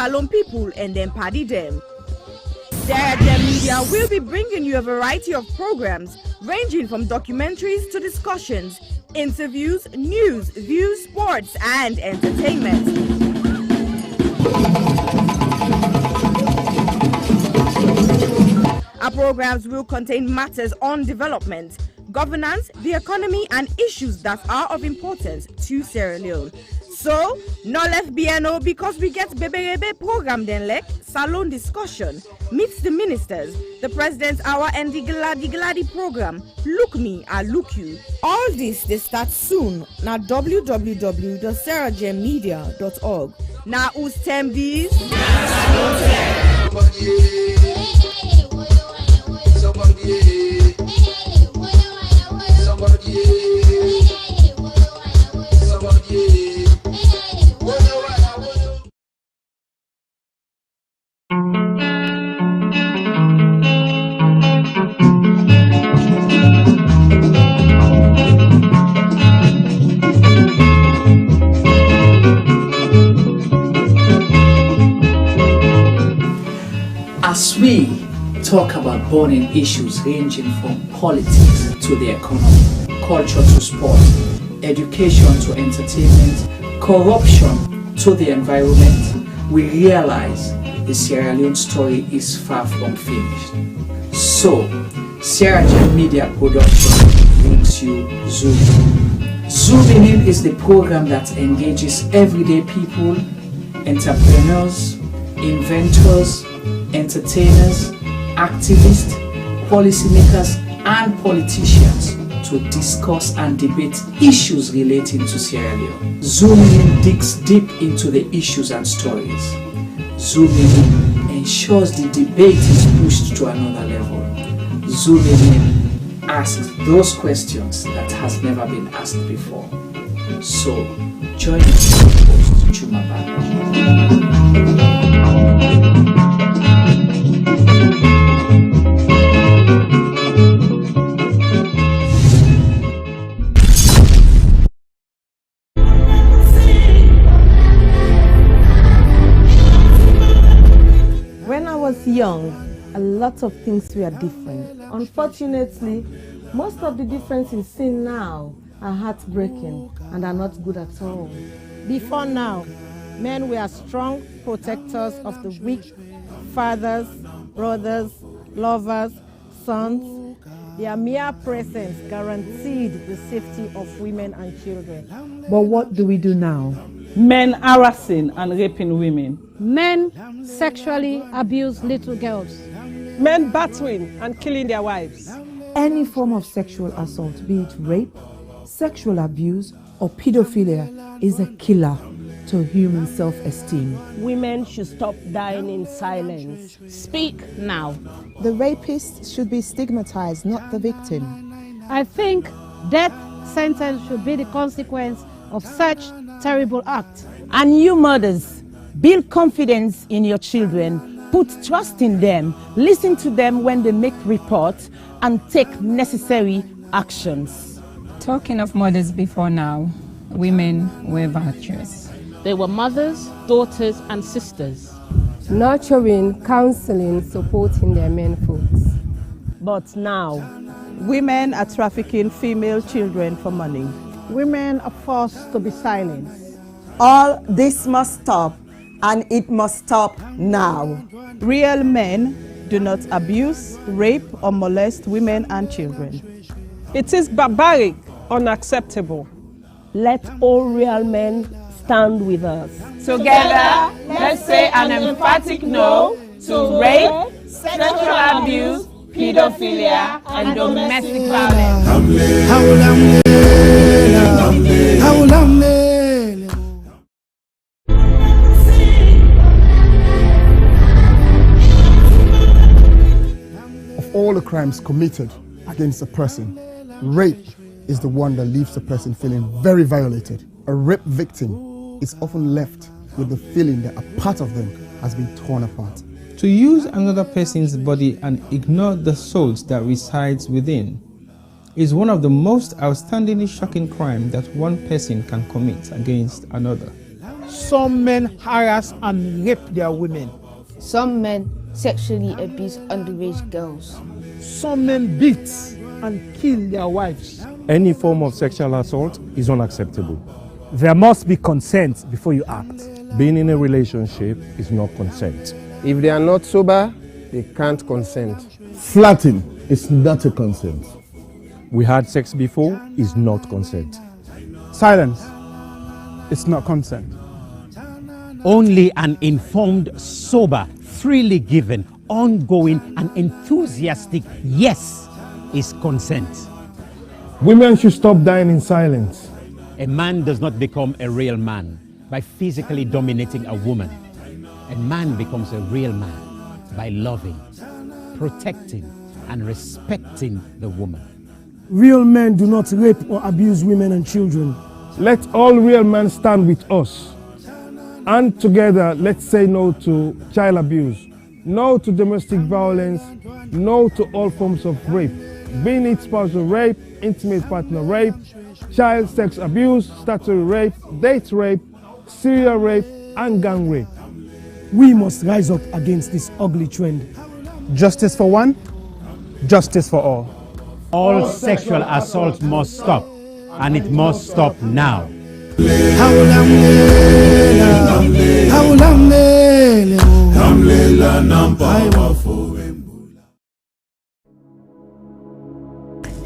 Salon people and then party them. Sierra Gem Media will be bringing you a variety of programs ranging from documentaries to discussions, interviews, news, views, sports, and entertainment. Our programs will contain matters on development, governance, the economy, and issues that are of importance to Sierra Leone. So, no left BNO because we get Bebe program then like Salon discussion, meets the ministers, the president's hour, and the Gladi program. Look me, I look you. All this they start soon na www.sierragemmedia.org. Now who's tem these? As we talk about burning issues ranging from politics to the economy, culture to sport, education to entertainment, corruption to the environment, we realize the Sierra Leone story is far from finished. So, Sierra Gem Media Production brings you Zoom In. Zoom In is the program that engages everyday people, entrepreneurs, inventors, entertainers, activists, policymakers, and politicians to discuss and debate issues relating to Sierra Leone. Zoom In digs deep into the issues and stories. Zoom In ensures the debate is pushed to another level. Zoom In asks those questions that has never been asked before. So, join us, host Chumaba. When I was young, a lot of things were different. Unfortunately, most of the differences seen now are heartbreaking and are not good at all. Before now, men were strong protectors of the weak, fathers, brothers, lovers, sons. Their mere presence guaranteed the safety of women and children. But what do we do now? Men harassing and raping women. Men sexually abuse little girls. Men battering and killing their wives. Any form of sexual assault, be it rape, sexual abuse, or pedophilia, is a killer to human self-esteem. Women should stop dying in silence. Speak now. The rapist should be stigmatized, not the victim. I think death sentence should be the consequence of such terrible act. And you mothers, build confidence in your children, put trust in them, listen to them when they make reports, and take necessary actions. Talking of mothers before now, women were virtuous. They were mothers, daughters, and sisters. Nurturing, counseling, supporting their men folks. But now, women are trafficking female children for money. Women are forced to be silenced. All this must stop, and it must stop now. Real men do not abuse, rape, or molest women and children. It is barbaric, unacceptable. Let all real men stand with us. Together, let's say an emphatic no to rape, sexual abuse, pedophilia, and domestic violence. Of all the crimes committed against a person, rape is the one that leaves the person feeling very violated. A rape victim is often left with the feeling that a part of them has been torn apart. To use another person's body and ignore the soul that resides within is one of the most outstandingly shocking crimes that one person can commit against another. Some men harass and rape their women. Some men sexually abuse underage girls. Some men beat and kill their wives. Any form of sexual assault is unacceptable. There must be consent before you act. Being in a relationship is not consent. If they are not sober, they can't consent. Flirting is not a consent. We had sex before is not consent. Silence is not consent. Only an informed, sober, freely given, ongoing and enthusiastic yes is consent. Women should stop dying in silence. A man does not become a real man by physically dominating a woman. A man becomes a real man by loving, protecting and respecting the woman. Real men do not rape or abuse women and children. Let all real men stand with us. And together, let's say no to child abuse, no to domestic violence, no to all forms of rape, be it spousal rape, intimate partner rape, child sex abuse, statutory rape, date rape, serial rape, and gang rape. We must rise up against this ugly trend. Justice for one, justice for all. All sexual assault must stop, and it must stop now.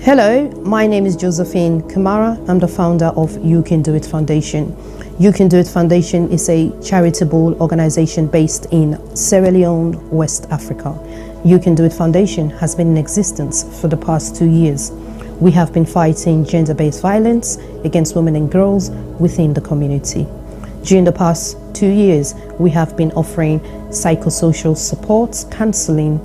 Hello, my name is Josephine Kamara. I'm the founder of You Can Do It Foundation. You Can Do It Foundation is a charitable organization based in Sierra Leone, West Africa. You Can Do It Foundation has been in existence for the past 2 years. We have been fighting gender-based violence against women and girls within the community. During the past 2 years, we have been offering psychosocial support, counseling,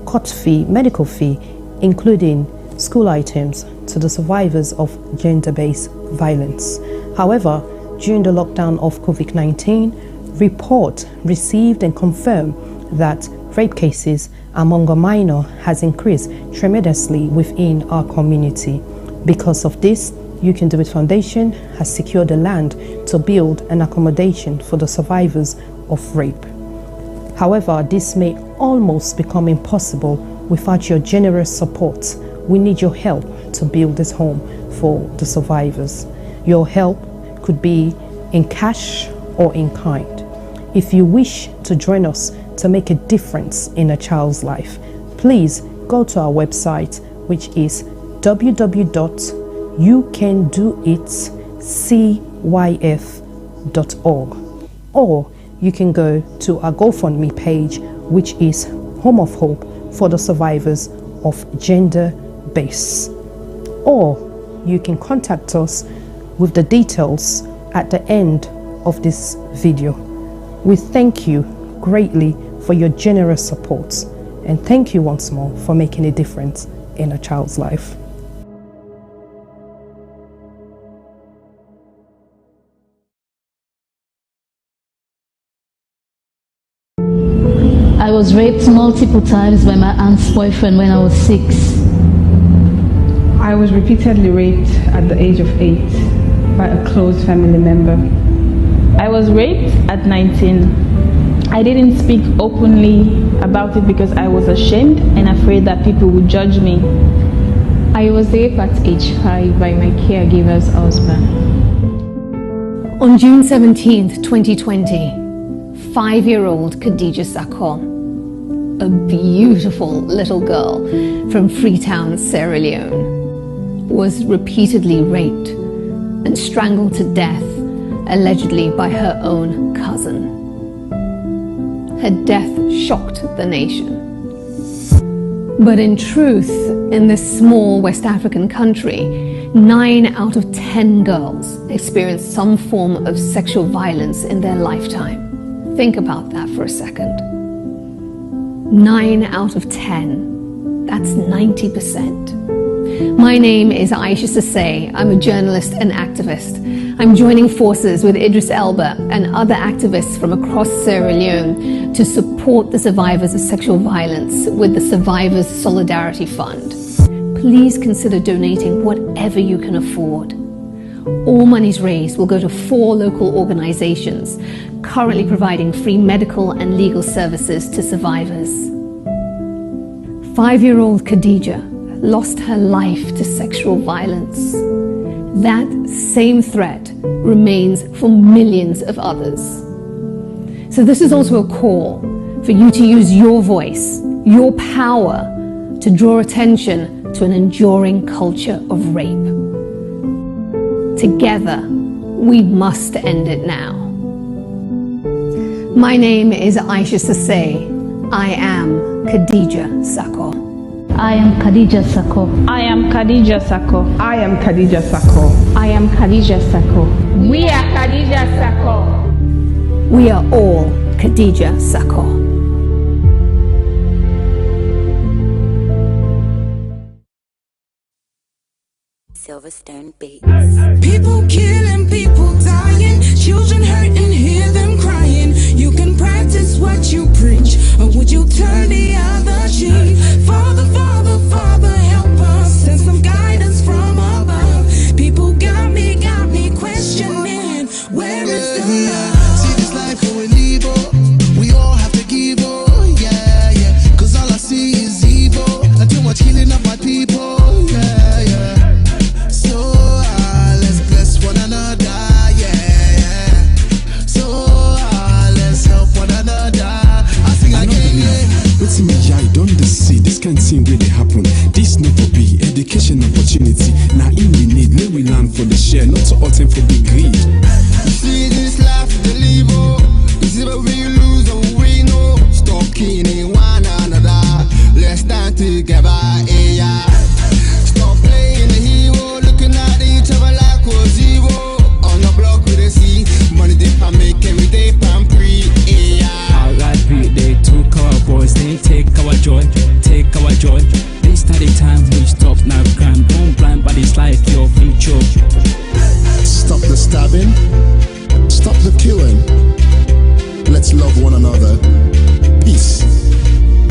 court fee, medical fee, including school items to the survivors of gender-based violence. However, during the lockdown of COVID-19, report received and confirmed that rape cases among a minor has increased tremendously within our community. Because of this, You Can Do It Foundation has secured the land to build an accommodation for the survivors of rape. However, this may almost become impossible without your generous support. We need your help to build this home for the survivors. Your help could be in cash or in kind. If you wish to join us to make a difference in a child's life, please go to our website, which is www.youcandoitcyf.org, or you can go to our GoFundMe page, which is Home of Hope for the survivors of gender-based, or you can contact us with the details at the end of this video. We thank you greatly for your generous support, and thank you once more for making a difference in a child's life. I was raped multiple times by my aunt's boyfriend when I was 6. I was repeatedly raped at the age of 8 by a close family member. I was raped at 19. I didn't speak openly about it because I was ashamed and afraid that people would judge me. I was raped at age 5 by my caregiver's husband. On June 17th, 2020, 5-year-old Khadija Sakho, a beautiful little girl from Freetown, Sierra Leone, was repeatedly raped and strangled to death, allegedly by her own cousin. Her death shocked the nation. But in truth, in this small West African country, 9 out of 10 girls experience some form of sexual violence in their lifetime. Think about that for a second. 9 out of 10. That's 90%. My name is Aisha Sasay. I'm a journalist and activist. I'm joining forces with Idris Elba and other activists from across Sierra Leone to support the survivors of sexual violence with the Survivors Solidarity Fund. Please consider donating whatever you can afford. All monies raised will go to 4 local organizations currently providing free medical and legal services to survivors. 5-year-old Khadija lost her life to sexual violence. That same threat remains for millions of others. So this is also a call for you to use your voice, your power, to draw attention to an enduring culture of rape. Together, we must end it now. My name is Aisha Sasay. I am Khadija Sako. I am Khadija Sako. I am Khadija Sako. I am Khadija Sako. I am Khadija Sako. We are Khadija Sako. We are all Khadija Sako. Silverstone Beats. People killing, people dying, children hurt and hear them crying. You can practice what you preach, or would you turn the other cheek? Father, Father, Father, help us, send some guidance from above. People got me questioning, where is the love? See this life going evil, we all have to give, oh yeah, yeah. Cause all I see is evil, and too much killing of my people, yeah, yeah. So let's bless one another, yeah, yeah. So let's help one another. I sing again, yeah. What's in my eye, don't see this can't seem really happen. This not to be education opportunity. Now in we need, let we learn for the share, not to all time for big greed. You see this life, the live, is it we lose or we know? Stop killing one another, let's stand together, yeah. Stop playing the hero, looking at each other like we're zero. On the block with the sea, money they can make every day pan free, yeah. R.I.P. they took our boys, they take our joy, take our joy. They started time, we stop now crime. Don't blind bodies like your future. Stop the stabbing, stop the killing. Let's love one another. Peace.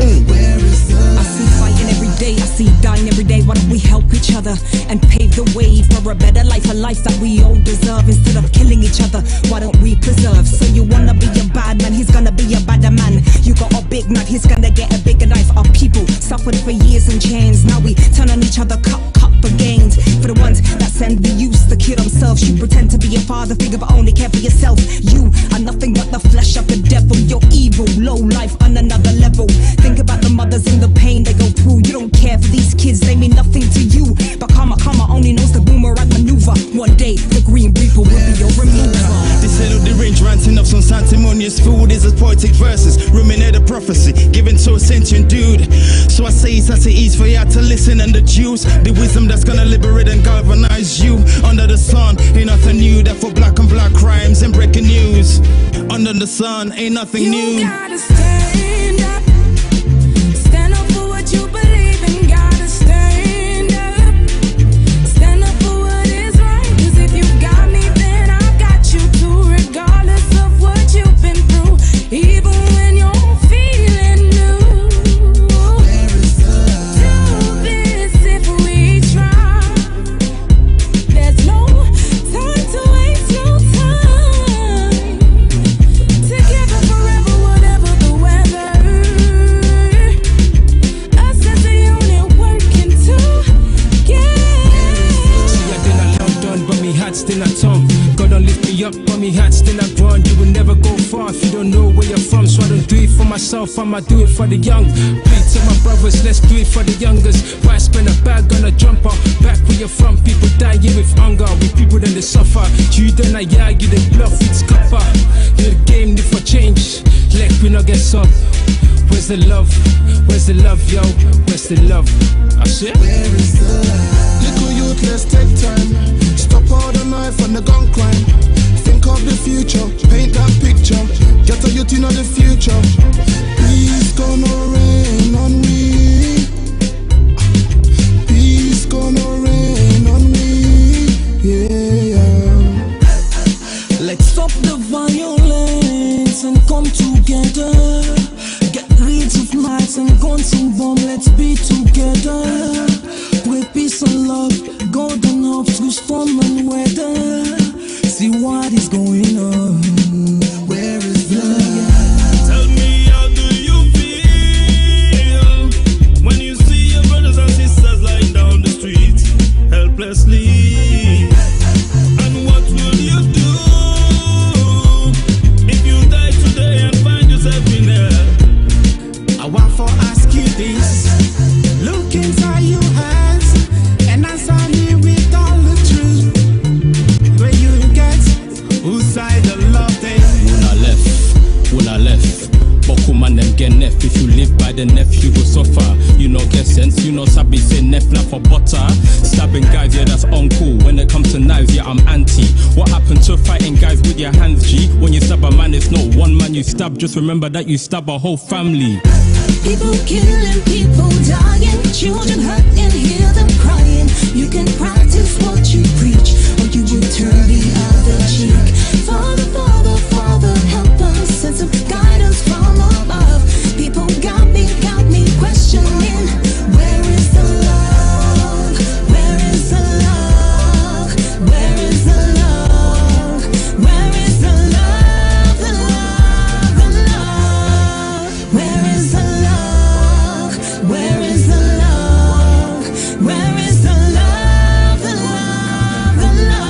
Where is the I see fighting every day, I see dying every day. Why don't we help each other and pave the way for a better life, a life that we all deserve? Instead of killing each other, why don't we preserve? So you wanna be a bad man, he's gonna be a badder man. You got a big nut, he's gonna get a bigger knife. Our people suffered for years in chains. Now we turn on each other, cut for gains. For the ones that send the youth to kill themselves, you pretend to be a father figure but only care for yourself. You are nothing but the flesh of the devil. You're evil, low life on another level. Think about the mothers and the pain they go through. You don't care for these kids, they mean nothing to you. But karma only knows the boomerang maneuver. One day the green reaper will be your remover. This head of the range ranting up some sanctimonious food is as poetic verses, ruminate a prophecy given to a sentient dude. So I say it's as it is for you to listen and deduce the wisdom that's gonna liberate and galvanize you. Under the sun ain't nothing new, that for black and black crimes and breaking news. Under the sun ain't nothing new. You gotta stand up. Stand up for what you believe in. Gotta stand up. Stand up for what is right. Cause if you got me, then I got you too. Regardless of what you've been through. Even when you're feeling new. Do this if we try. There's no time to waste, no time. Together forever, whatever the weather. Us as a unit working together. See, I did not London, but me heart still not tongue. God don't lift me up, but me heart still not gone. You will never go far if you don't know where you're from. So I don't do it for myself, I'ma do it for the young. Plead to my brothers, let's do it for the youngers. Why spend a bag on a jumper? Back where you're from, people dying with hunger. With people then they suffer. You then I you the bluff, it's copper. You're the game, need for change. Like we not get up. Where's the love? Where's the love, yo? Where's the love? I said, where is the love? Little youth, let's take time. Stop all the knife and the gun crime. Think of the future, paint that picture. Get a youth in the future. Peace gonna rain on me. Peace gonna rain on me. Yeah. Let's stop the violence and come together. Get rid of knives and guns and bombs. Let's be together. Pray peace and love. God and hope to storm is going on? Where is the love? Tell me, how do you feel when you see your brothers and sisters lying down the street helplessly? And what will you do if you die today and find yourself in hell? I want to ask you this. Look inside your eyes and answer me with all the truth. Where you get whose side the love day? When I left, but man them get nef. If you live by the nef, you go suffer. You know get sense, you know sabi say nef not for butter. Stabbing guys, yeah that's uncool. When it comes to knives, yeah I'm anti. What happened to fighting guys with your hands, G? When you stab a man, it's not one man you stab. Just remember that you stab a whole family. People killing, people dying, children hurt and hear them crying. You can practice what you preach, or you will turn the other cheek. Father, Father, Father, help us, send some guidance from above. People got me questioning, where is the love? Where is the love? Where is the love? Where is the love? The love, the love. Where is the love? Where is the love? Where is the love? The love, the love.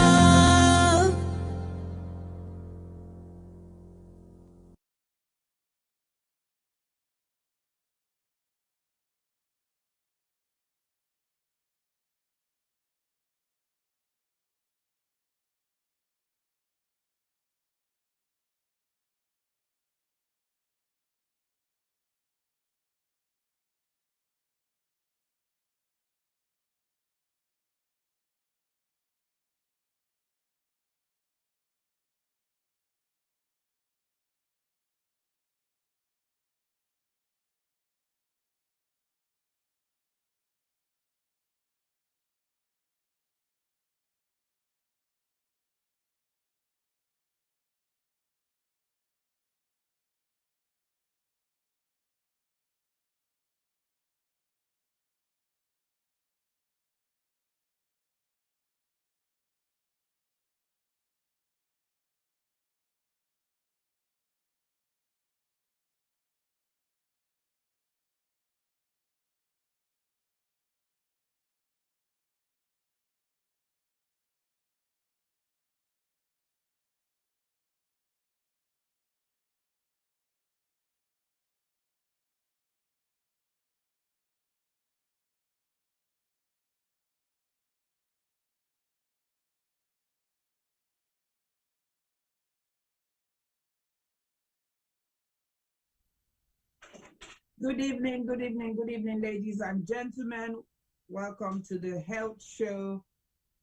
Good evening, good evening, good evening, ladies and gentlemen. Welcome to the Health Show.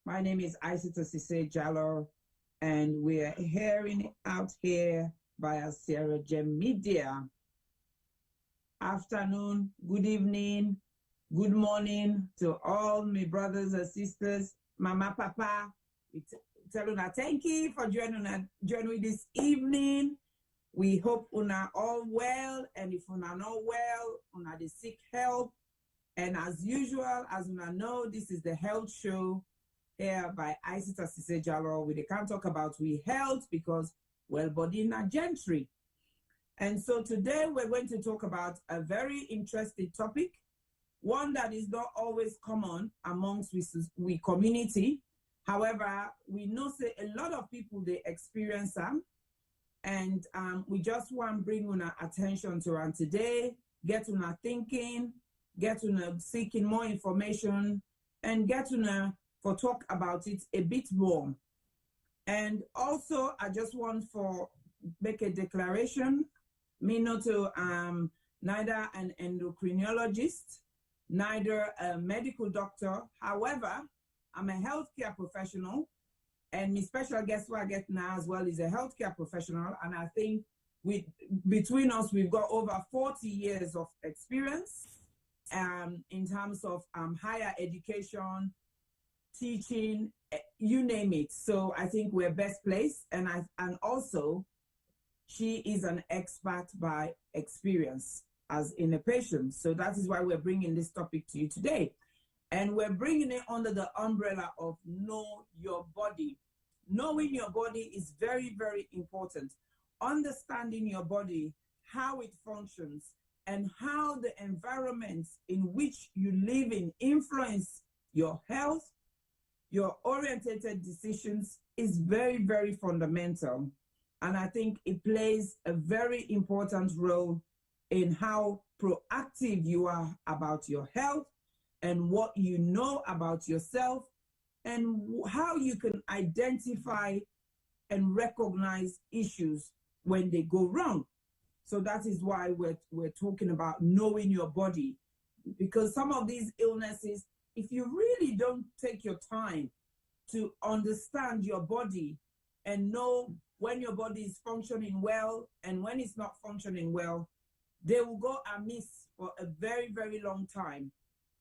My name is Isita Sise Jalor, and we're hearing out here via Sierra Gem Media. Afternoon, good evening, good morning to all my brothers and sisters, Mama, Papa. We tell una thank you for joining this evening. We hope una all well, and if una not well, una dey seek help. And as usual, as una know, this is the Health Show here by Isita Sise Jalor. We can't talk about we health because well body na gentry. And so today we're going to talk about a very interesting topic, one that is not always common amongst we community. However, we know say a lot of people they experience them. And we just want to bring una attention to around today, get una thinking, get una seeking more information, and get una for talk about it a bit more. And also, I just want for make a declaration. Me not to neither an endocrinologist, neither a medical doctor. However, I'm a healthcare professional. And my special guest who I get now as well is a healthcare professional. And I think between us, we've got over 40 years of experience in terms of higher education, teaching, you name it. So I think we're best placed. And also, she is an expert by experience as in a patient. So that is why we're bringing this topic to you today. And we're bringing it under the umbrella of Know Your Body. knowing your body is very, very important. Understanding your body, how it functions, and how the environments in which you live in influence your health, your orientated decisions is very, very fundamental. And I think it plays a very important role in how proactive you are about your health and what you know about yourself and how you can identify and recognize issues when they go wrong. So that is why we're talking about knowing your body, because some of these illnesses, if you really don't take your time to understand your body and know when your body is functioning well and when it's not functioning well, they will go amiss for a very, very long time.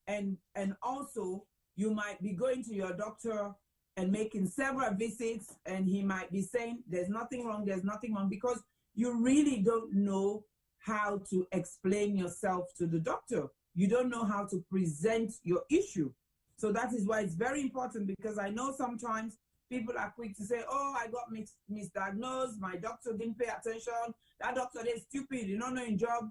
And also, you might be going to your doctor and making several visits, and he might be saying, there's nothing wrong, because you really don't know how to explain yourself to the doctor. You don't know how to present your issue. So that is why it's very important, because I know sometimes people are quick to say, oh, I got misdiagnosed, my doctor didn't pay attention, that doctor is stupid, you don't know your job.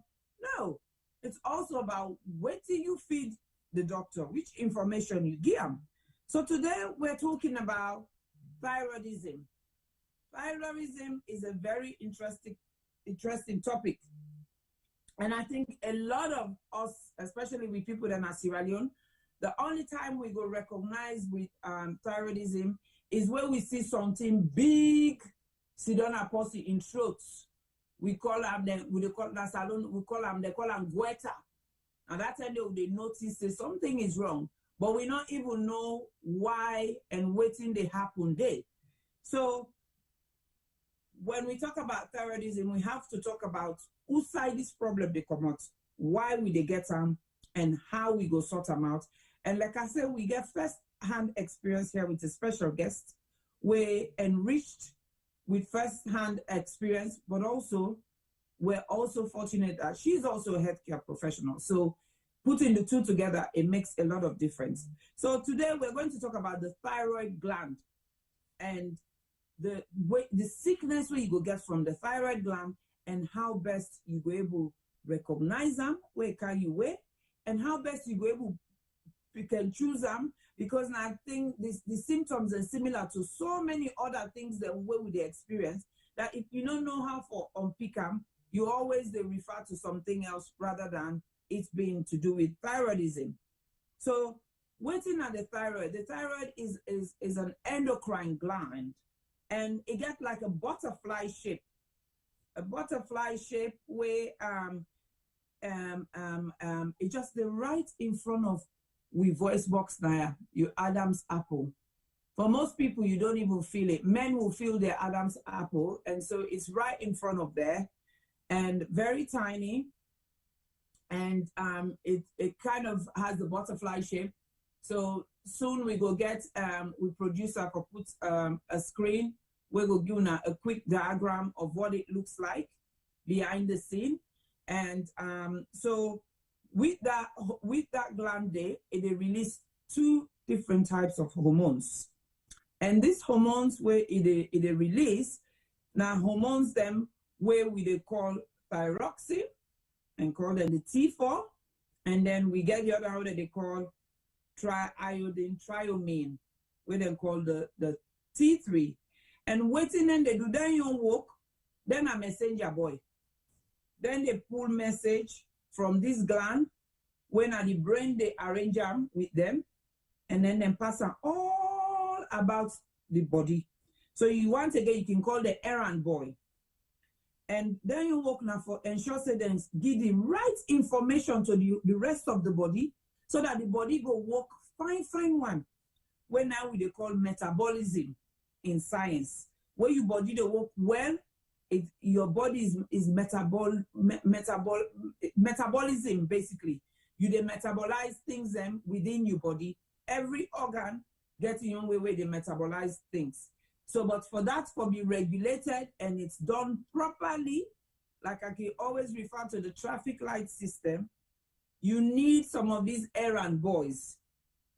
No, it's also about what do you feed the doctor, which information you give them. So today we're talking about thyroidism. Thyroidism is a very interesting topic. And I think a lot of us, especially with people that are Sierra Leone, the only time we go recognize with thyroidism is when we see something big sit down a pussy in throats. We call them, they call them goiter. And that's how they notice that something is wrong. But we don't even know why and what thing they happen there. So when we talk about thyroidism, we have to talk about whose side this problem they come out, why we they get them, and how we go sort them out. And like I said, we get first-hand experience here with a special guest. We're enriched with first-hand experience, but also we're also fortunate that she's also a healthcare professional. So putting the two together, it makes a lot of difference. So today we're going to talk about the thyroid gland and the sickness where you go get from the thyroid gland and how best you go able recognize them, where can you weigh, and how best you go able you can choose them, because I think the symptoms are similar to so many other things that we with the experience, that if you don't know how to unpick them, you always they refer to something else rather than it's being to do with thyroidism. So waiting at the thyroid is an endocrine gland, and it gets like a butterfly shape. A butterfly shape where it's just the right in front of we voice box now, your Adam's apple. For most people, you don't even feel it. Men will feel their Adam's apple, and so it's right in front of there, and very tiny, and it kind of has the butterfly shape. So soon we go get we producer could put a screen. We go give a quick diagram of what it looks like behind the scene, and so. With that gland there, it release two different types of hormones. And these hormones where it release, now hormones them where we call thyroxine and call them the T4. And then we get the other one that they call triiodine, triamine, where they call the T3. And waiting and they do then you work, then a messenger boy. Then they pull message from this gland, when at the brain they arrange them with them, and then pass them all about the body. So you want again, you can call the errand boy. And then you work now for ensure that then give the right information to the rest of the body, so that the body go work fine one. When now we they call metabolism in science, where your body they work well. Your body is metabolism basically. You they metabolize things them within your body. Every organ gets in your way they metabolize things. So, but for that to be regulated and it's done properly, like I can always refer to the traffic light system, you need some of these errand boys.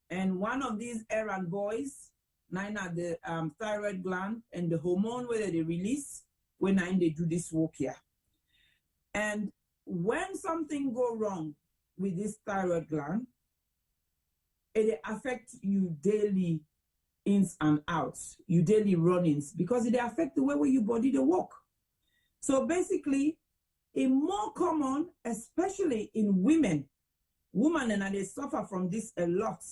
And one of these errand boys nine are the thyroid gland and the hormone where they release when nine they do this work here. And when something go wrong with this thyroid gland, it affect you daily ins and outs, you daily run-ins, because it affect the way your body they work. So basically, it's more common, especially in women. Women and they suffer from this a lot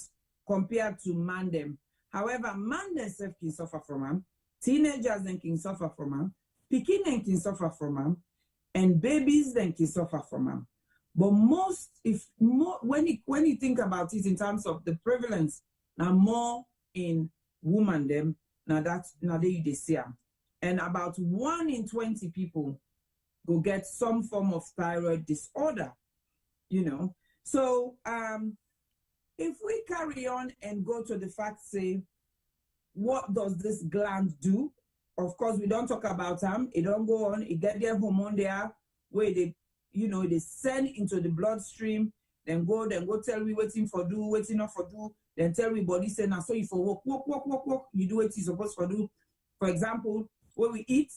compared to man them. However, man themselves can suffer from them. Teenagers then can suffer from them. Pikin then can suffer from them. And babies then can suffer from them. But when you think about it in terms of the prevalence, now more in women them, now they you see them. And about 1 in 20 people go get some form of thyroid disorder, So if we carry on and go to the fact, say, what does this gland do? Of course, we don't talk about them. It don't go on. It get their hormone there where they send into the bloodstream. Then go tell we waiting for do, waiting not for do. Then tell we body say now so you for walk. You do what you're supposed to do. For example, when we eat,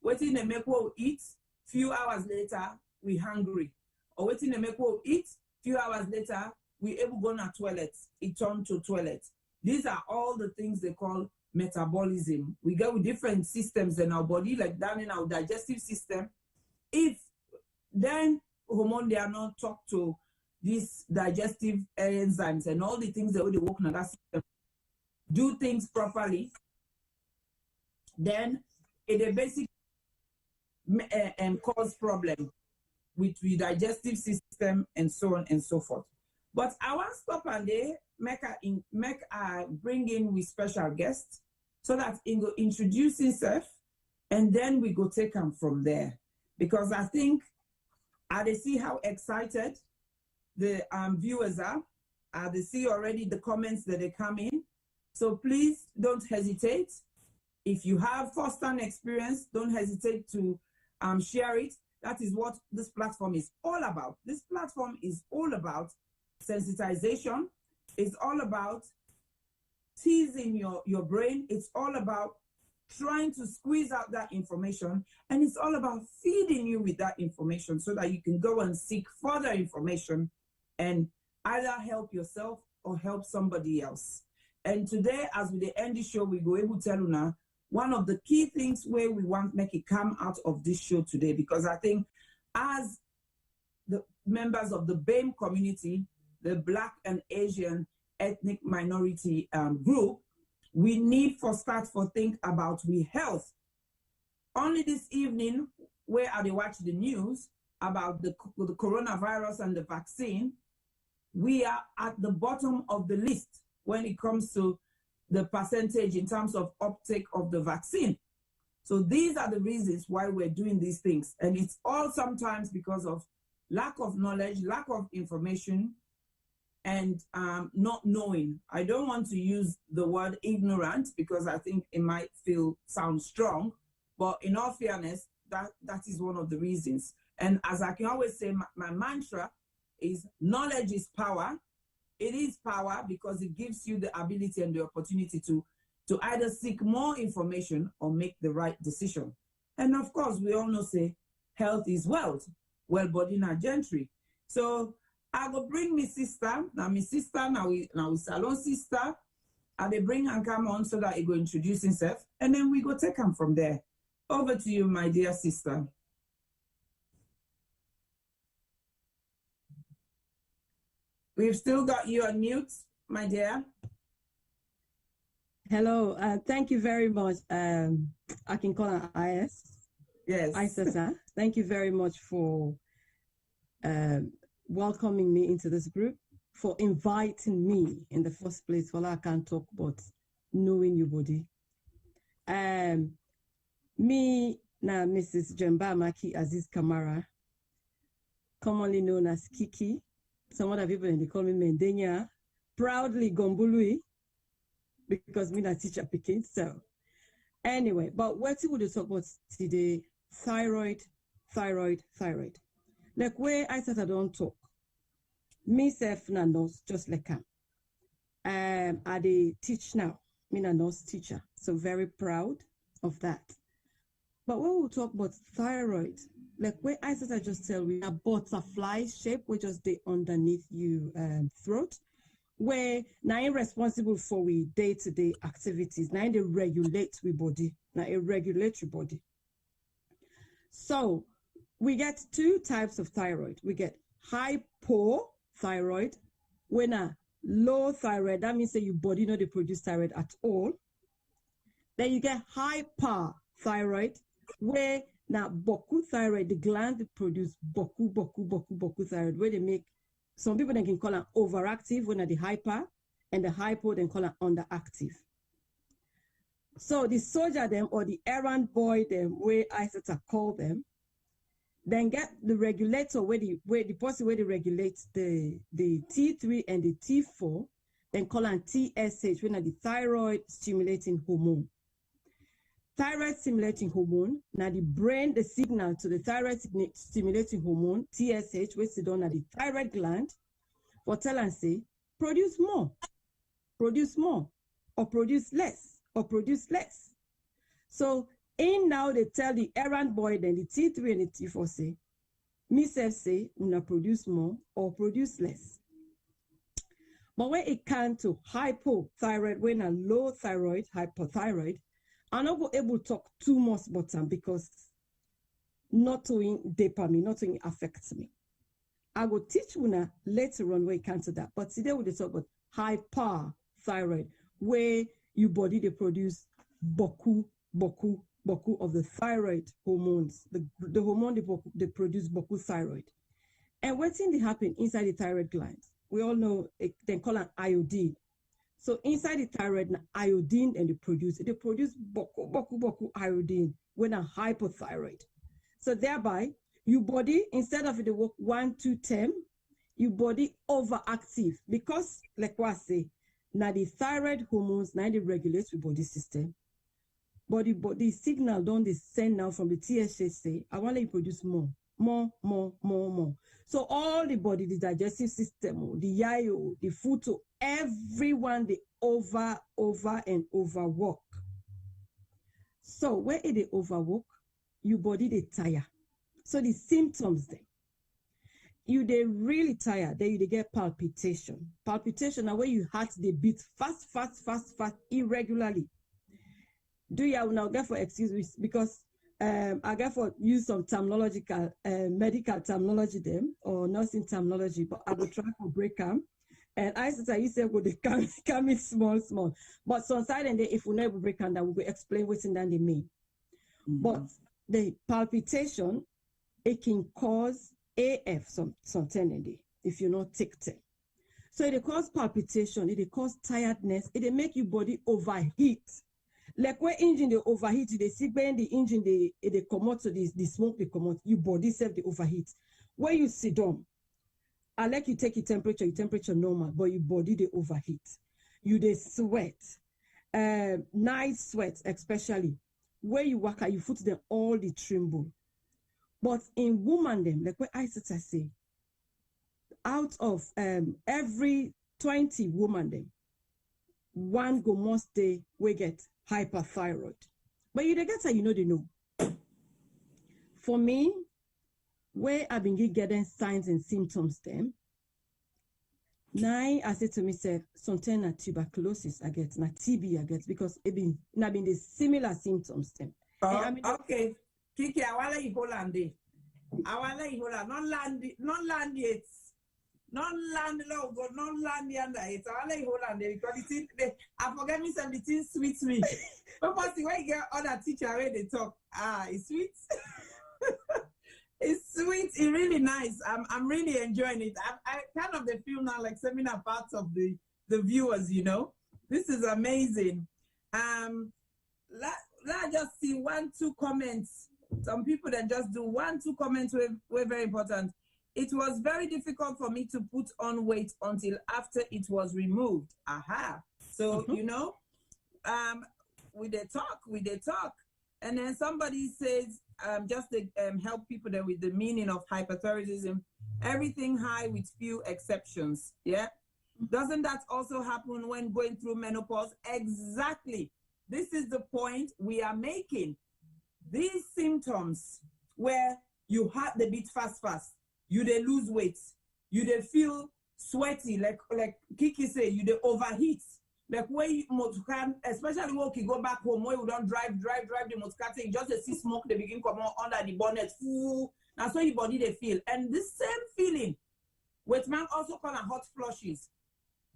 waiting to make what we eat. Few hours later, we hungry. Or waiting to make what we eat. Few hours later, we able to go to toilet. It turn to toilet. These are all the things they call metabolism. We get with different systems in our body, like down in our digestive system. If then hormone they are not talk to these digestive enzymes and all the things that they work in that system, do things properly, then it basically cause problem with the digestive system and so on and so forth. But I want to stop and they bring in with special guests so that he go introduce himself and then we go take him from there. Because I think they see how excited the viewers are. They see already the comments that they come in. So please don't hesitate. If you have first-hand experience, don't hesitate to share it. That is what this platform is all about. This platform is all about sensitization. It's all about teasing your brain. It's all about trying to squeeze out that information. And it's all about feeding you with that information so that you can go and seek further information and either help yourself or help somebody else. And today, as we end the show, we go able to tell you now one of the key things where we want to make it come out of this show today, because I think as the members of the BAME community, the Black and Asian ethnic minority group, we need for think about we health. Only this evening, where I watch the news about the coronavirus and the vaccine, we are at the bottom of the list when it comes to the percentage in terms of uptake of the vaccine. So these are the reasons why we're doing these things. And it's all sometimes because of lack of knowledge, lack of information, and not knowing. I don't want to use the word ignorant because I think it might sound strong, but in all fairness, that is one of the reasons. And as I can always say, my mantra is knowledge is power. It is power because it gives you the ability and the opportunity to either seek more information or make the right decision. And of course, we all know say health is wealth, well body na gentry. So I go bring my sister, now we salon sister, and they bring and come on so that he go introduce himself, and then we go take him from there. Over to you, my dear sister. We've still got you on mute, my dear. Hello, thank you very much. I can call her IS. Yes. Isasa. Thank you very much for welcoming me into this group, for inviting me in the first place. Well, I can't talk about knowing your body. Me, now Mrs. Jemba Maki Aziz Kamara, commonly known as Kiki. Some other people, they call me Mendenya, proudly Gombului, because me not teacher picking. So anyway, but what we will talk about today, thyroid. Like where I said I don't talk. Me self na nurse, just like I dey teach now I'm a nurse teacher, so very proud of that. But when we talk about thyroid, like where I just tell we a butterfly shape, which just the underneath you throat, where now responsible for we day-to-day activities. Now they regulate we body, now a regulatory body. So we get two types of thyroid. We get hypothyroid, when a low thyroid, that means that your body not they produce thyroid at all. Then you get hyperthyroid, where now boku thyroid, the gland that produce boku thyroid, where they make, some people they can call it overactive when the hyper, and the hypo then call it underactive. So the soldier them or the errand boy them, where I call them, then get the regulator where the person where they regulate the T3 and the T4, then call it TSH, when the thyroid stimulating hormone. Thyroid stimulating hormone, now the brain, the signal to the thyroid stimulating hormone, TSH, which is done at the thyroid gland, for tell and say, produce more, or produce less. So in now they tell the errand boy, then the T3 and the T4 say, me say, una produce more or produce less. But when it comes to hypothyroid, when a low thyroid, hypothyroid, I'm not able to talk too much about them because not doing dopamine, not doing affects me. I will teach you later on where it comes to that. But today we'll talk about hyperthyroid, where your body they produce boku of the thyroid hormones. The hormone they produce boku thyroid. And what's in the happen inside the thyroid gland? We all know they call it iodine. So inside the thyroid, iodine and they produce boku iodine when a hypothyroid. So thereby, your body, instead of the work 1, 2, 10, your body overactive because, like what I say, now the thyroid hormones, now they regulate your body system. But the signal don't they send now from the TSH say, I want to produce more. So all the body, the digestive system, the yayo, the food, everyone they over and overwork. So where they overwork, your body they tire. So the symptoms then, they really tired. Then you get palpitation. Palpitation are where your heart they beat fast, irregularly. Do you now get for excuse me because I get for use some terminological medical terminology them or nursing terminology, but I will try to break them. And I say well, they come in small. But sometimes and if we never break them, that we will explain what's in that they mean. But the palpitation, it can cause AF sometimes if you not take them. So it cause palpitation, it cause tiredness, it make your body overheat. Like where engine they overheat, they see when the engine they come out, so the smoke they come out, your body self they overheat. Where you sit down, I like you take your temperature normal, but your body they overheat. You they sweat, night sweat especially. Where you work at, you foot them all the tremble. But in woman them, like what I say, out of every 20 woman them, one go must day we get hyperthyroid. But you get that they know. For me, where I've been getting signs and symptoms them, now I say to myself, sometimes tuberculosis I get, na TB I get, because it been the similar symptoms them. Okay. Kiki, I want you hold on. Not land yet. Not land logo, not land yonder. It's all I hold on there because I forget me some the things sweet me. But the way you get other teacher where they talk, it's sweet. It's sweet. It's really nice. I'm really enjoying it. I kind of feel now like seminar parts of the viewers. This is amazing. Let's just see 1, 2 comments. Some people that just do 1, 2 comments were very important. It was very difficult for me to put on weight until after it was removed. Aha. So, we they talk. And then somebody says, just to help people there with the meaning of hyperthyroidism, everything high with few exceptions. Yeah. Doesn't that also happen when going through menopause? Exactly. This is the point we are making. These symptoms where you heart the beat fast, you they lose weight, you they feel sweaty, like Kiki say, you they overheat. Like when you can, especially when you go back home, when you don't drive the motorcar, you just see smoke, they begin come on under the bonnet. That's how your body they feel. And this same feeling, which man also call a hot flushes.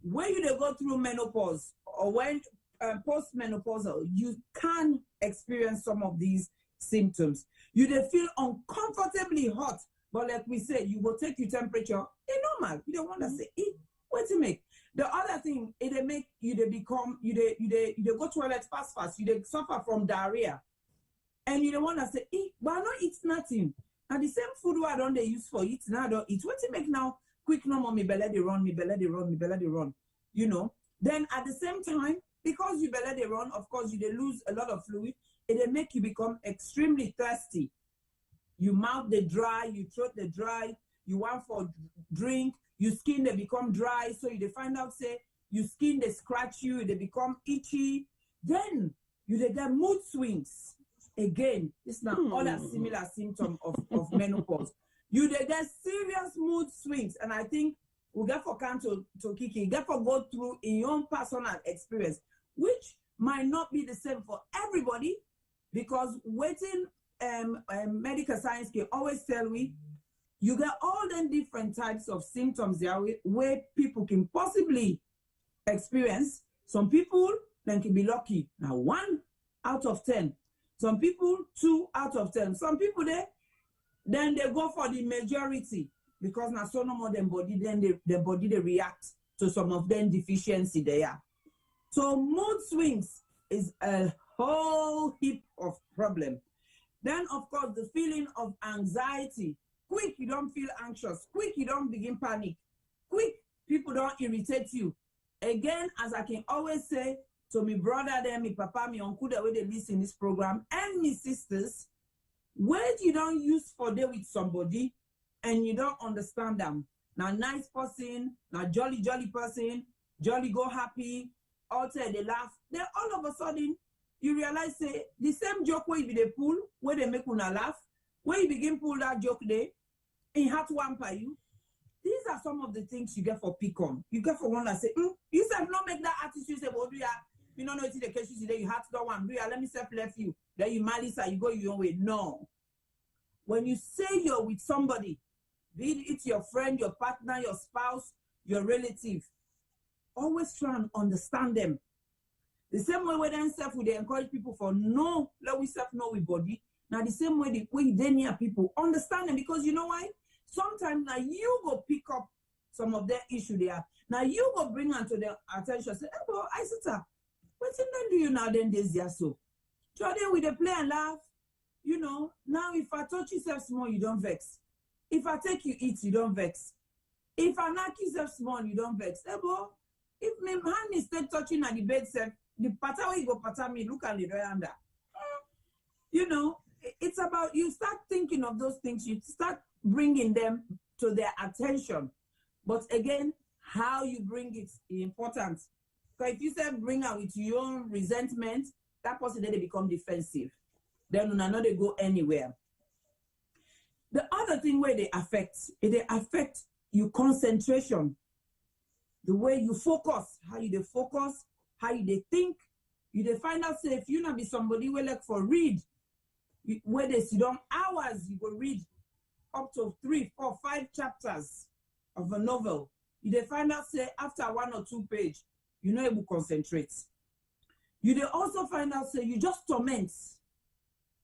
When you they go through menopause or when postmenopausal, you can experience some of these symptoms. You they feel uncomfortably hot, but like we say, you will take your temperature. It's normal. You don't want to say, what to make. The other thing, it make you they become you they go toilet fast. You they suffer from diarrhea, and you don't want to say, but I don't eat nothing. And the same food I don't they use for eat now I don't eat. What to make now? Quick no more me belly they run. You know. Then at the same time, because you belly they run, of course you they lose a lot of fluid. It make you become extremely thirsty. You mouth they dry, you throat they dry, you want for drink, your skin they become dry, so you they find out say your skin they scratch you, they become itchy. Then you they get mood swings. Again, it's not all a similar symptom of menopause. You they get serious mood swings, and I think we get for to Kiki, get for go through in your own personal experience, which might not be the same for everybody, because waiting medical science can always tell we you get all the different types of symptoms there where people can possibly experience. Some people then can be lucky. Now 1 out of 10. Some people 2 out of 10. Some people then they go for the majority because now so no more than body, then the body they react to some of them deficiency there. So mood swings is a whole heap of problem. Then of course the feeling of anxiety. Quick, you don't feel anxious. Quick, you don't begin panic. Quick, people don't irritate you. Again, as I can always say to me brother, them, me papa, me uncle, the way they listen this program, and me sisters, when you don't use for day with somebody and you don't understand them. Now nice person, now jolly person, jolly go happy, alter they laugh. Then all of a sudden, you realize say the same joke where you be the pull, where they make una laugh, when you begin pull that joke there, in hat one by you. These are some of the things you get for pick on. You get for one that say, you said not make that attitude say, well, do you don't know it's the case today, you have to do one, do let me self left you. Then you malice you go your own way. No. When you say you're with somebody, be it your friend, your partner, your spouse, your relative, always try and understand them. The same way we then self we they encourage people for no, let we self know with body. Now the same way they near people, understand them, because you know why? Sometimes now you go pick up some of their issue there. Now you go bring onto their attention. Say, hey, bro, I sit up. What then do you now then this year so? So then we they play and laugh. You know, now if I touch yourself small, you don't vex. If I take you eat, you don't vex. If I knock yourself small, you don't vex. Hey, bro, if my hand is still touching at the bed, the pattern where you go pattern me, look at the under. You know, it's about you start thinking of those things, you start bringing them to their attention. But again, how you bring it is important. So if you say bring out with your own resentment, that person then they become defensive. Then they go anywhere. The other thing where they affect your concentration, the way you focus, how you focus, how you think. You find out say if you not be somebody who like for read, where they sit down hours, you will read up to 3, 4, 5 chapters of a novel. You find out say after 1 or 2 pages, you're not able to concentrate. You also find out say you just torment.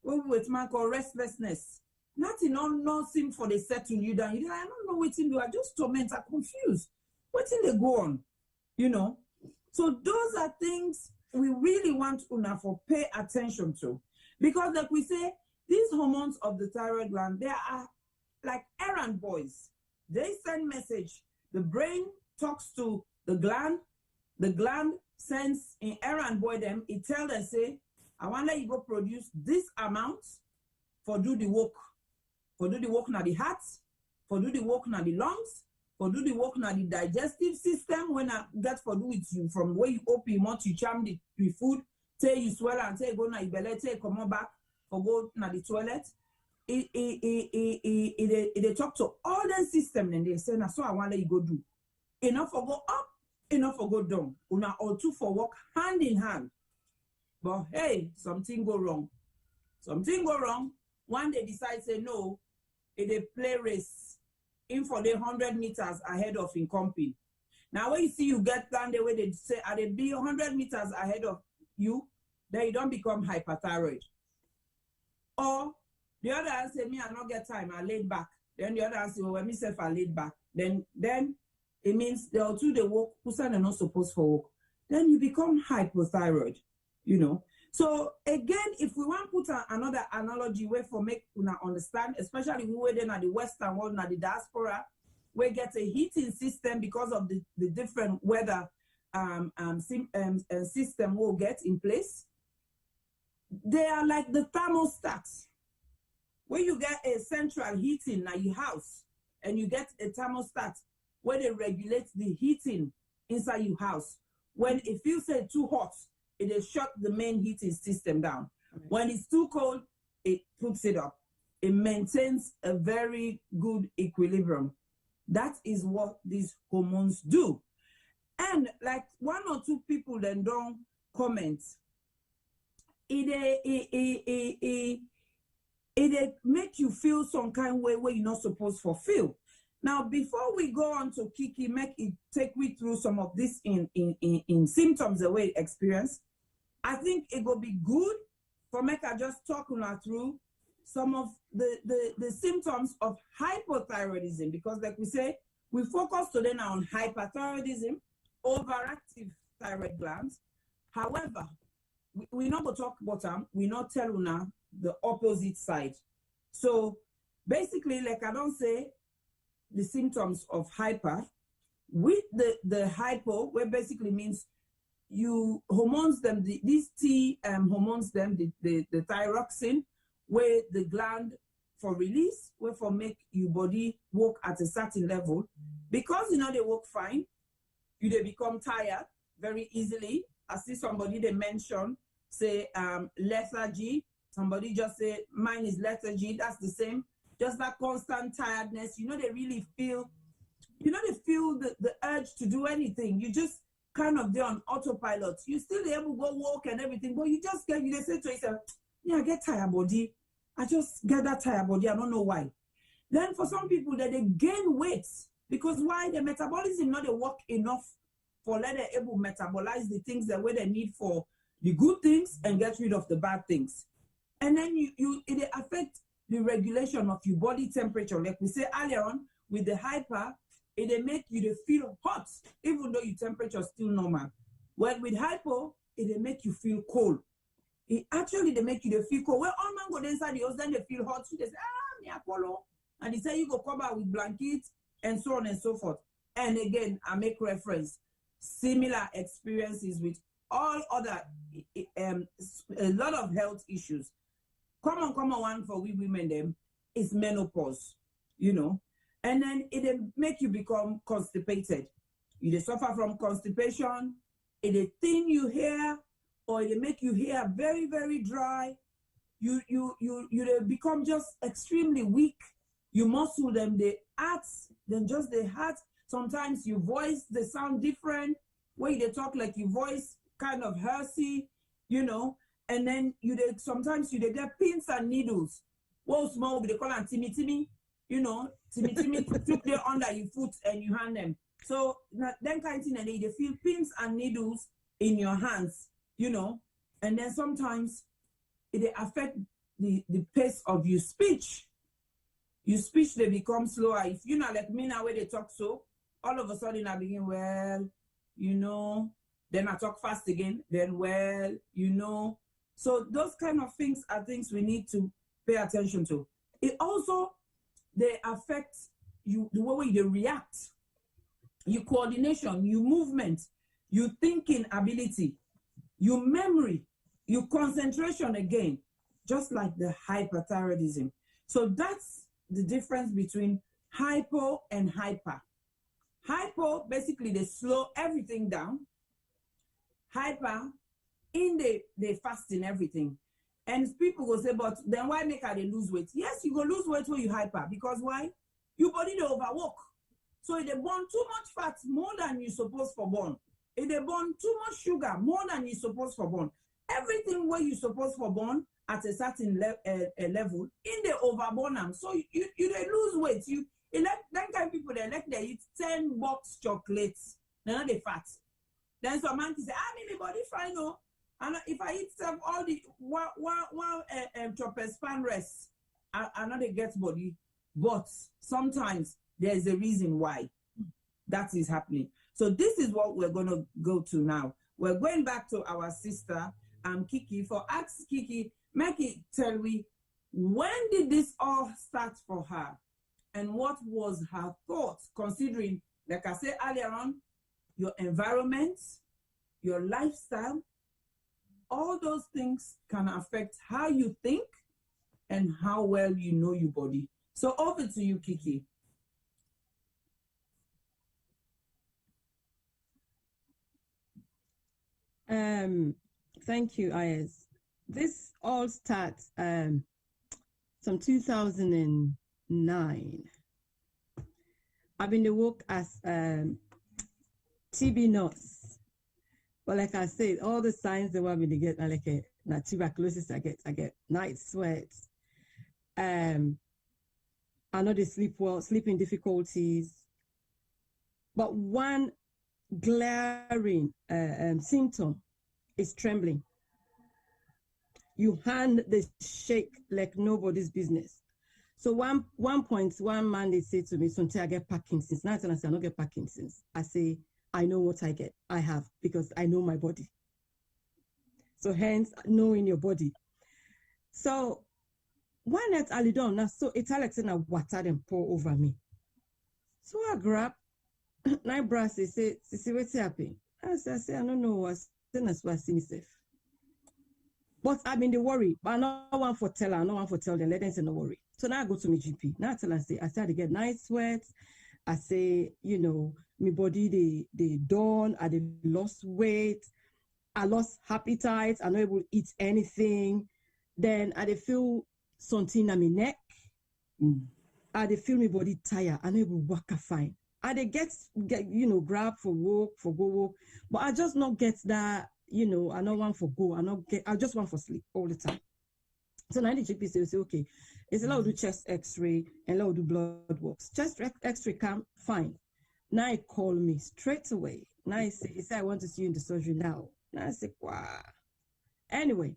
What we man call restlessness. Nothing no seem for they settle you down. You I don't know what to do. I just torment. I'm confused. What in they go on? You know. So those are things we really want una for pay attention to, because like we say, these hormones of the thyroid gland, they are like errand boys. They send message. The brain talks to the gland sends in errand boy them. It tell them say, I want to let you go produce this amount for do the work. For do the work na the heart, for do the work na the lungs, for do the work na the digestive system when I get for do with you from where you open your mouth, you charm the food, say you swallow and say go na your belly, say come on back for go na the toilet. They talk to all the system and they say na so I want let you go do. Enough for go up, enough for go down. Una or two for work hand in hand. But hey, something go wrong. Something go wrong. One they decide say no, they play race in for the 100 meters ahead of in company. Now when you see you get down the way they say are they be 100 meters ahead of you, then you don't become hyperthyroid. Or the other hand say me I not get time, I laid back. Then the other hand say, well, when myself I laid back. Then it means they are two they work, who are not supposed for work. Then you become hypothyroid, you know. So again, if we want to put another analogy way for make una understand, especially we were then at the Western world, at the diaspora, we get a heating system because of the different weather system we'll get in place. They are like the thermostats. When you get a central heating at your house and you get a thermostat where they regulate the heating inside your house. When it feels too hot, it shut the main heating system down. Right. When it's too cold, it puts it up. It maintains a very good equilibrium. That is what these hormones do. And like one or two people then don't comment. It make you feel some kind of way where you're not supposed to feel. Now, before we go on to Kiki, make it take me through some of this in symptoms the way experience. I think it will be good for make I just talk through some of the symptoms of hypothyroidism, because like we say, we focus today now on hyperthyroidism, overactive thyroid glands. However, we not go talk about them, we not tell una the opposite side. So basically, like I don't say the symptoms of hyper, with the hypo, where basically means you hormones them, these T hormones them, the thyroxine, where the gland for release, where for make your body work at a certain level. Because you know they work fine, they become tired very easily. I see somebody they mention, say lethargy. Somebody just say mine is lethargy, that's the same. Just that constant tiredness, you know they really feel, you know they feel the urge to do anything. You just kind of there on autopilot. You still able to go walk and everything, but you just get, you they say to yourself, yeah, I get tired body. I just get that tired body, I don't know why. Then for some people that they gain weight, because why? The metabolism not they work enough for let them able to metabolize the things the way they need for the good things and get rid of the bad things. And then it affect the regulation of your body temperature. Like we say earlier on, with the hyper, it make you feel hot, even though your temperature is still normal. Well, with hypo, it make you feel cold. It actually they make you feel cold. Well, all man go inside the house, then they feel hot. So they say, me a polo. And they say you go cover with blankets and so on and so forth. And again, I make reference, similar experiences with all other, a lot of health issues. Common one for we women them is menopause, you know. And then it make you become constipated. You suffer from constipation, it thin your hair, or it make your hair very, very dry. You become just extremely weak. You muscle them, the arts, then just the heart. Sometimes your voice, they sound different. Where they talk like your voice kind of hersey, you know. And then sometimes you get pins and needles. Well, small, they call them timmy, you know, timmy, took them under your foot and you hand them. So then kind of thing, and they feel pins and needles in your hands, you know. And then sometimes it affect the pace of your speech. Your speech, they become slower. If you know, like me now, where they talk so, all of a sudden I begin, well, you know, then I talk fast again, then, well, you know. So those kind of things are things we need to pay attention to. It also, they affect you, the way you react, your coordination, your movement, your thinking ability, your memory, your concentration again, just like the hyperthyroidism. So that's the difference between hypo and hyper. Hypo, basically, they slow everything down. Hyper, in they fasting everything. And people go say, but then why make her they lose weight? Yes, you go lose weight when you hyper. Because why? Your body they overwork. So if they burn too much fat, more than you supposed for burn. If they burn too much sugar, more than you supposed for burn. Everything where you supposed for burn at a certain level, in the overburn them. So you they lose weight. You elect that kind of people they eat 10 box chocolates. They're not they fat. Then some man can say, my body fine, no. And if I eat all the one choppers pan rest, I know they get body. But sometimes there's a reason why that is happening. So this is what we're gonna go to now. We're going back to our sister Kiki. For ask Kiki, make it tell me, when did this all start for her? And what was her thoughts, considering, like I said earlier on, your environment, your lifestyle, all those things can affect how you think and how well you know your body. So over to you, Kiki. Thank you, Ayes. This all starts some 2009. I've been to work as TB nurse. But like I said, all the signs that want me to get are like tuberculosis. I get night sweats. I know they sleep well, sleeping difficulties. But one glaring symptom is trembling. You hand the shake like nobody's business. So one point, one man they say to me, "Sonte, I get Parkinson's." Now I say, I don't get Parkinson's. I say, I know what I get. I have, because I know my body. So hence, knowing your body. So one night I done now, so it's like saying water and pour over me. So I grab, my brass say, what's happening? I say, I don't know, I see myself. But I've been the worry, but I don't want for tell her, I don't want for tell them, let them say no worry. So now I go to my GP. Now I tell her, I start to get night sweats. I say, my body, they done, I lost weight, I lost appetite, I'm not able to eat anything. Then I feel something on my neck. I feel my body tired, I'm not able to walk fine. I get grab for walk, for go walk, but I just not get that, I don't want for go, I just want for sleep all the time. So now the GP say, okay, it's allowed to do chest x-ray and allowed to do blood works. Chest x-ray come fine. Now he call me straight away. Now he say, I want to see you in the surgery now. Now I say, wow. Anyway,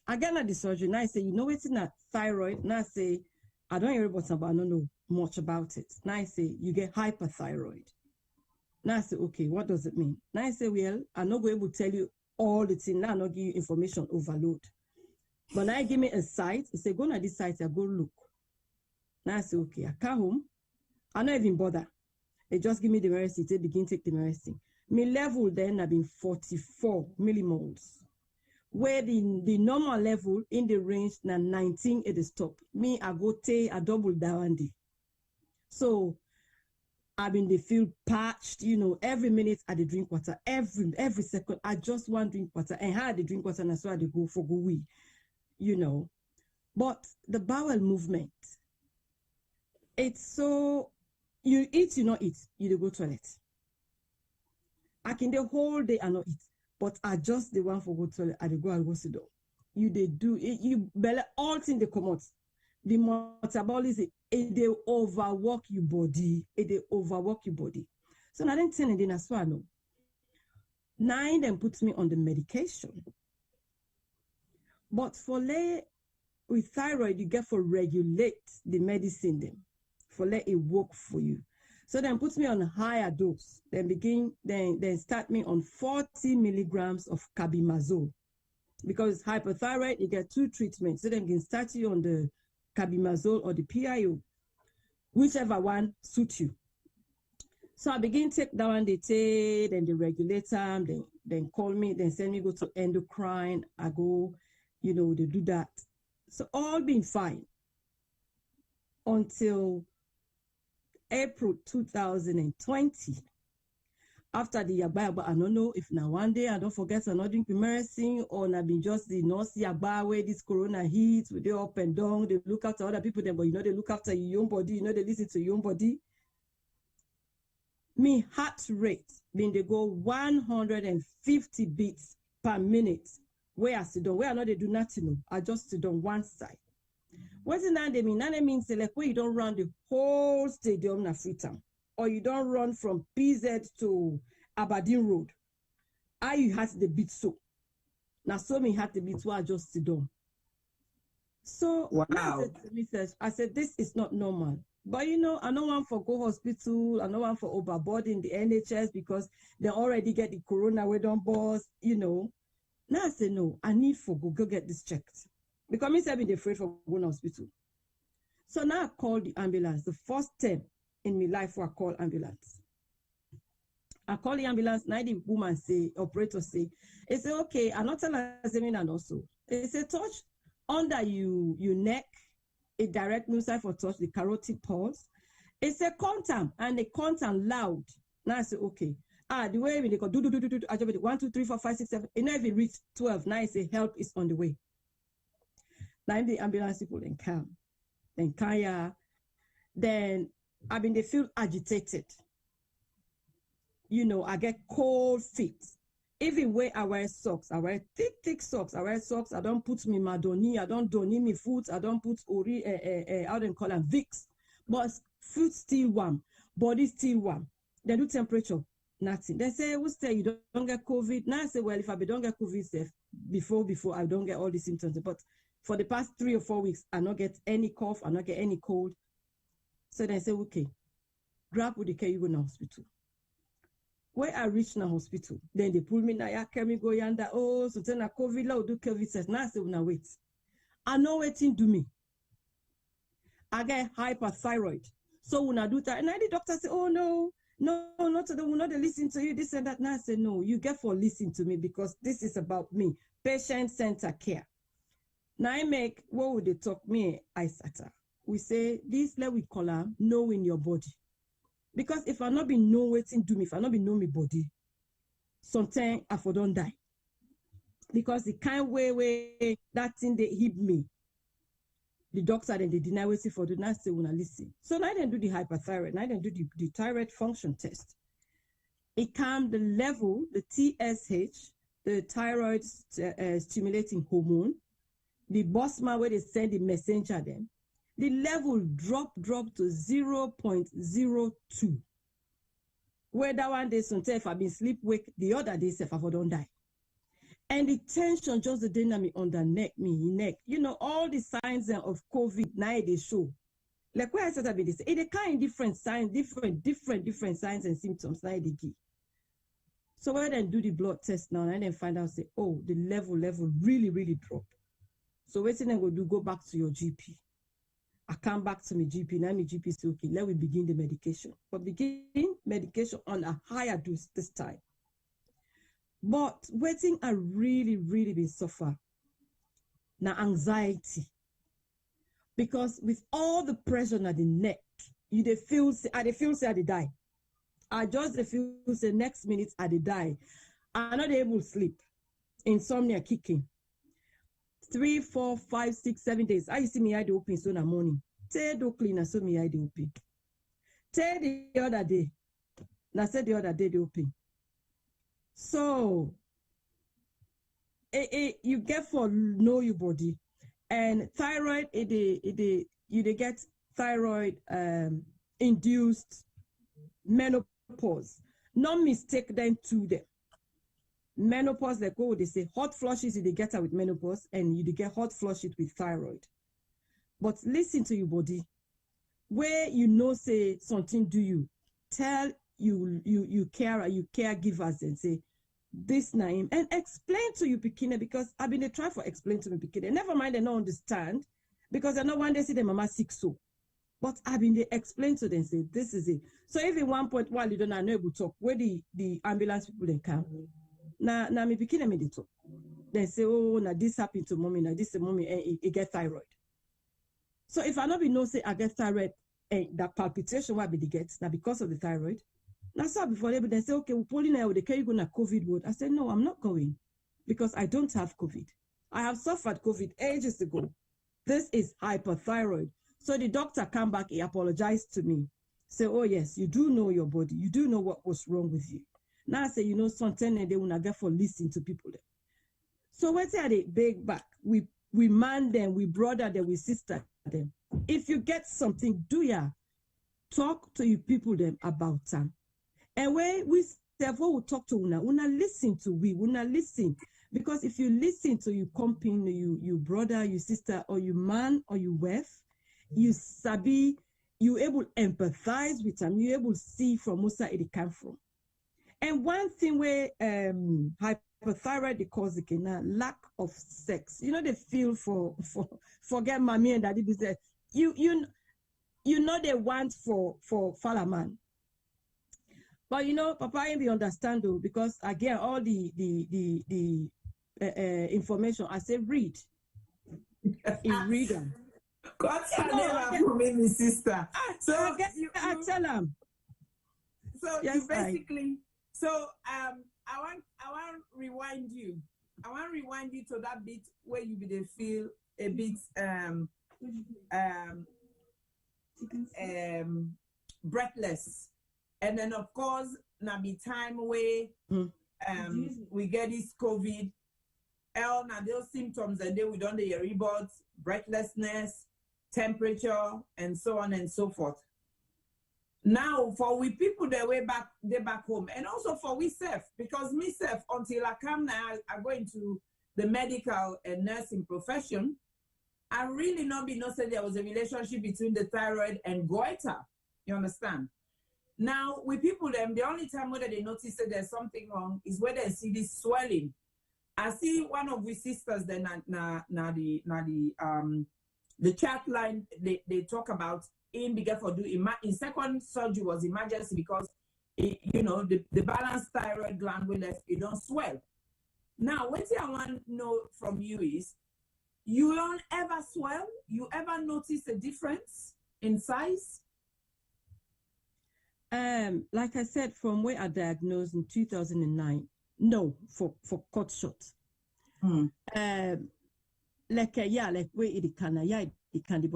I get at the surgery. Now I say, it's not thyroid. Now I say, I don't hear about it, but I don't know much about it. Now I say, you get hyperthyroid. Now I say, okay, what does it mean? Now I say, well, I'm not going to tell you all the things. Now I'm not give you information overload. But now give me a site. He say, go to this site, I go look. Now I say, okay, I come home. I don't even bother. They just give me the medicine. They begin to take the medicine. My level then have been 44 millimoles. Where the normal level in the range na 19 at the stop. Me, I go take a double down there. So I've been the feel parched, every minute I drink water. Every second, I just want to drink water. And how I drink water, and that's why I go for go wee. But the bowel movement, it's so, you eat, you not eat, you go toilet. I can the whole day I not eat, but I just the one for go toilet, I go sit down. You they do it, you belly all things they come out. The metabolism, they overwork your body, So now then 10 and then I swallow. 9 then puts me on the medication. But for with thyroid, you get for regulate the medicine then, for let it work for you. So then puts me on a higher dose. Then start me on 40 milligrams of carbimazole. Because hyperthyroid, you get 2 treatments. So then can start you on the carbimazole or the PIO, whichever one suits you. So I begin take that one, they take, then they regulate them, then call me, then send me go to endocrine. I go, they do that. So all being fine until April 2020. After the Yagba, I don't know if now one day I don't forget I'm not drink medicine or I been just the nurse Yagba where this corona hits, with they up and down, they look after other people, but they look after your own body, they listen to your own body. Me heart rate been they go 150 beats per minute. Where I sit down, where I know they do nothing, I just sit on one side. What's in that they mean? That means like where you don't run the whole stadium na Freetown, or you don't run from PZ to Aberdeen Road. You had the beat so. Now so me had the beat where I just sit down. So wow. I said this is not normal. But I don't want for go hospital, I don't want for overboarding the NHS because they already get the corona we don't boss, Now I say no, I need for go get this checked. Because me I've been afraid for going to hospital. So now I call the ambulance. The first time in my life where I call ambulance. I call the ambulance, now the woman say, operator say, it say, okay, I'm not telling and also. It say touch under your neck, a direct new side for touch, the carotid pulse. It's a contam, and the contam loud. Now I say, okay. The way we go do, I just 1, 2, 3, 4, 5, 6, 7. It never reach 12. Now I say help is on the way. Now the ambulance people then come. Then Kaya. Then they feel agitated. I get cold feet. Even where I wear socks, I wear thick socks. I wear socks. I don't put me madoni. I don't doni me foot. I don't put how they call them Vicks. But foot still warm, body still warm. They do temperature, nothing. They say, "Who say you don't get COVID?" Now I say, "Well, if I don't get COVID, safe before I don't get all the symptoms." But for the past 3 or 4 weeks, I not get any cough. I not get any cold. So they say, "Okay, grab with the care you go to hospital." Where I reach the hospital, then they pull me now. Yeah, carry me go yonder. Oh, so then I COVID now do COVID test. Now I say, "Now wait, I know waiting do me. I get hyperthyroid. So when I do that, and the doctor say, "Oh no, not to them. Will not listen to you. This and that." Now I say, "No, you get for listen to me because this is about me. Patient-centered care." Now I make what would they talk me? I sata. We say this. Let we call her knowing your body. Because if I not be know waiting do me, if I not be know me body, sometimes I for don't die. Because the kind way that thing they hit me, the doctor then they deny waiting for the nurse say when I listen. So now I didn't do the hyperthyroid, now I didn't do the thyroid function test. It came the level, the TSH, the thyroid stimulating hormone, the BOSMA where they send the messenger them. The level drop to 0.02. Where that one day, sometimes if I've been sleep wake, the other day, if I don't die. And the tension, just the dynamic on the neck. All the signs of COVID, now they show. Like where I said, it kind of different signs, different signs and symptoms, now they give. So when I do the blood test now, and then find out, say, oh, the level really drop. So what then go do, go back to your GP. I come back to my GP. Now my GP say, okay, let we begin the medication. But begin medication on a higher dose this time. But waiting I really been suffer. Now anxiety. Because with all the pressure on the neck, I feel say I die. I just feel say next minute I die. I'm not able to sleep. Insomnia kicking. 3, 4, 5, 6, 7 days. I see me eye open so in the morning. Take do clean so me eye open. Take the other day. Now said the other day they open. So you get for know your body. And thyroid, you get thyroid induced menopause. Not mistake them to them. Menopause, like what would they say? Hot flushes you get her with menopause, and you get hot flushes with thyroid. But listen to your body. Where say something do you, tell you caregivers and say this name and explain to you bikini, because I've been trying for explain to me bikini. Never mind they don't understand because I know one day see the mama sick so. But I've been explain to them say this is it. So if in one point while you don't know able to talk, where the ambulance people then come. Now me bikini me they talk. They say, oh, now this happened to mommy, now this mommy it get thyroid. So if I not be no say I get thyroid that palpitation why be the gets now because of the thyroid. Now so before they say, okay, we're pulling out the carry going to COVID ward. I said, no, I'm not going because I don't have COVID. I have suffered COVID ages ago. This is hyperthyroid. So the doctor came back, he apologized to me. Say, oh yes, you do know your body. You do know what was wrong with you. Now I say, you know, something they will not get for listening to people. So when they beg back, we man them, we brother them, we sister them. If you get something, do ya talk to you people them about them. And when we therefore will talk to una listen to una listen. Because if you listen to your company, you brother, your sister, or your man, or your wife, you sabi, you able to empathize with them, you able to see from where it come from. And one thing where hyperthyroid cause lack of sex. You know the feel for forget mommy and daddy business. You know they want for Falaman. But you know, Papa ain't be understand though, because again all the information I say read. You read them. God's for me, sister. So I tell them. So yes, you basically I want rewind you. I want to rewind you to that bit where you will feel a bit breathless. And then of course now be time where we get this COVID. Now those symptoms and then we don't the rebound, breathlessness, temperature, and so on and so forth. Now for we people that way back home, and also for we self, because myself until I come now, I go into the medical and nursing profession. I really not say there was a relationship between the thyroid and goiter. You understand? Now with people them, the only time whether they notice that there's something wrong is whether they see this swelling. I see one of we sisters then the chat line they talk about in bigger for do in second surgery was emergency because you know the balanced thyroid gland will left it don't swell. Now what I want to know from you is you don't ever swell? You ever notice a difference in size? Like I said, from where I diagnosed in 2009, no, for cut short. Like where it can, the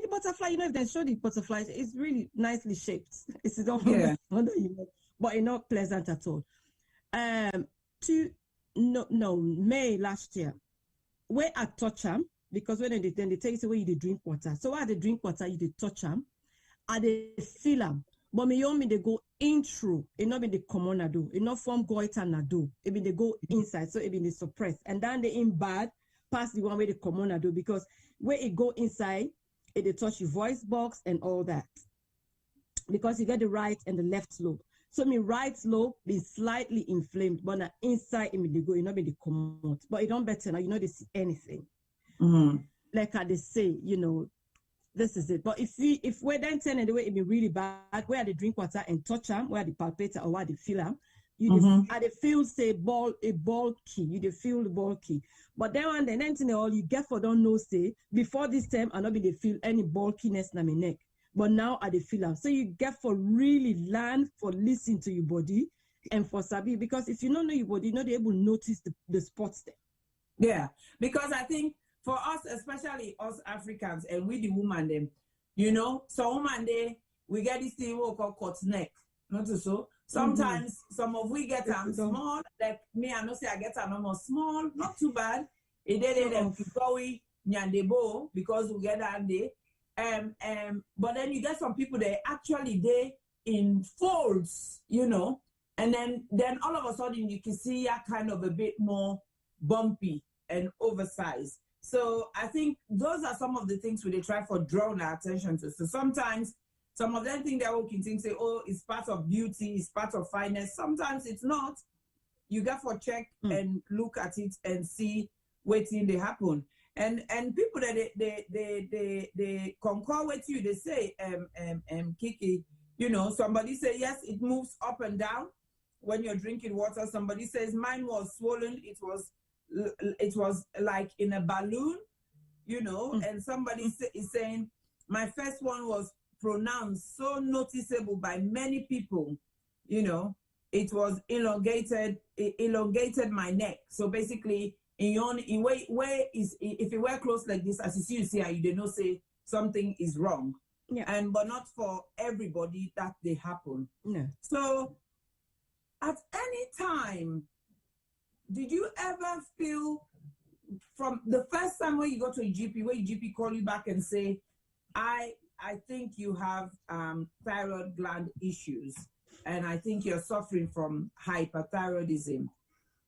butterfly, you know, if they show the butterfly, it's really nicely shaped. It's not, but it's not pleasant at all. May last year, where I touch them, because when they tell you where you drink water. So while they drink water, you touch them, and they feel them. But me they go in through. It not be the common do. It not form goiter na do. It be they go inside, so it be they suppress. And then they in bad pass the one way the common do, because where it go inside, it touch your voice box and all that. Because you get the right and the left lobe. So my right lobe be slightly inflamed, but now inside it they go, it not be the common. But it don't better now, you know they see anything. Like I they say, you know, this is it. But if we're then telling the way it be really bad, where they drink water and touch them, where they palpate or where they feel them, you they feel say bulky, you they feel the bulky. But then when the next thing all you get for don't know say before this time I not be they feel any bulkiness na my neck. But now I they feel them. So you get for really learn for listen to your body and for sabi, because if you don't know your body, you're not able to notice the spots there. Yeah, because I think for us, especially us Africans, and we the woman them, you know, so woman they we get this thing we call cut neck, not so. Sometimes some of we get them small, like me, I know say I get them almost small, not too bad. It did them going nyandebo because we get that day. But then you get some people that actually they in folds, you know, and then all of a sudden you can see a kind of a bit more bumpy and oversized. So I think those are some of the things we they try for drawing our attention to. So sometimes some of them think they're working things, say, oh, it's part of beauty, it's part of fineness. Sometimes it's not. You got to check and look at it and see what thing they happen. And people that they concur with you, they say, Kiki, you know, somebody say yes, it moves up and down when you're drinking water. Somebody says mine was swollen, it was like in a balloon, you know, and somebody is saying my first one was pronounced, so noticeable by many people, you know, it was elongated my neck. So basically, if you wear clothes like this, as you see, you don't know say something is wrong. Yeah. But not for everybody that they happen. No. So at any time, did you ever feel from the first time when you go to a GP, where your GP call you back and say, I think you have thyroid gland issues, and I think you're suffering from hyperthyroidism.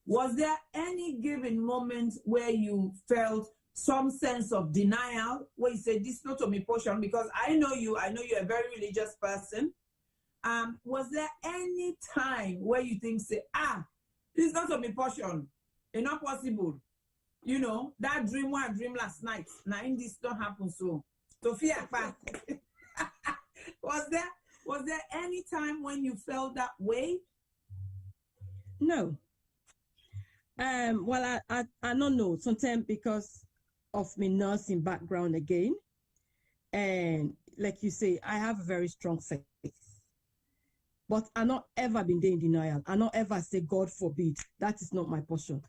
Was there any given moment where you felt some sense of denial, where you said, this is not my portion? Because I know you're a very religious person. Was there any time where you think, say, this is not my portion, it's not possible? You know, that dream I dreamed last night, now in this don't happen so. Sophia, was there any time when you felt that way? No. Well, I don't know. Sometimes because of my nursing background again, and like you say, I have a very strong faith. But I not ever been there in denial. I not ever say, God forbid. That is not my portion.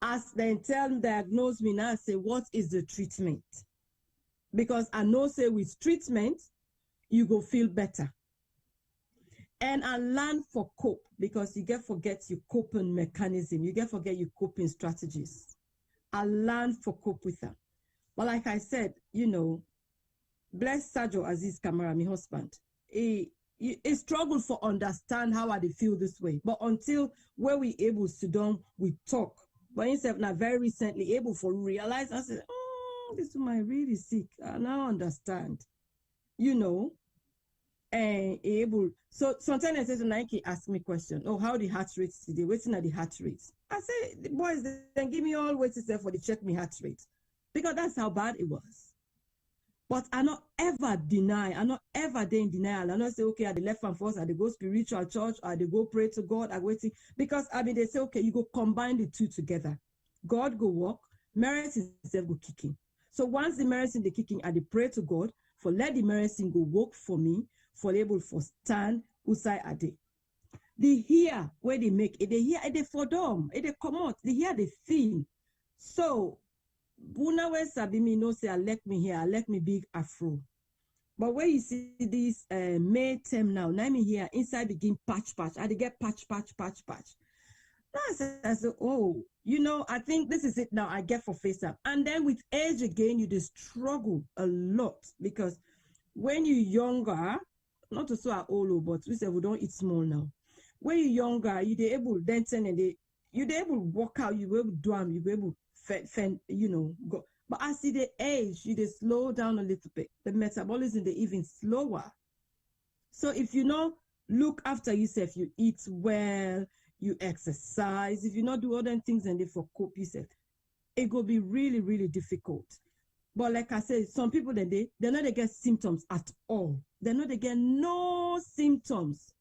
As they diagnose me now, I say, what is the treatment? Because I know, say, with treatment, you go feel better. And I learn for cope, because you get forget your coping mechanism. You get forget your coping strategies. I learn for cope with that. But like I said, you know, bless Sajo Aziz Kamara, my husband. He struggled for understand how I feel this way. But until where we able to sit down, we talk. But instead, now very recently able to realize, I said, this woman really sick. I now understand, you know, and able. So sometimes I say to Nike, ask me question. Oh, how the heart rate today? Waiting at the heart rate. I say, the boys, then give me all waiting there for the check me heart rate, because that's how bad it was. But I not ever deny. I not ever there in denial. I not say, okay, at the left and first, I they go spiritual church, or they go pray to God, I waiting. Because I mean, they say, okay, you go combine the two together. God go walk, medicine itself go kicking. So once the medicine they kicking, I they pray to God for let the medicine go work for me, for able for stand usai a day. The here where they make it, they hear it, they for them, it they come out, they hear the thing. So Buna we sabi me no say I like me here, I like me big afro. But when you see this May term now me here inside begin patch. I get patch. I said, oh, you know, I think this is it now. I get for face up. And then with age again, you just struggle a lot, because when you're younger, not to say old, but we say we don't eat small now. When you're younger, you're able then you're able to walk out, you're able to do them, you're able to you know, go. But as the age, you just slow down a little bit. The metabolism they even slower. So if you know, look after yourself, you eat well, you exercise, if you not do other things and they for cope yourself, it will be really, really difficult. But like I said, some people they're not they get symptoms at all. They're not they get no symptoms.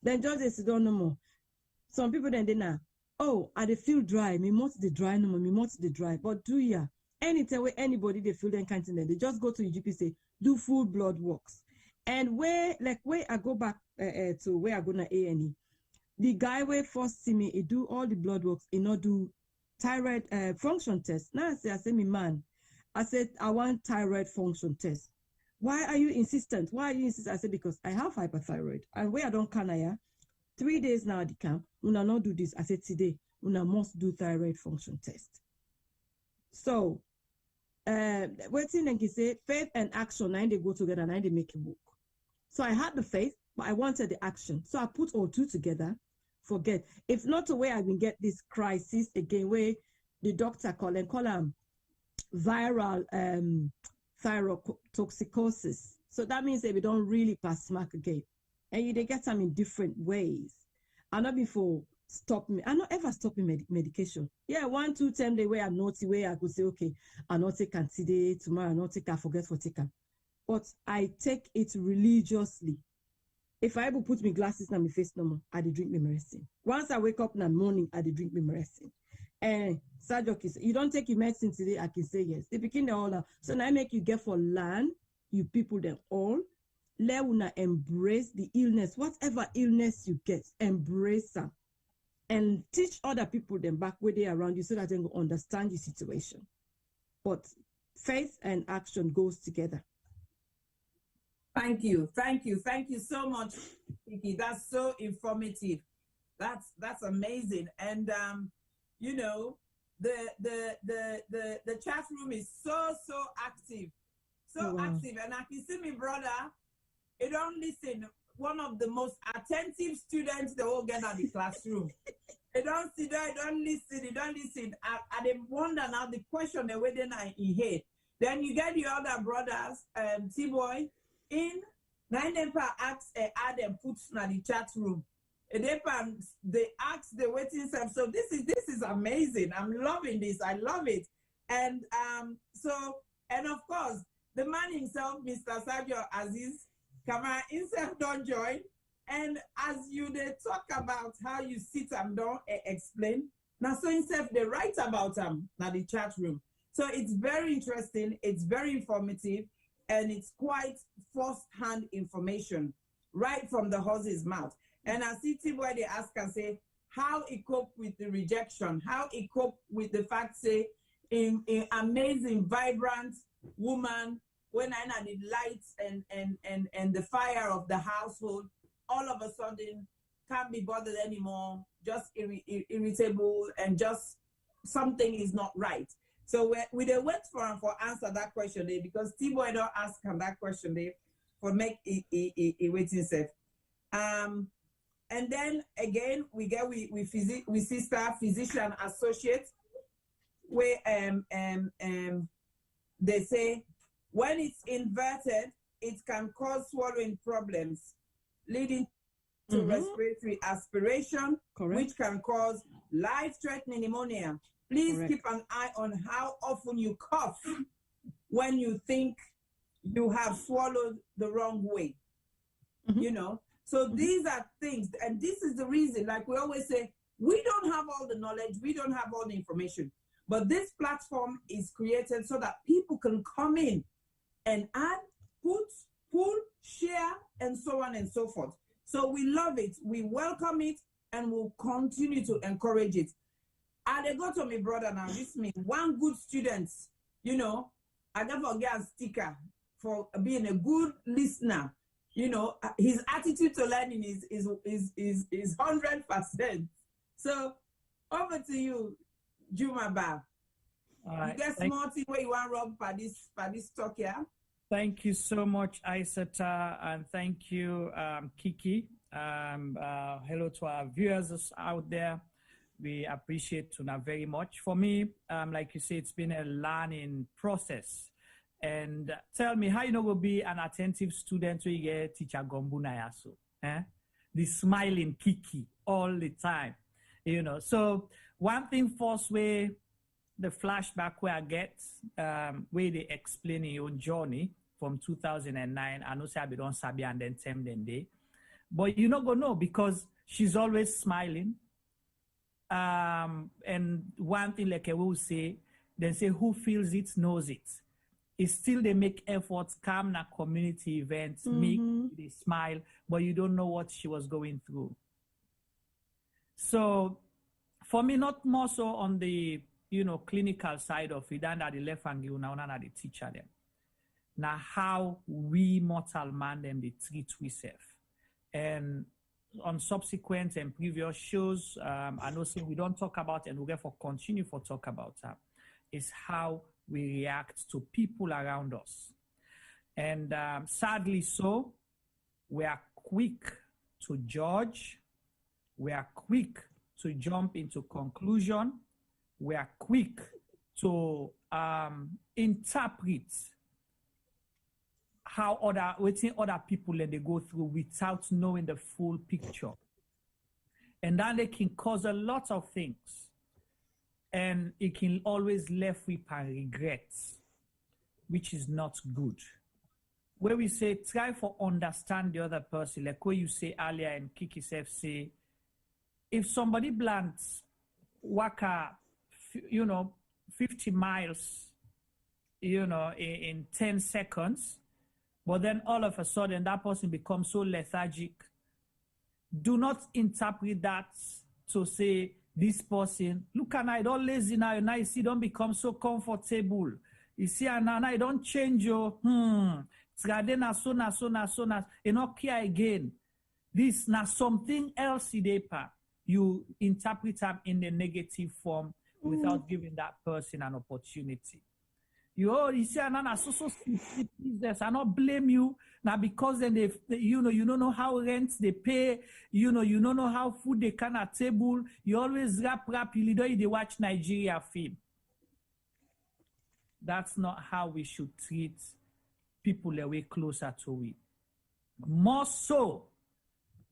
Then just they say don't no more. Some people then they now, oh, I they feel dry, me must the dry no more, me must the dry. But do ya anytime where anybody they feel them kind of thing, they just go to your GP say do full blood works. And where I go back to where I go na A&E. The guy where first see me, he do all the blood works, he not do thyroid function test. Now I say me man, I said I want thyroid function test. Why are you insistent? I said because I have hyperthyroid, and where I don't can 3 days now at the camp, una not do this. I said today, una must do thyroid function test. So waiting and he say faith and action, now they go together, now they make it work. So I had the faith, but I wanted the action. So I put all two together. Forget. If not to where I can get this crisis again, where the doctor call them viral thyrotoxicosis. So that means that we don't really pass mark again. And they get them in different ways. And not before stop me. I not ever stop medication. Yeah, 1-2 times the way I naughty way I could say, okay, I not take today, tomorrow I not take, I forget for take. But I take it religiously. If I ever put my glasses on my face no more, I drink my medicine. Once I wake up in the morning, I drink my medicine. And Sajok is, you don't take your medicine today, I can say yes. They begin the all out. So now I make you get for land, you people them all. let una embrace the illness, whatever illness you get, embrace them. And teach other people them back where they are around you so that they will understand the situation. But faith and action goes together. Thank you so much, Kiki. That's so informative. That's amazing. And you know, the chat room is so active, active. And I can see my brother. He don't listen. One of the most attentive students they all get at the classroom. They don't sit there, they don't listen. I they wonder now the question they wait in head. Then you get the other brothers, T-Boy, in 9 ask add and put in the chat room. They ask the waiting self. So this is amazing. I'm loving this. I love it. And and of course, the man himself, Mr. Sergio Aziz Kamara himself don't join. And as you they talk about how you sit and don't explain, now so himself they write about now the chat room. So it's very interesting, it's very informative, and it's quite first-hand information right from the horse's mouth. And I see where they ask and say how he cope with the rejection, how he cope with the fact say in amazing, vibrant woman when I know the lights and the fire of the household, all of a sudden can't be bothered anymore, just irritable, and just something is not right. So we they wait for him for answer that question there, because T-Boy don't ask him that question there for make a waiting safe. And then again we get we sister physician associate where they say when it's inverted it can cause swallowing problems leading to respiratory aspiration, which can cause life-threatening pneumonia. Please keep an eye on how often you cough when you think you have swallowed the wrong way. You know, so these are things, and this is the reason, like we always say, we don't have all the knowledge, we don't have all the information, but this platform is created so that people can come in and add, pull, share, and so on and so forth. So we love it, we welcome it, and we'll continue to encourage it. And I go to my brother now, this means one good student, you know, I never get a sticker for being a good listener. You know, his attitude to learning is 100%. So over to you, Juma Ba. You get something where you want to rub for this talk here? Thank you so much, Isata, and thank you, Kiki. Hello to our viewers out there. We appreciate Tuna very much. For me, like you say, it's been a learning process. And tell me, how you know will be an attentive student when you get teacher Gombuna Yaso? The smiling Kiki all the time. You know, so one thing first way, the flashback where I get, where they explain your journey from 2009, I know say I be don't sabi and then them then day. But you not gonna know because she's always smiling. And one thing like I will say, they say who feels it knows it. It's still they make efforts, come na community events, make they smile, but you don't know what she was going through. So for me, not more so on the clinical side of it, than at the left and now the teacher them. Now how we mortal man them they treat ourselves. And on subsequent and previous shows, I know say we don't talk about and we'll therefore continue for talk about that, is how we react to people around us. And sadly so, we are quick to judge, we are quick to jump into conclusion, we are quick to interpret how other people let they go through without knowing the full picture. And then they can cause a lot of things. And it can always left with regrets, which is not good. Where we say, try for understand the other person, like what you say earlier and Kiki self say, if somebody blants waka, 50 miles, in 10 seconds, But then all of a sudden, that person becomes so lethargic. Do not interpret that to say, this person, look at I don't lazy now, and I see don't become so comfortable. You see, and now I don't change your, you know, care again. This now something else, you interpret them in the negative form without giving that person an opportunity. You see, and now so business. I not blame you now because then they you don't know how rent they pay. You don't know how food they can at table. You always rap. You don't they watch Nigeria film. That's not how we should treat people away closer to it. More so,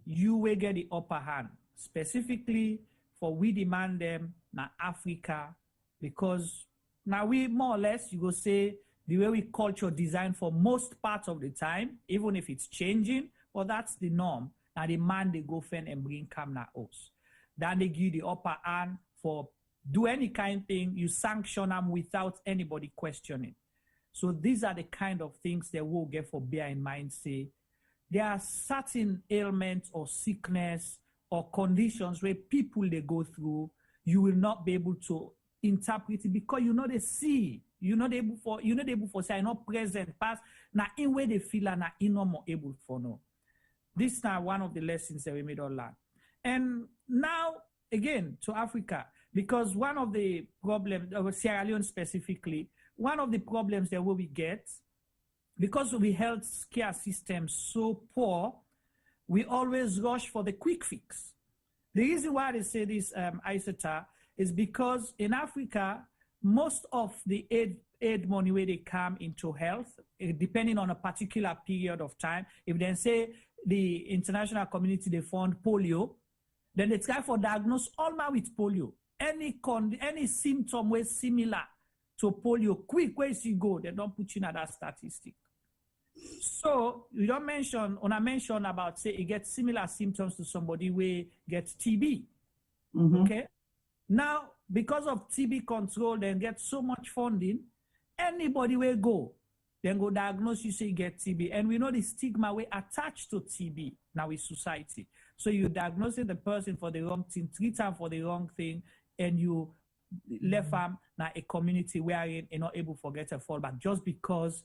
you will get the upper hand. Specifically for we demand them now Africa, because now we more or less, you go say, the way we culture design for most parts of the time, even if it's changing, but that's the norm. Now the man they go fend and bring come na us. Then they give the upper hand for do any kind of thing, you sanction them without anybody questioning. So these are the kind of things that we'll get for bear in mind, say, there are certain ailments or sickness or conditions where people they go through, you will not be able to interpret it because you know they see, you're not able for say, I'm not present, past, now in where they feel and in no more able for no. This is now one of the lessons that we made all learn. And now, again, to Africa, because one of the problems, Sierra Leone specifically, one of the problems that we get, because we health care system so poor, we always rush for the quick fix. The reason why they say this, Isata, is because in Africa, most of the aid money where they come into health, depending on a particular period of time, if they say the international community, they fund polio, then they try for diagnose all man with polio. Any symptom was similar to polio, quick where you go, they don't put you in that statistic. So you don't mention, when I mention about say it gets similar symptoms to somebody who gets TB. Okay. Now, because of TB control, then get so much funding, anybody will go, then go diagnose you say you get TB. And we know the stigma we attached to TB now in society. So you diagnose the person for the wrong thing, treat them for the wrong thing, and you left them now a community where you're not able to get a fallback just because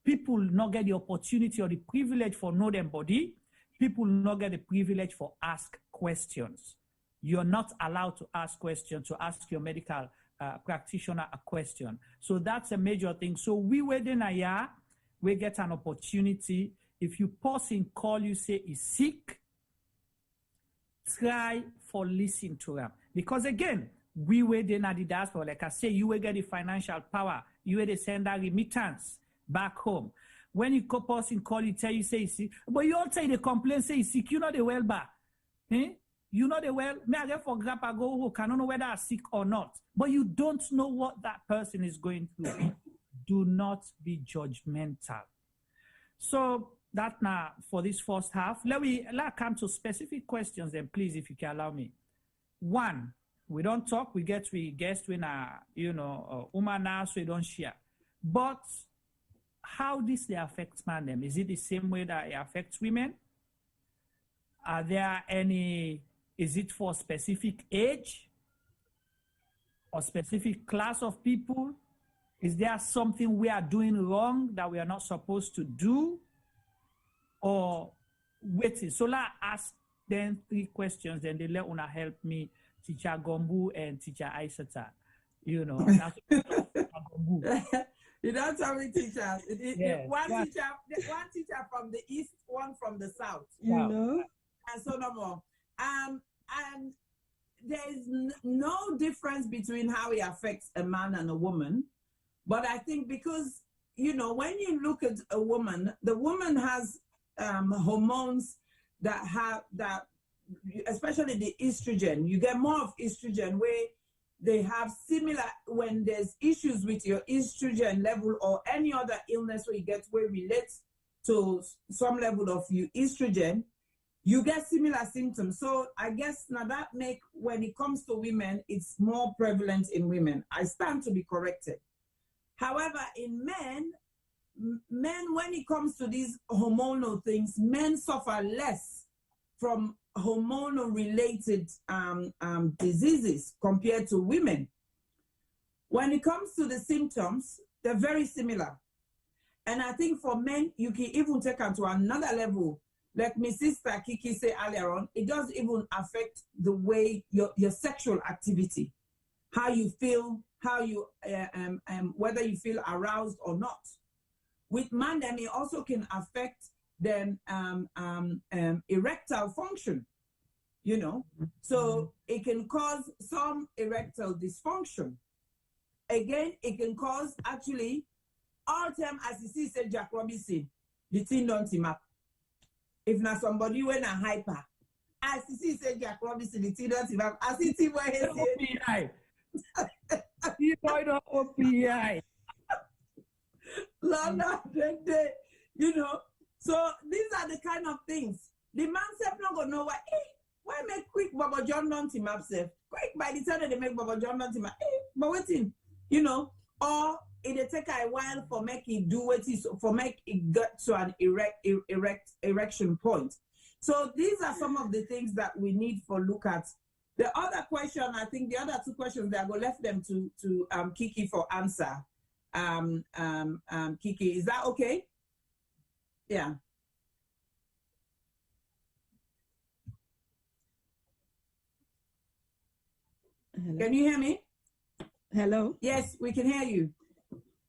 people not get the opportunity or the privilege for know their body. People not get the privilege for ask questions. You're not allowed to ask questions, to ask your medical practitioner a question. So that's a major thing. So we within a year, we get an opportunity. If you person call you, say is sick, try for listen to them. Because again, we within the diaspora, like I say, you will get the financial power. You will send a remittance back home. When you person call you, tell you, say he's sick, but you all say the complaint, say he's sick, you know the well back. You know the well, may I get for grandpa go who cannot know whether I'm sick or not. But you don't know what that person is going through. Do not be judgmental. So that now for this first half, let come to specific questions then, please, if you can allow me. One, we don't talk, we guest when woman now, so we don't share. But how this they affect man them? Is it the same way that it affects women? Are there any, is it for specific age or specific class of people? Is there something we are doing wrong that we are not supposed to do? Or waiting. So let's ask them 3 questions, then they let una help me, Teacher Gombu and Teacher Aisata. You know, you don't tell me teachers. Yes. One teacher from the east, one from the south. You know? And so no more. And there is no difference between how it affects a man and a woman. But I think because, when you look at a woman, the woman has hormones that especially the estrogen, you get more of estrogen where they have similar, when there's issues with your estrogen level or any other illness where you get where relates to some level of your estrogen, you get similar symptoms. So I guess now that when it comes to women, it's more prevalent in women. I stand to be corrected. However, in men, men, when it comes to these hormonal things, men suffer less from hormonal-related diseases compared to women. When it comes to the symptoms, they're very similar. And I think for men, you can even take it to another level. Like my sister Kiki said earlier on, it does even affect the way your sexual activity, how you feel, how you whether you feel aroused or not. With men, then it also can affect the erectile function, you know. So it can cause some erectile dysfunction. Again, it can cause actually all time, as you see, said Jack Robinson, the thing don't team up. If not somebody when a hyper, as you see, said Jack Robinson, the thing don't team up. As you see where he said, you know, OPI. You know, so these are the kind of things. The man self not gonna know why make quick Baba John don't team up self. Quick by the time they make Baba John don't team up. But waiting, you know, or it'll take a while for make it do what is for make it get to an erection point. So these are some of the things that we need for look at. The other question, I think the other two questions that I go left them to Kiki for answer. Kiki, is that okay? Yeah. Hello. Can you hear me? Hello. Yes, we can hear you.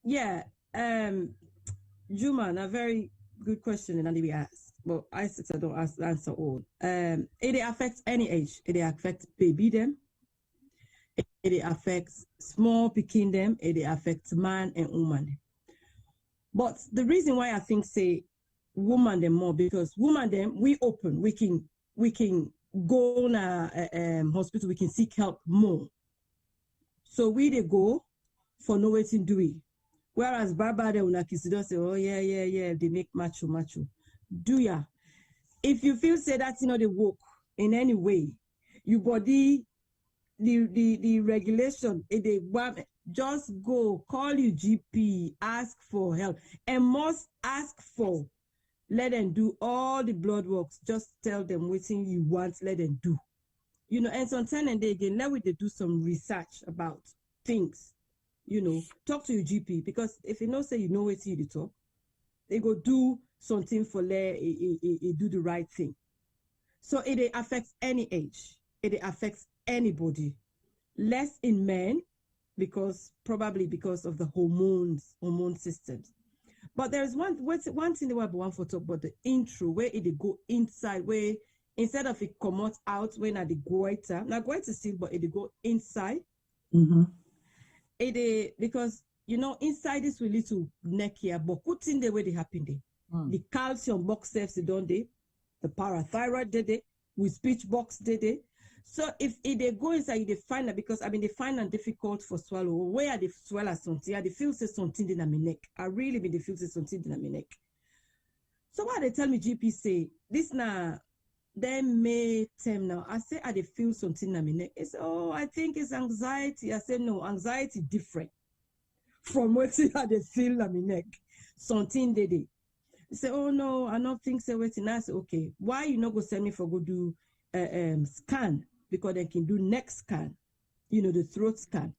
Yeah. Juma, a very good question and we ask. But I said I don't answer all. It affects any age. It affects baby them. It affects small picking them. It affects man and woman. But the reason why I think say woman them more because woman them we open. We can go na hospital. We can seek help more. So we they go for no waiting do it. Whereas Barbara they una kisido say oh yeah they make macho. Do ya? If you feel say that you know they work in any way, your body the regulation they just go call your GP, ask for help, and must ask for let them do all the blood works. Just tell them what you want, let them do. You know, and sometimes and they again, let they do some research about things. You know, talk to your GP because if you know say you know what you talk, they go do something for let do the right thing. So it affects any age. It affects anybody. Less in men probably because of the hormone systems. But there's one thing that I want to talk about the intro where it go inside where instead of it come out when at the goiter. Now goiter still but it go inside. Mm-hmm. It because you know inside this with little neck here, but put in the way they happen there. The calcium box cells they don't they, the parathyroid did it, with speech box did it. So if they go inside, they find that because I mean they find it difficult for swallow. Where they swallow something, they feel say something in my neck. I really mean they feel say something in my neck. So what they tell me GP say this now they may term now. I say they feel something in my neck. It's oh I think it's anxiety. I say no, anxiety different from what they feel in my neck. Something they did. Say, oh no, I don't think so. Waiting. I say, okay, why you not go send me for go do scan? Because they can do neck scan, you know, the throat scan.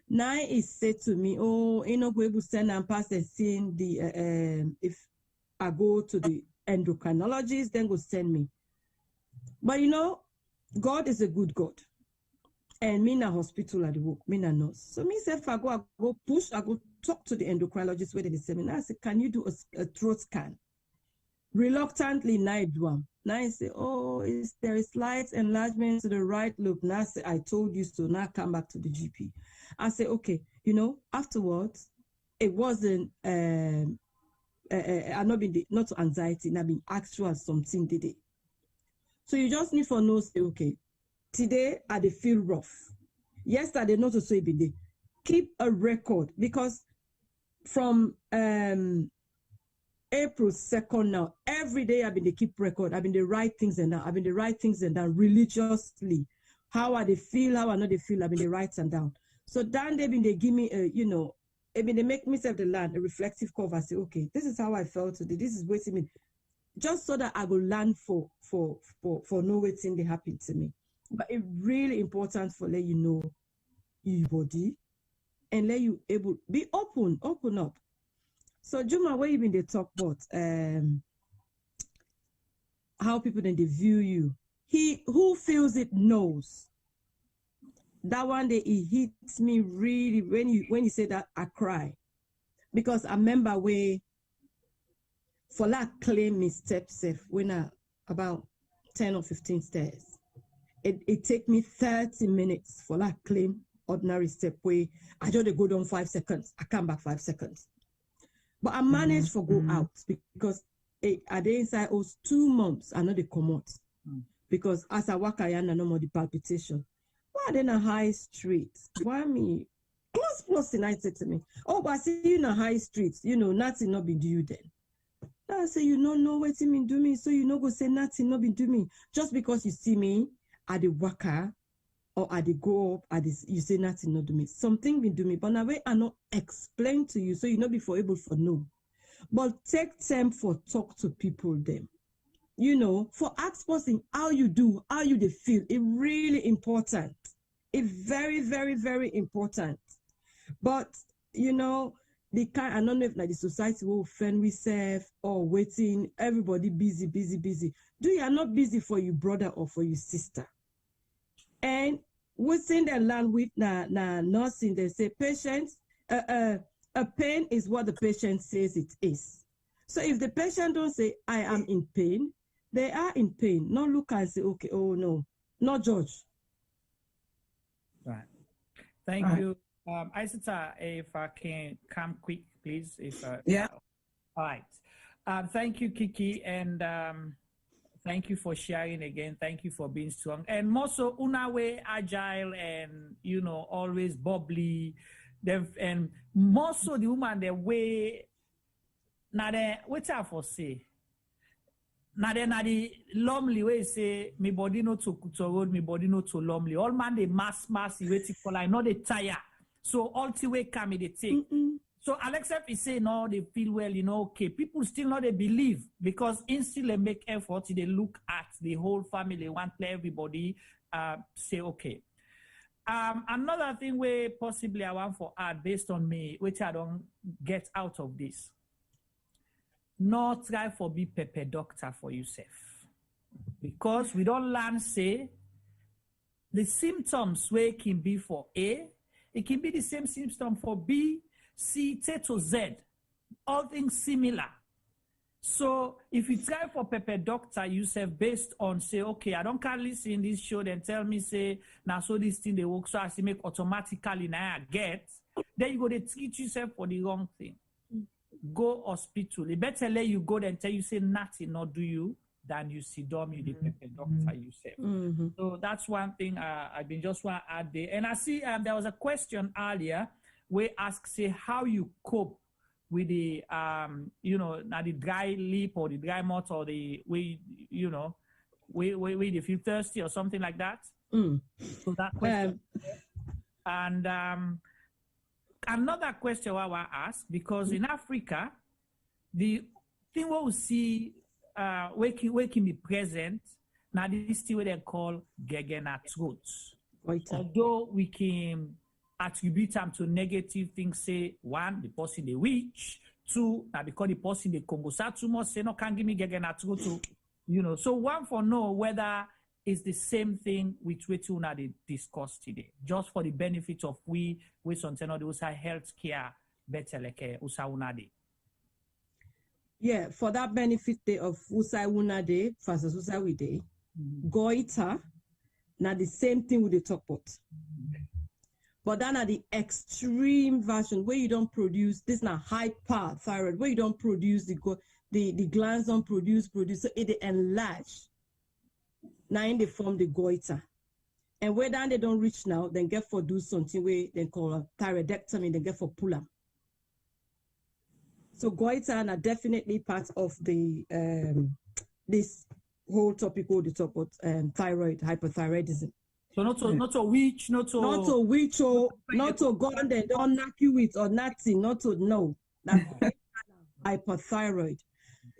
Now it said to me, oh, you know, go able to send and pass and seeing the if I go to the endocrinologist, then go send me. But you know, God is a good God. And me na hospital at the work, me na nurse. So me say if I go push, I go talk to the endocrinologist where they send me. Now I say, can you do a throat scan? Reluctantly, now I do them. Now I say, oh, there is slight enlargement to the right lobe. Now I say, I told you so. Now I come back to the GP. I say, okay, you know, afterwards, it wasn't, I not to anxiety, not being actual something did it. So you just need for know, say, okay, today I dey feel rough. Yesterday not to say be day. Keep a record because from April 2nd now, every day I've been to keep record. I've been to write things and down. I've been to write things and down religiously. How I they feel, how I know they feel. I've been to write them down. So then they've been they give me a I mean, they make myself the land, a reflective cover. I say, okay, this is how I felt today. This is what I mean. Just so that I will learn for no waiting they happen to me. But it's really important for let you know your body and let you able be open up. So Juma, where you been they talk about how people then they view you. He who feels it knows. That one day it hits me really when you say that I cry. Because I remember where for that claim me step safe when I about 10 or 15 stairs. It take me 30 minutes for that claim ordinary step where I just go down 5 seconds. I come back 5 seconds. But I managed to go out because at the inside it was 2 months I know they come out. Because as I walk I no more the palpitation. Why then a high street? Why me? Close tonight said to me, oh, but I see you in a high street, you know, nothing not be do you then. I say, you don't know what you mean do me, so you know go say nothing not be do me. Just because you see me at the waka or at the go up at this, you say nothing not do me. Something been do me, but now I not explain to you, so you not be for able for know. But take time for talk to people them. You know, for ask person how you do, how you they feel. It's really important. It's very, very, very important. But you know, the kind I don't know if like the society will offend we serve or waiting, everybody busy. Do you are not busy for your brother or for your sister? And within the land with nursing, they say patients, a pain is what the patient says it is. So if the patient don't say I am in pain, they are in pain. Not look and say, okay, oh no, not judge. Right. Thank you. Isata, if I can come quick, please. Yeah. All right. Thank you, Kiki, and thank you for sharing again. Thank you for being strong. And more so, Unawe, agile, and, you know, always bubbly. And more so, the woman, the way, now, what's I for say? Now the lonely way say me body no to road, me body no to lonely. All man they mass waiting for like not they tire. So all the way come they take. So Alexa is say no, they feel well, you know, okay. People still not they believe because instantly they make effort, they look at the whole family, want to everybody say okay. Another thing where possibly I want for add based on me, which I don't get out of this. Not try for be pepper doctor for yourself. Because we don't learn say the symptoms where it can be for A, it can be the same symptom for B, C, T to Z. All things similar. So if you try for pepper doctor yourself based on say, okay, I don't can listen this show, then tell me say, now so this thing they work, so I see make automatically now I get, then you go to treat yourself for the wrong thing. Go hospital. They better let you go than tell you say nothing not do you than you see dumb you the pepper doctor yourself. So that's one thing I've been just want to add there. And I see there was a question earlier where ask say how you cope with the you know now the dry lip or the dry mouth or the way you know way you feel thirsty or something like that. So that question and another question I want to ask, because in Africa, the thing what we see where can be present, now this is what they call gegena throats. Although we can attribute them to negative things, say, one, the person they witch, two, now because the person they Congo too much, say, no, can't give me gegena throat, you know. So one for know whether it's the same thing with what we discussed today, just for the benefit of we something or those health care better like usa unade. Yeah, for that benefit of usa unade versus usa we day, goiter, now the same thing with the top pot. But then at the extreme version where you don't produce this now hyperthyroid, where you don't produce the glands don't produce, so it enlarge. Now in the form the goiter. And where then they don't reach now, then get for do something where they call a thyroidectomy, then get for pull up. So goiter are definitely part of the this whole topic or the top of thyroid hyperthyroidism. So not to witch, not to not to go on and don't knock you with or nothing, not to know. That's hyperthyroid.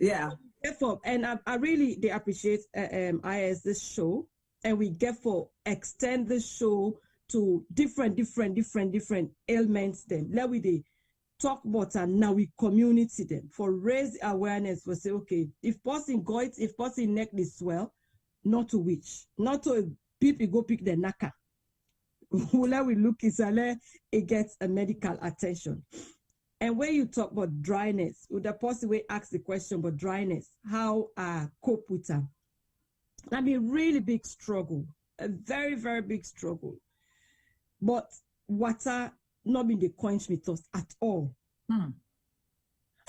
Yeah. Therefore, and I really they appreciate IS this show, and we therefore extend this show to different ailments. Them let we they talk about and now we community them for raise awareness for say okay if person goit if person neck this swell, not to witch, not to people go pick the naka. Let we look it gets a medical attention. And when you talk about dryness, would the person will ask the question about dryness, how I cope with them? I mean, really big struggle, a very, very big struggle. But water not been the quench me thirst at all.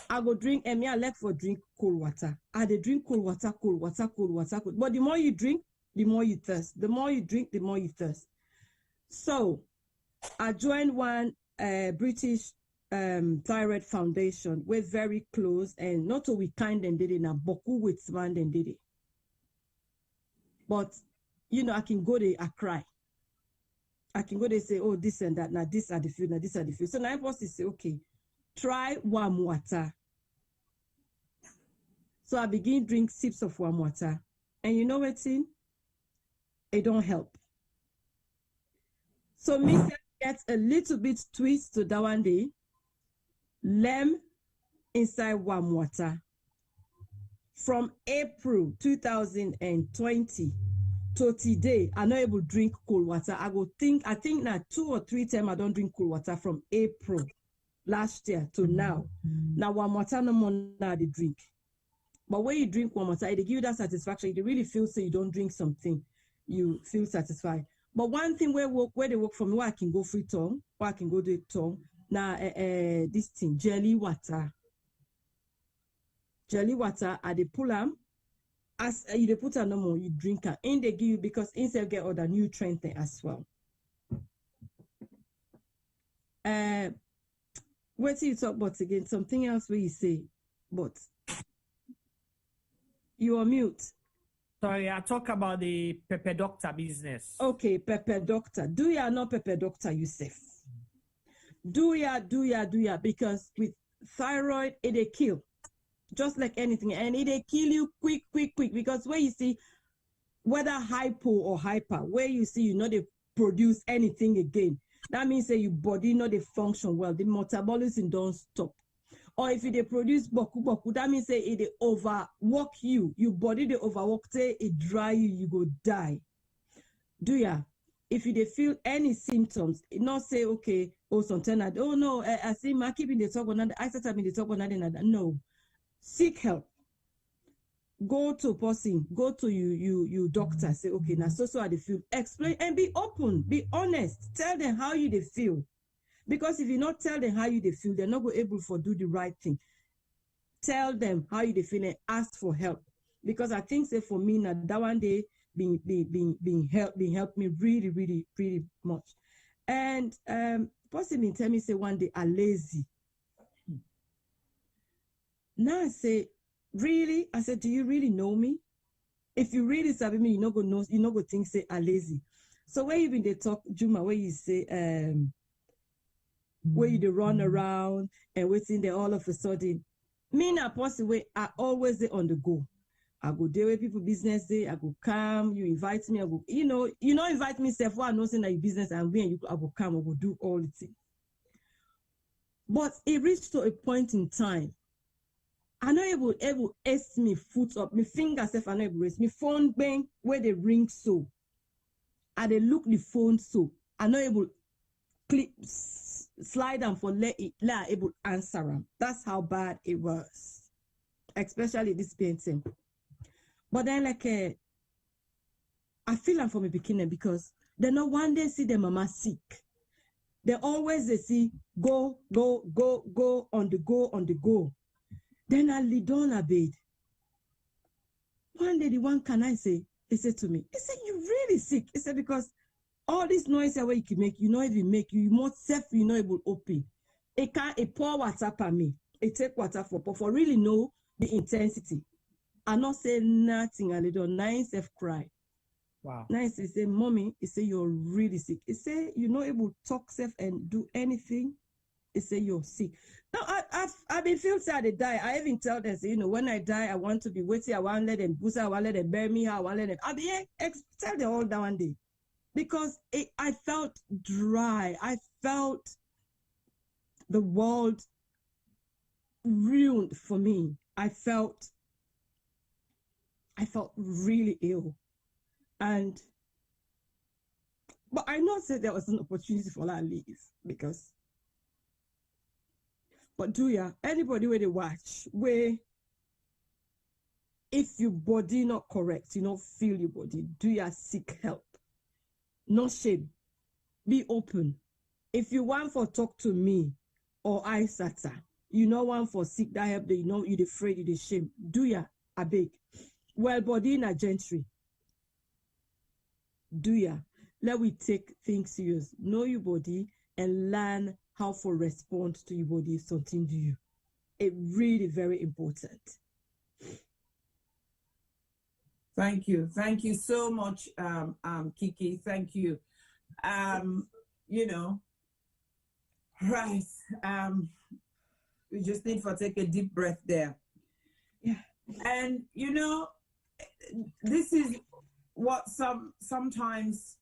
I go drink, and me I like for drink cold water. I dey drink cold water. But the more you drink, the more you thirst. The more you drink, the more you thirst. So I joined one British Thyroid Foundation. We're very close, and not all we kind and did it now, boku with man and did it. But you know, I can go there, I cry. I can go there say, oh, this and that, now this are the food, now this are the food. So now I was to say, okay, try warm water. So I begin drink sips of warm water. And you know what's in? It don't help. So me get a little bit twist to that one day. Lem inside warm water. From April 2020 to today, I'm not able to drink cold water. I think now 2 or 3 times I don't drink cold water from April last year to now. Now warm water no more now they drink. But when you drink warm water, it give you that satisfaction. You really feel so you don't drink something, you feel satisfied. But one thing where they work for me, where I can go free tongue, where I can go to tongue. Now this thing, jelly water. Jelly water, I they pull them. As you they put no more, you drink it. And they give you because inside get all the nutrients there as well. What do you talk about again? Something else where you say, but you are mute. Sorry, I talk about the pepper doctor business. Okay, pepper doctor. Do ya not pepper doctor yourself? Do ya, because with thyroid, it kill. Just like anything, and it kill you quick, because where you see, whether hypo or hyper, where you see you know they produce anything again, that means that your body not they function well, the metabolism don't stop. Or if they produce boku, that means that it overwork you, your body they overwork, say it dry you go die. Do ya? If you they feel any symptoms, not say okay, oh sometimes oh no, I see my keeping the talk on that, I start having the talk on that. No. Seek help. Go to person, go to you doctor, say, okay, now so how they feel. Explain and be open, be honest. Tell them how you they feel. Because if you not tell them how you they feel, they're not go able to do the right thing. Tell them how you they feel and ask for help. Because I think say for me now that one day being helped me really pretty much. And possibly tell me say one day I'm lazy. Now I say, really? I said, do you really know me? If you really sabi me, you not go think say I'm lazy. So where you been they talk, Juma, where you say where you they run around and waiting there all of a sudden. Me na person way I always there on the go. I go there with people business day, I go come, you invite me, I go, you know invite me self while I know saying that your business and when I go come, I go do all the things. But it reached to a point in time. I'm not able ace me foot up, my fingers if I'm not able to raise. My phone bang where they ring so. And they look the phone so. I'm not able click slide them for let able answer them. That's how bad it was. Especially this painting. But then like I feel them from the beginning because they not one day see their mama sick. They always they see go on the go. Then I lay down a bed. One day, the one can I say, he said to me, he said, you're really sick. He said, because all this noise that you can make, you know it will make you more safe, you know it will open. It can't pour water per me. It take water for really know the intensity. I not say nothing, I little nine self cry. Wow. Nice, he say, mommy, he say, you're really sick. He say, you're not able to talk safe and do anything. He say, you're sick. Now, I've been feeling sad I die. I even tell them, say, when I die, I want to be waiting. I want to let them boost. I want to let them bury me. I want to let them. I'll be tell them all that one day. Because I felt dry. I felt the world ruined for me. I felt really ill. But I know that there was an opportunity for that leave because. But do ya, anybody where they watch, where if your body not correct, you not feel your body, do ya seek help. No shame. Be open. If you want for talk to me or Isata, you know want for seek that help, you know you're afraid, you're shame. Do ya, I beg. Well, body in a gentry. Do ya? Let we take things serious. Know your body and learn how to respond to your body if something do you. It's really very important. Thank you. Thank you so much, Kiki. Thank you. Right. We just need to take a deep breath there. Yeah. And this is what sometimes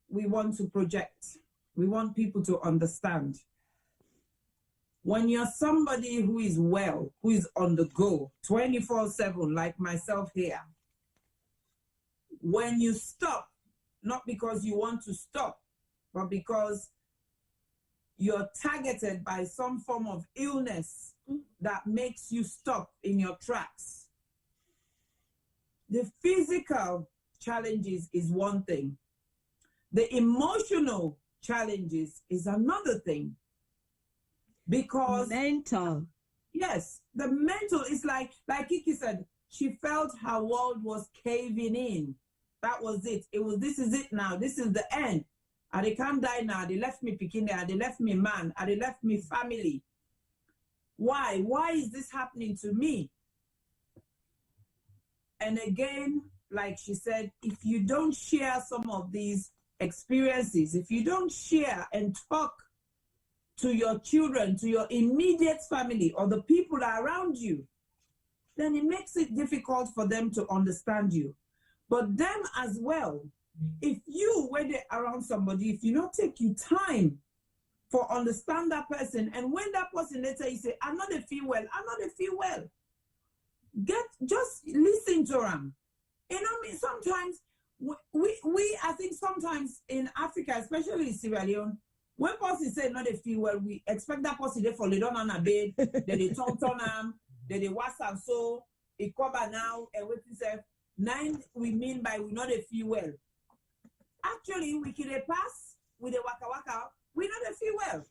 we want to project. We want people to understand. When you're somebody who is well, who is on the go 24/7, like myself here, when you stop, not because you want to stop, but because you're targeted by some form of illness that makes you stop in your tracks. The physical challenges is one thing. The emotional challenges is another thing. Because mental. Yes, the mental is like Kiki said, she felt her world was caving in. That was it. This is it now. This is the end. And they can't die now. They left me picking there. They left me man. And they left me family. Why? Why is this happening to me? And again, like she said, if you don't share some of these experiences, if you don't share and talk to your children, to your immediate family or the people around you, then it makes it difficult for them to understand you. But them as well, if you, when they're around somebody, if you don't take you time for understand that person, and when that person later you say, I'm not a feel well, just listen to them. Sometimes I think sometimes in Africa, especially in Sierra Leone, when person say not they feel well, we expect that person they fall down on a bed, then they turn them, then they wash and so it cover now and what is say 9 we mean by we not they feel well. Actually, we can pass with a waka, we not they feel well.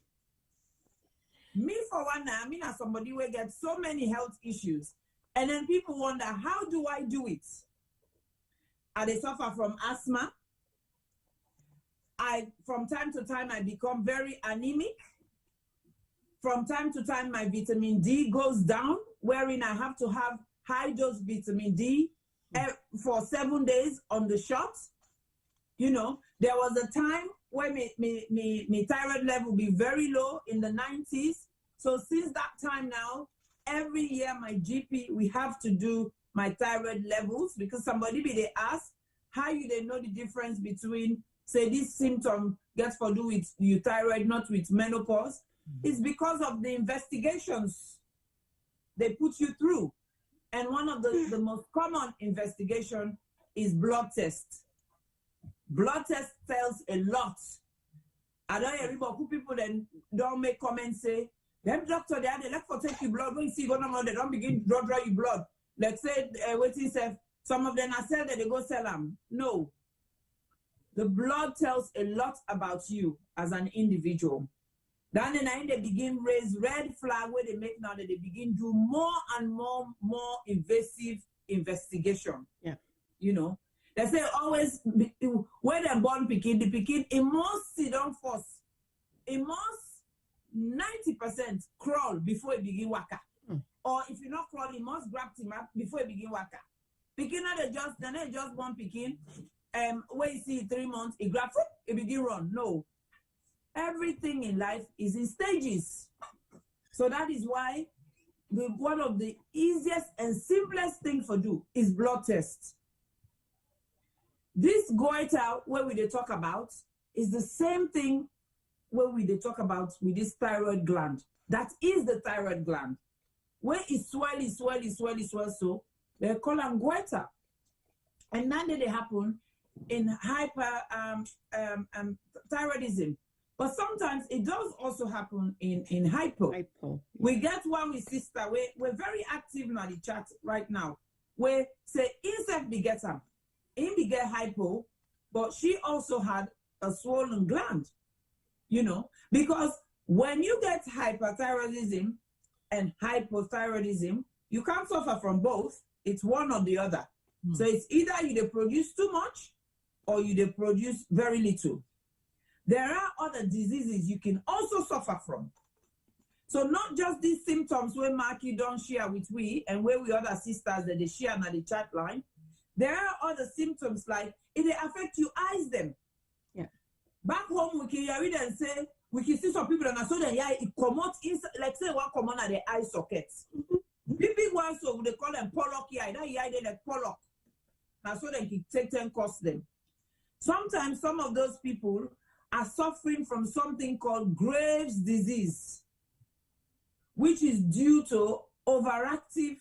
Me for one now, I mean as somebody will get so many health issues, and then people wonder, how do I do it? Are they suffer from asthma? From time to time, I become very anemic. From time to time, my vitamin D goes down, wherein I have to have high dose vitamin D for 7 days on the shot. There was a time where my thyroid level be very low in the 90s. So since that time now, every year my GP, we have to do my thyroid levels because somebody they ask, how you they know the difference between say this symptom gets to do with your thyroid, not with menopause, it's because of the investigations they put you through. And one of the most common investigation is blood test. Blood test tells a lot. I don't hear who people then don't make comments say, them doctor they like for take your blood, when you see go no, they don't begin draw your blood. Like say some of them are sell that they go sell them. No. The blood tells a lot about you as an individual. Then they begin raise red flag where they make now that they begin do more and more invasive investigation. Yeah. They say always when they're born picking, the picking, it must sit down first. It must 90% crawl before it begin waka. Or if you're not crawling, you must grab him up before it begin waka. Picking they just born picking. when you see 3 months, it begin run. No. Everything in life is in stages. So that is why one of the easiest and simplest thing for do is blood tests. This goiter where we talk about is the same thing where we talk about with this thyroid gland. That is the thyroid gland. Where it swell, so they call them goiter. And now they happen in hyperthyroidism. But sometimes it does also happen in hypo. We get one with sister. We're very active in the chat right now. Where say insect beget her. In beget hypo, but she also had a swollen gland. You know, because when you get hyperthyroidism and hypothyroidism, you can't suffer from both. It's one or the other. So it's either you produce too much or you produce very little. There are other diseases you can also suffer from. So not just these symptoms where Marky don't share with we and where we other sisters that they share on the chat line. There are other symptoms like it affect your eyes them. Yeah. Back home we can read and say we can see some people and so then it come out inside, like say one come on at the eye sockets. Big ones so they call them Pollock eye. That eye they like Pollock. Now so they can take 10 cost them. Sometimes some of those people are suffering from something called Graves' disease, which is due to overactive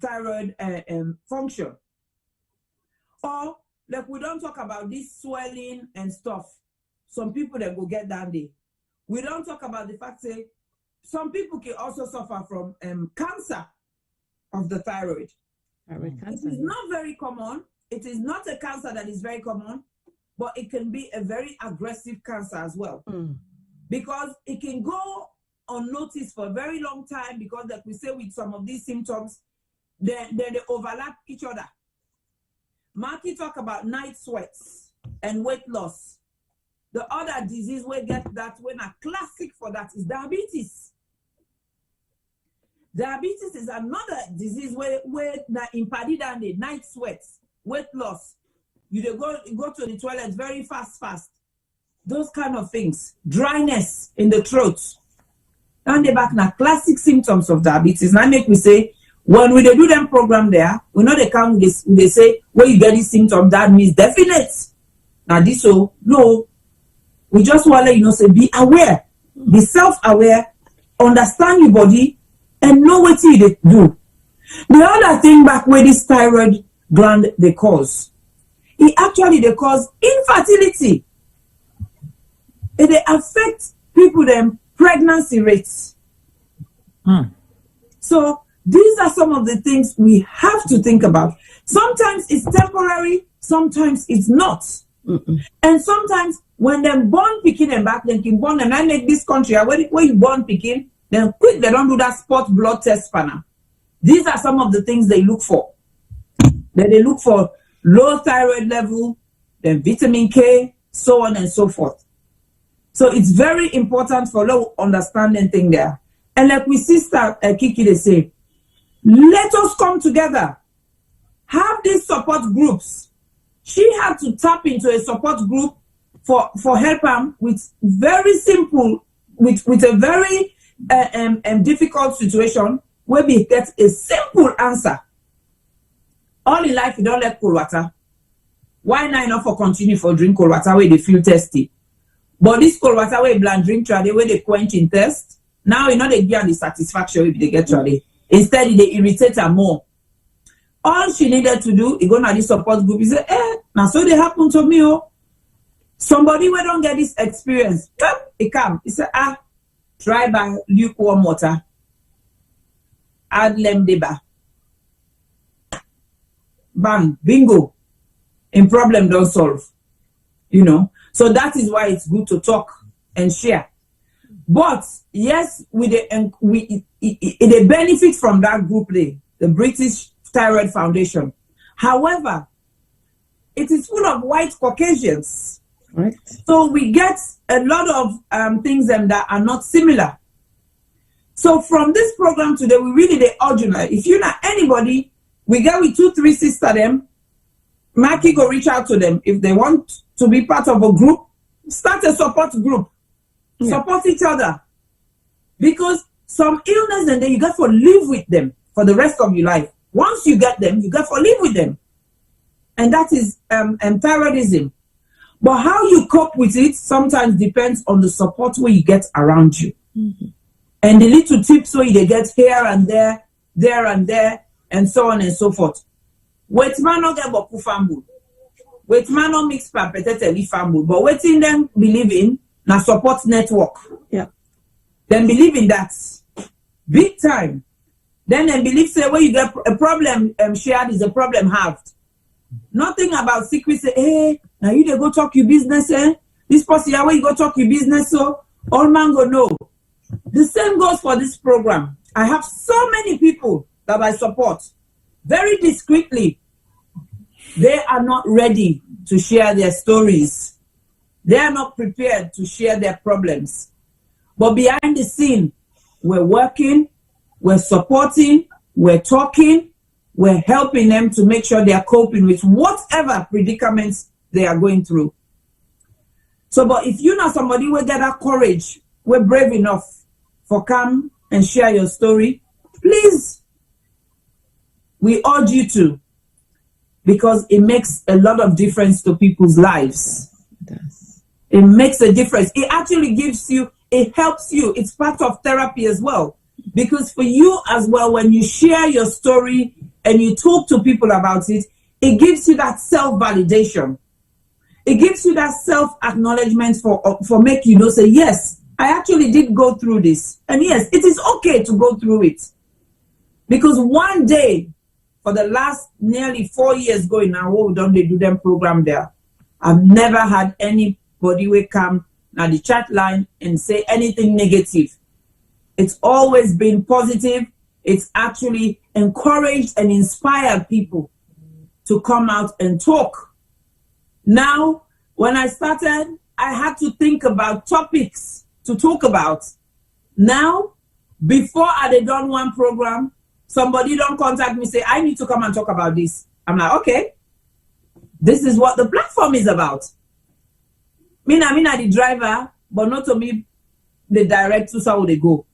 thyroid function. Or like we don't talk about this swelling and stuff. Some people that go get down there. We don't talk about the fact that some people can also suffer from cancer of the thyroid. It is not very common. It is not a cancer that is very common, but it can be a very aggressive cancer as well. Because it can go unnoticed for a very long time because like we say with some of these symptoms, they overlap each other. Marky talk about night sweats and weight loss. The other disease we get that when a classic for that is diabetes. Diabetes is another disease where that impacted on the night sweats, weight loss. You go to the toilet very fast. Those kind of things. Dryness in the throat. And they back now classic symptoms of diabetes. Now make we say, when we do them program there, we know they come, they say, when you get this symptom, that means definite. Now this so, no. We just want to let you know, say, be aware. Be self-aware. Understand your body. And know what you do. The other thing back where this thyroid gland they cause, it actually they cause infertility. It affects people them pregnancy rates. So these are some of the things we have to think about. Sometimes it's temporary, sometimes it's not. And sometimes when them born picking them back, they can born them. I make this country where you born picking. Then quick, they don't do that spot blood test panel. These are some of the things they look for. Then they look for low thyroid level, then vitamin K, so on and so forth. So it's very important for low understanding thing there. And like we sister Kiki, they say, let us come together. Have these support groups. She had to tap into a support group for help them with very simple, with a very difficult situation where we get a simple answer. All in life, you don't like cold water. Why not enough for continue for drink cold water where they feel thirsty? But this cold water where blind drink trade where they quench in thirst, now you know they give the satisfaction if they get trade. Instead, they irritate her more. All she needed to do is go to this support group. He say, now so they happen to me. Oh, somebody who don't get this experience, he come. He say, try by lukewarm water. Add lemdeba. Bang, bingo. And problem don't solve. You know. So that is why it's good to talk and share. But yes, they benefit from that group there, the British Thyroid Foundation. However, it is full of white Caucasians. Right. So we get a lot of things that are not similar. So from this program today, we really urge you, if you're not anybody, we get with 2-3 sister them, Maki go reach out to them. If they want to be part of a group, start a support group. Support each other. Because some illness, and then you got to live with them for the rest of your life. Once you get them, you got to live with them. And that is thyroidism. But how you cope with it sometimes depends on the support where you get around you. And the little tips where you get here and there, and so on and so forth. Wait man no get boku fambu. Wait man no mix papeteteli fambu. But waiting them believe in na support network. Yeah. Then believe in that. Big time. Then they believe say when you get a problem shared is a problem halved. Nothing about secret say, hey, now you dey go talk your business, eh? This person here where you go talk your business, so all man go know. The same goes for this program. I have so many people that I support very discreetly. They are not ready to share their stories. They are not prepared to share their problems. But behind the scene, we're working, we're supporting, we're talking, we're helping them to make sure they are coping with whatever predicaments they are going through. So, but if you know somebody will get that courage, we're brave enough for come and share your story, please, we urge you to, because it makes a lot of difference to people's lives. It makes a difference. It actually gives you, it helps you. It's part of therapy as well. Because for you as well, when you share your story and you talk to people about it, it gives you that self-validation. It gives you that self-acknowledgement for make you know, say, yes, I actually did go through this. And yes, it is okay to go through it. Because one day, for the last nearly 4 years going now, what we done, they do them program there. I've never had anybody will come now the chat line and say anything negative. It's always been positive. It's actually encouraged and inspired people to come out and talk. Now, when I started, I had to think about topics to talk about. Now, before I had done one program, somebody don't contact me, say, I need to come and talk about this. I'm like, okay, this is what the platform is about. Me na the driver, but not to me, they direct to how they go.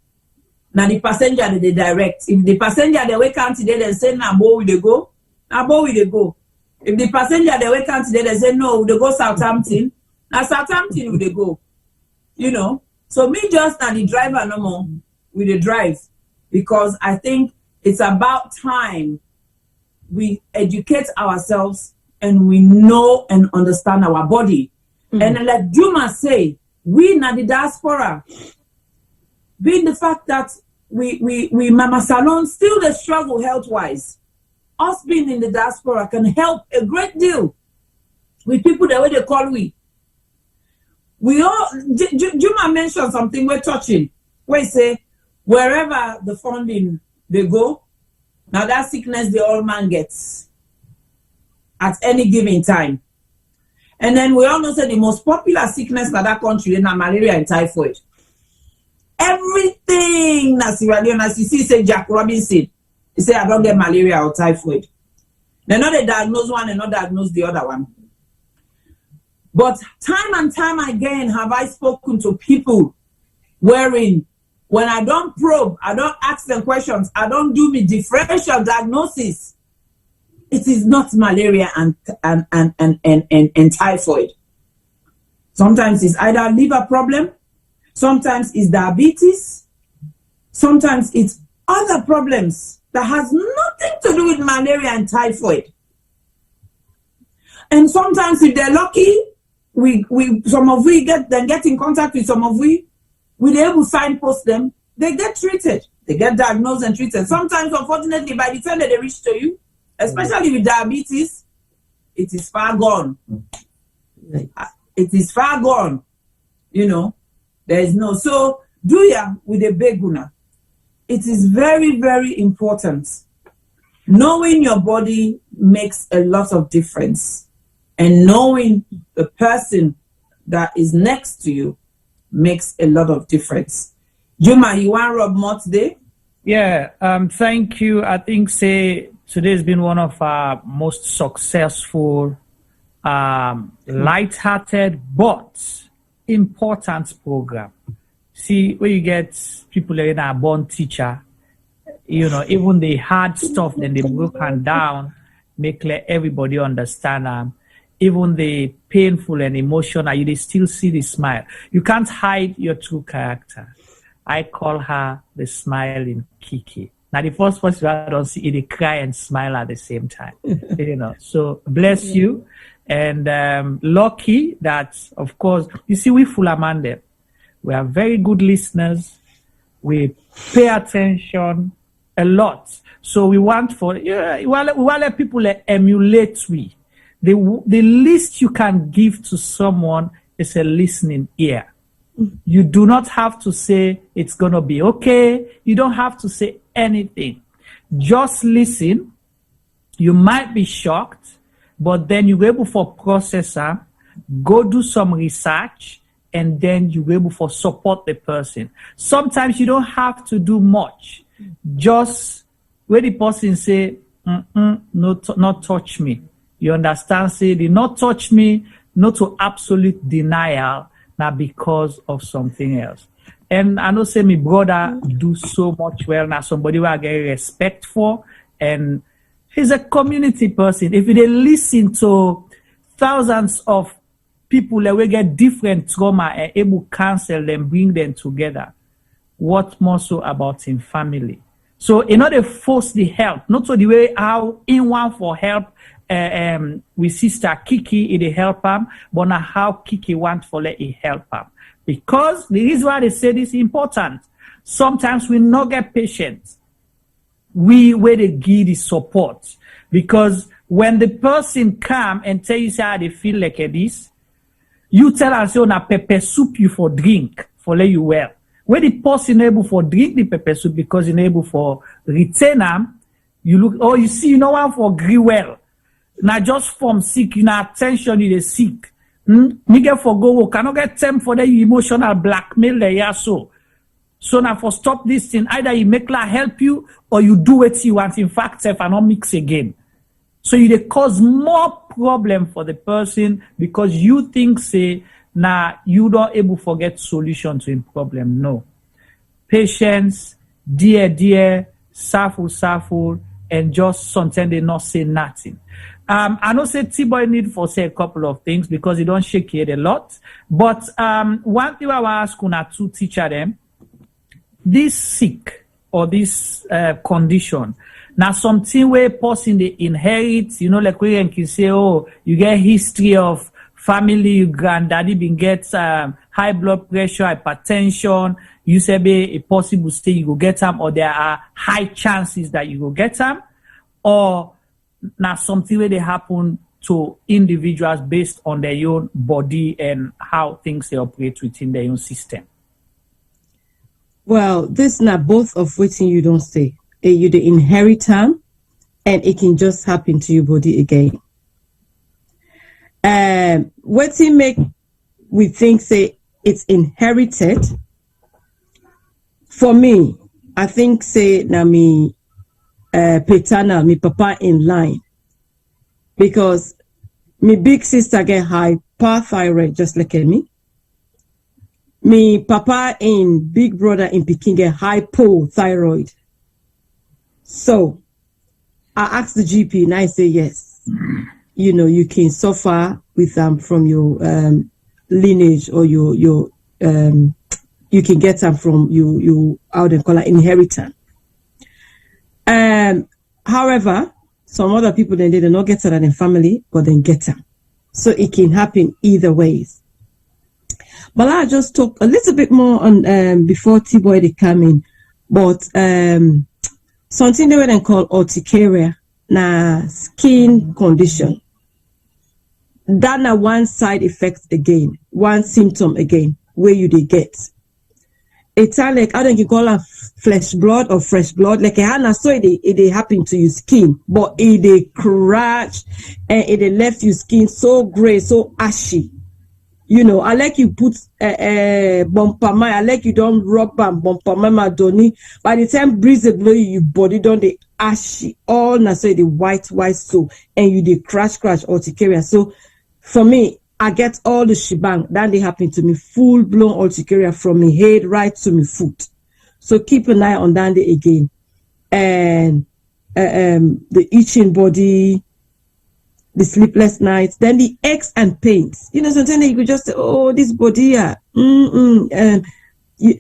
Now the passenger they direct. If the passenger they wake up today, they say, nah, boy, will they go? Nah, boy, will they go? If the passenger they wake up today, they say, no, they go Southampton. Now Southampton will they go? You know? So me just now the driver no more with the drive. Because I think it's about time we educate ourselves and we know and understand our body. And like Juma say, we na the diaspora, being the fact that we Mama Salon still the struggle health-wise. Us being in the diaspora can help a great deal with people the way they call we. We all, Juma mentioned something we're touching, where he say, wherever the funding they go, now that sickness the old man gets at any given time. And then we all know that the most popular sickness in that country is malaria and typhoid. Everything na Sierra Leone, as you see, say Jack Robinson, he say I don't get malaria or typhoid. They know they diagnose one and not diagnose the other one. But time and time again have I spoken to people wherein when I don't probe, I don't ask them questions, I don't do me differential diagnosis, it is not malaria and typhoid. Sometimes it's either liver problem, sometimes it's diabetes, sometimes it's other problems that has nothing to do with malaria and typhoid. And sometimes if they're lucky, some of we get in contact with some of we're able to signpost them, they get treated, they get diagnosed and treated. Sometimes, unfortunately, by the time that they reach to you, especially with diabetes, it is far gone. It is far gone. You know, there is no. So, do ya with a beguna. It is very, very important. Knowing your body makes a lot of difference. And knowing the person that is next to you makes a lot of difference. Juma, you want to rub more today? Yeah, thank you. I think say Today has been one of our most successful, light-hearted, but important program. See, when you get people like a born teacher, you know, even the hard stuff, then they broken down, make clear everybody understand even the painful and emotional, you still see the smile. You can't hide your true character. I call her the smiling Kiki. Now, the first person I don't see, they cry and smile at the same time. You know, so bless you. And lucky that, of course, you see, we full among we are very good listeners. We pay attention a lot. So we want for, we want let people emulate we. The least you can give to someone is a listening ear. You do not have to say it's going to be okay. You don't have to say anything. Just listen. You might be shocked, but then you're able for processor, go do some research, and then you're able for support the person. Sometimes you don't have to do much. Just when the person say, not touch me. You understand? Say, they not touch me, not to absolute denial, not because of something else. And I know say my brother do so much well, now somebody who I get respect for, and he's a community person. If they listen to thousands of people that will get different trauma and able to cancel them, bring them together, what more so about in family? So in order to force the help, not so the way how in one for help, with sister Kiki, it help him, but not how Kiki want for let it help him. Because the reason why they say this is important. Sometimes we not get patience. We where they give the support. Because when the person come and tell you say how they feel like this, you tell us you na pepper soup you for drink for let you well. When the person able for drink the pepper soup because you able for retain them, you look, oh, you see, you know one for agree well. Now just from sick, you know, attention you the sick. Me get for go, cannot get time for the emotional blackmail there, yeah, so. So now for stop this thing, either you make her help you or you do what you want. In fact, if I not mix again. So you they cause more problem for the person because you think say, nah, you don't able to forget solution to a problem. No. Patience, dear, sarful, and just sometimes they not say nothing. I know say T-Boy need for say a couple of things because he don't shake it a lot. But one thing I will ask una to teacher them, this sick or this condition, now something where person they inherit, you know, like we can say, oh, you get history of family, your granddaddy been get high blood pressure, hypertension, you say be a possible state you go get them, or there are high chances that you will get them, or now something where they happen to individuals based on their own body and how things they operate within their own system. Well, this not both of which you don't say. You the inherit them, and it can just happen to your body again. What it make we think say it's inherited? For me, I think say na me paternal, me papa in line, because me big sister get hyperthyroid just like me. Me papa in big brother in Peking get hypothyroid. So I asked the GP and I say yes. You know, you can suffer with from your lineage or your you can get them from you how they call it inheritance. However, some other people then they do not get that in family, but then get them. So it can happen either ways. But I just talk a little bit more on before T-Boy they come in, but something they would call urticaria, na skin condition. That na one side effect again, one symptom again, where you they get. It's like I don't you call it flesh blood or fresh blood, like a hand so it happen to your skin, but it they crash and it left your skin so gray, so ashy. You know, I like you put bumper my, I like you don't rub and bumper my doni. By the time breeze blow you body don't the ashy all na so the white so and you the crash urticaria. So for me, I get all the shebang. Then they happen to me full blown urticaria from me head right to me foot. So keep an eye on that again. And the itching body, the sleepless nights, then the aches and pains. You know, sometimes you could just say, oh, this body, and you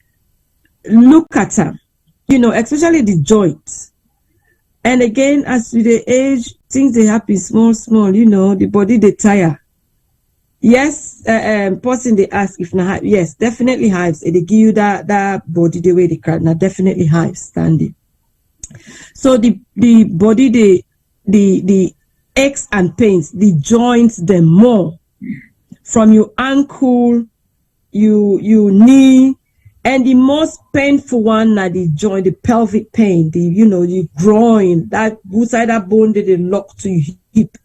look at them, you know, especially the joints. And again, as with the age, things they happen small, you know, the body they tire. Yes, person they ask if not, yes, definitely hives. They give you that body the way they can, now definitely hives standing. So the body, the aches and pains, the joints, them more from your ankle, your knee, and the most painful one are the joint, the pelvic pain, the groin, that side that bone that they lock to your hip.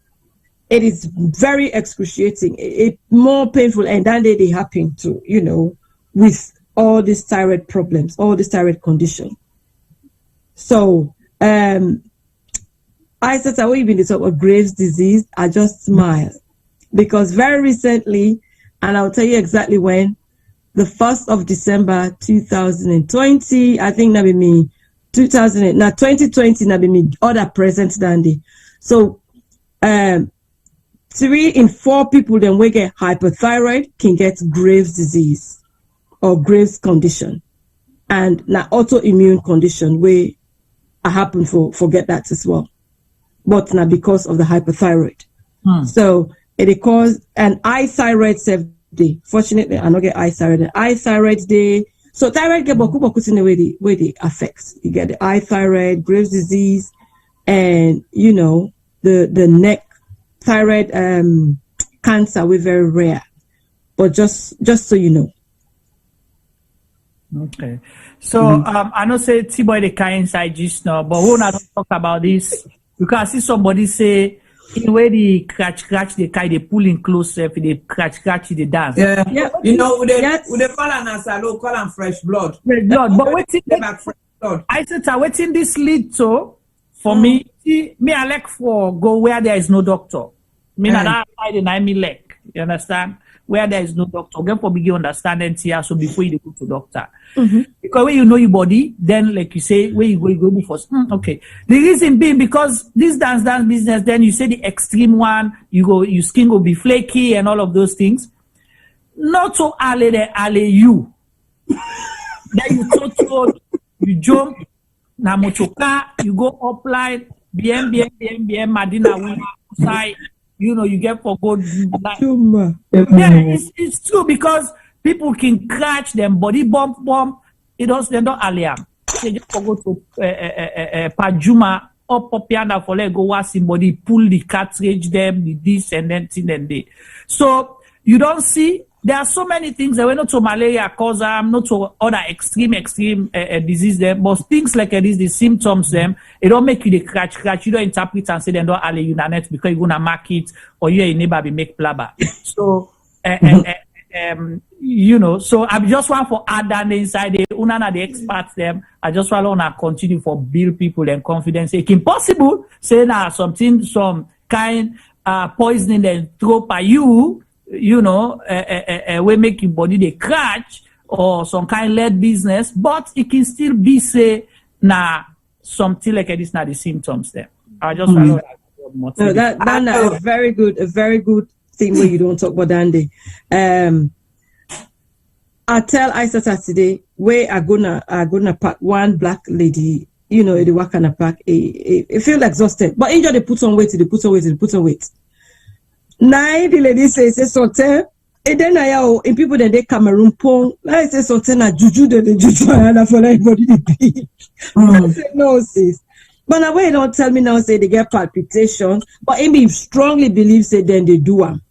It is very excruciating. It more painful, and then they happen to, you know, with all these thyroid problems, all this thyroid condition. So, I said, when you've been talking about Graves' disease, I just smile because very recently, and I'll tell you exactly when, the 1st of December 2020, I think that be me, 2020 that be me, other present than the. So, 3 in 4 people then we get hyperthyroid can get Graves' disease or Graves' condition, and now autoimmune condition where I happen to forget that as well. But not because of the hyperthyroid. So it cause an eye thyroid day. Fortunately, I don't get eye thyroid. Eye thyroid day. So thyroid get boku in the way they affects. You get the eye thyroid, Graves' disease, and you know the neck thyroid cancer. We're very rare, but just so you know. Okay. So I know say T-boy the kind inside just now, but when I don't talk about this, you can see somebody say in where the scratch the kind they pull in close if they scratch they dance. Yeah. You know, with the call and as I call and fresh blood. Fresh blood. But waiting back fresh blood. I said waiting this lead to for me I like for go where there is no doctor. Me na that side and me like. You understand? Where there is no doctor. Get for begin understanding here so before you go to doctor. Because when you know your body, then like you say, where you go first. Okay. The reason being because this dance business, then you say the extreme one, your skin will be flaky and all of those things. Not so ale you. Then you throw, you jump, na mochoka, you go upline, BM, Madina, side. You know, you get for good. Yeah, it's true because people can catch them body bump. They don't alarm. They just go to Pajuma up piano for let go watch somebody pull the cartridge them, the this and then thing and they. So you don't see there are so many things that we're not to malaria cause not to other extreme disease them, but things like this, the symptoms them, it don't make you the scratch. You don't interpret and say they don't alley you net because you're gonna mark it or you're a neighbor be make blabber. So you know, so I just want for add that inside the unana the experts them. I just want to continue for build people and confidence. It's impossible say now something some kind poisoning and throw by you. You know, we make your body they crash or some kind of lead business, but it can still be say something like this the symptoms there. I just want to that's a very good thing where you don't talk about Dandy. I tell Isata today where I gonna pack one black lady, you know, the work and pack it feel exhausted. But enjoy they put on weight. Now the lady say something, and then in people that they Cameroon pong, I say something na juju the juju and for everybody to be. I say no sis. But now they don't tell me now say they get palpitations, but Amy strongly believes say then they do them.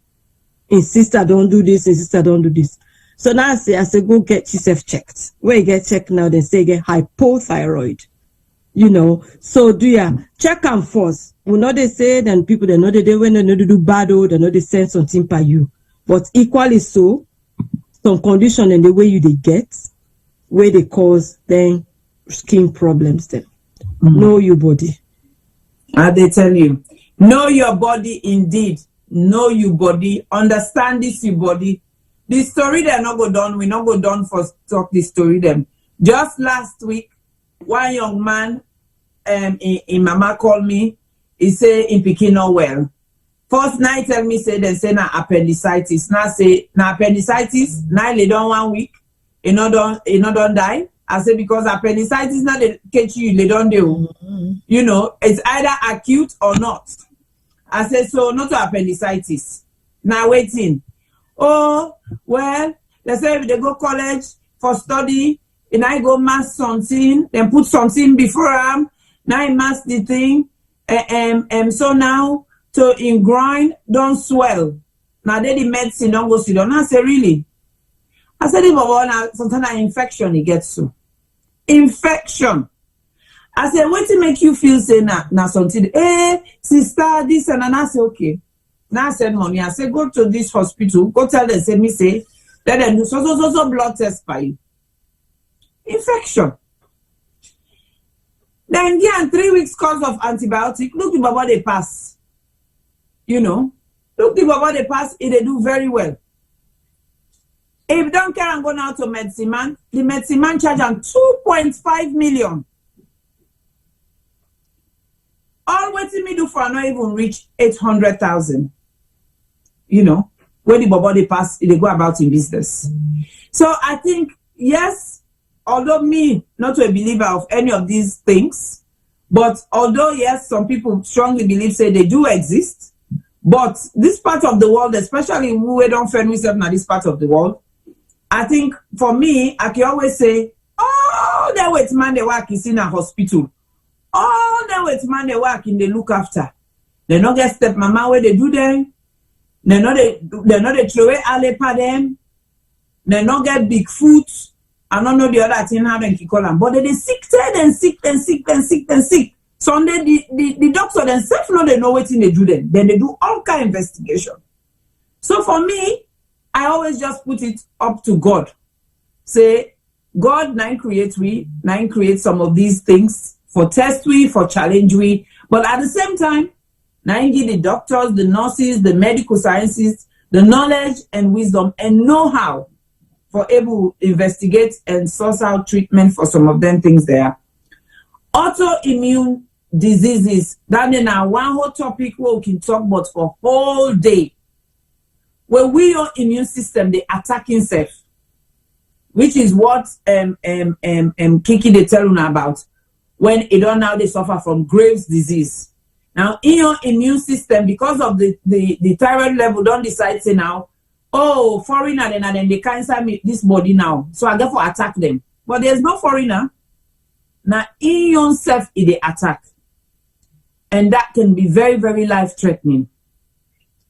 Insist I don't do this, So now I say go get yourself checked. Where you get checked now, they say get hypothyroid. You know, so do ya check and force. We know they say, then people they know they when they know they do bad, they know they send something by you. But equally so, some condition and the way you they get, where they cause then skin problems then. Know your body. They tell you, know your body indeed. Know your body. Understand this your body. The story they not go done. We not go done for talk the story them. Just last week, one young man in mama called me. He say in Pekin not well. First night tell me say they say na appendicitis. Now say na appendicitis. Now lay down 1 week. He not don't die. I say because appendicitis now they catch you, they don't do. You know, it's either acute or not. I say so not to appendicitis. Now waiting. Oh, well, they say if they go college for study, and I go mask something, then put something before them, now I mask the thing, so now to in groin don't swell. Now they the medicine don't go sit down. I say really? I said if sometimes an infection it gets to. Infection. I said, what to make you feel say na something? Sister, this and I say okay. Now I said money. I said go to this hospital, go tell them, say me say, let them do so blood test by you. Infection. Then again 3 weeks course of antibiotic. Look the baba they pass. You know, look the baba they pass. They do very well. If you don't care and go now to medicine man, the medicine man charge them 2.5 million. All waiting me do for not even reach 800,000. You know, when the baba they pass, they go about in business. So I think yes, although me not a believer of any of these things, but although yes, some people strongly believe say they do exist, but this part of the world, especially we don't find ourselves in this part of the world, I think for me, I can always say, oh, that wait man they work is in a hospital. Oh, that wait man they work in they look after. They not get step mama where they do them. They not they throw away alle pa them. They not get big foot. I don't know the other thing how they call them, but they sick and sick. Sunday the doctor themselves know they know what they do them. Then they do all kind of investigation. So for me, I always just put it up to God. Say, God nine create some of these things for test we, for challenge we, but at the same time, nine give the doctors, the nurses, the medical sciences, the knowledge and wisdom and know-how for able to investigate and source out treatment for some of them things there. Autoimmune diseases, that is now one whole topic where we can talk about for whole day. When we your immune system, they attacking self, which is what Kiki they tell you about. When it don't now they suffer from Graves' disease. Now in your immune system, because of the thyroid level, don't decide say now, oh, foreigner and then they cancer me this body now, so I therefore attack them. But there's no foreigner. Now in yourself it they attack, and that can be very very life threatening.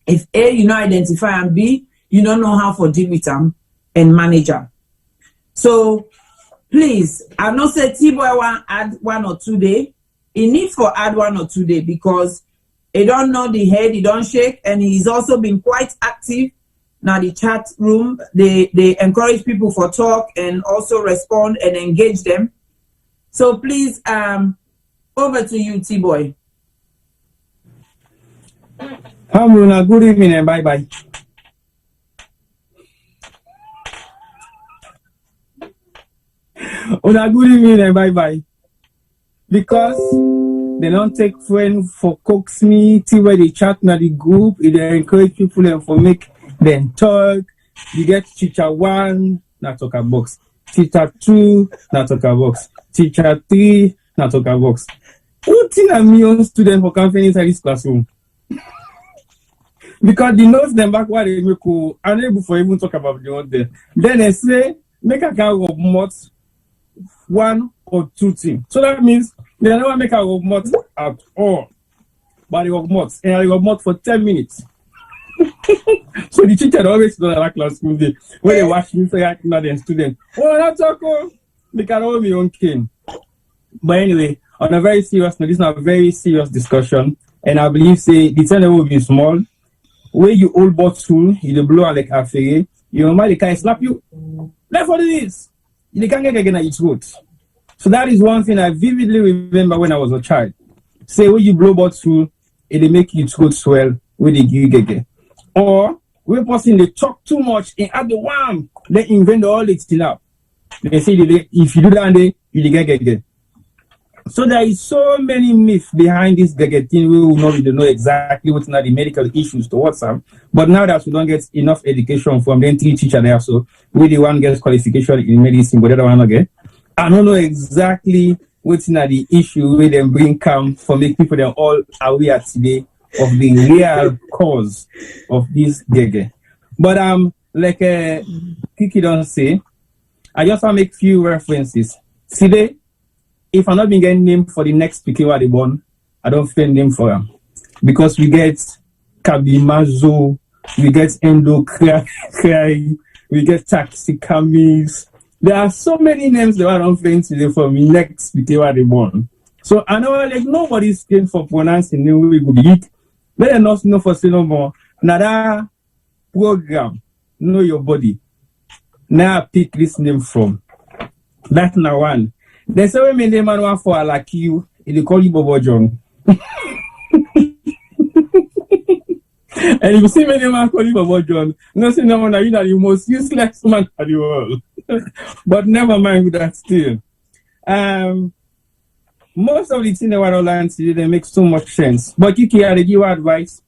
If A, you not identify, and B, you don't know how to deal with them and manage them. So, please, I not say T-Boy want add 1 or 2 days. He needs for add 1 or 2 days because he don't know the head, he don't shake, and he's also been quite active. Now the chat room, they encourage people for talk and also respond and engage them. So please, over to you, T-Boy. Hamruna, good evening and bye-bye. Una good evening and bye-bye. Because they don't take friends for coax me, till where they chat na the group, they encourage people and for make them talk. You get teacher 1, na talk a box. Teacher 2, na talk a box. Teacher 3, na talk a box. Who think I'm young student for coming inside this classroom? Because the notes them back where they make unable for even talk about the one there. Then they say make a guy of mods 1 or 2 things. So that means they never make a of mods at all. But they of mods and they of mods for 10 minutes. So the teacher always does that classroom day when they watch me say acting at the student. Oh, that's okay. They can all be on cane. But anyway, on a very serious note, this is a very serious discussion, and I believe say the channel will be small. Where you old bottle, you blow like a fairy, Your mama can slap you. That's what it is. You can't get again at your throat. So that is one thing I vividly remember when I was a child. Say when you blow bottle, it'll make your throat swell with the gig. Or when person they talk too much and add the worm, they invent all the thing up. They say if you do that, you get. So there is so many myths behind this thing. We will not really know exactly what's not the medical issues towards them. But now that we don't get enough education from them three teachers there, so we the one gets qualification in medicine, but the other one not get. I don't know exactly what's not the issue where them bring come for make people them all aware today of the real cause of this gege. But like Kiki don't say, I just want to make few references. Today, if I'm not being getting name for the next Pikiwa the born, I don't feel name for them. Because we get Kabimazo, we get Endocry, we get Taxicamils. There are so many names that I don't feel today for me next Pikiwa the born. So I know like nobody's skin for pronouncing the way we would eat. Let them not know for say no more. Nada program, know your body. Now I pick this name from. That's now one. There's so many man want for like you, they call you Bobo John. And if you see many man call you Bobo John, no say no one you are the most useless man in the world. But never mind with that still. Most of the things that were online today, they make so much sense. But Kiki, I give you advice.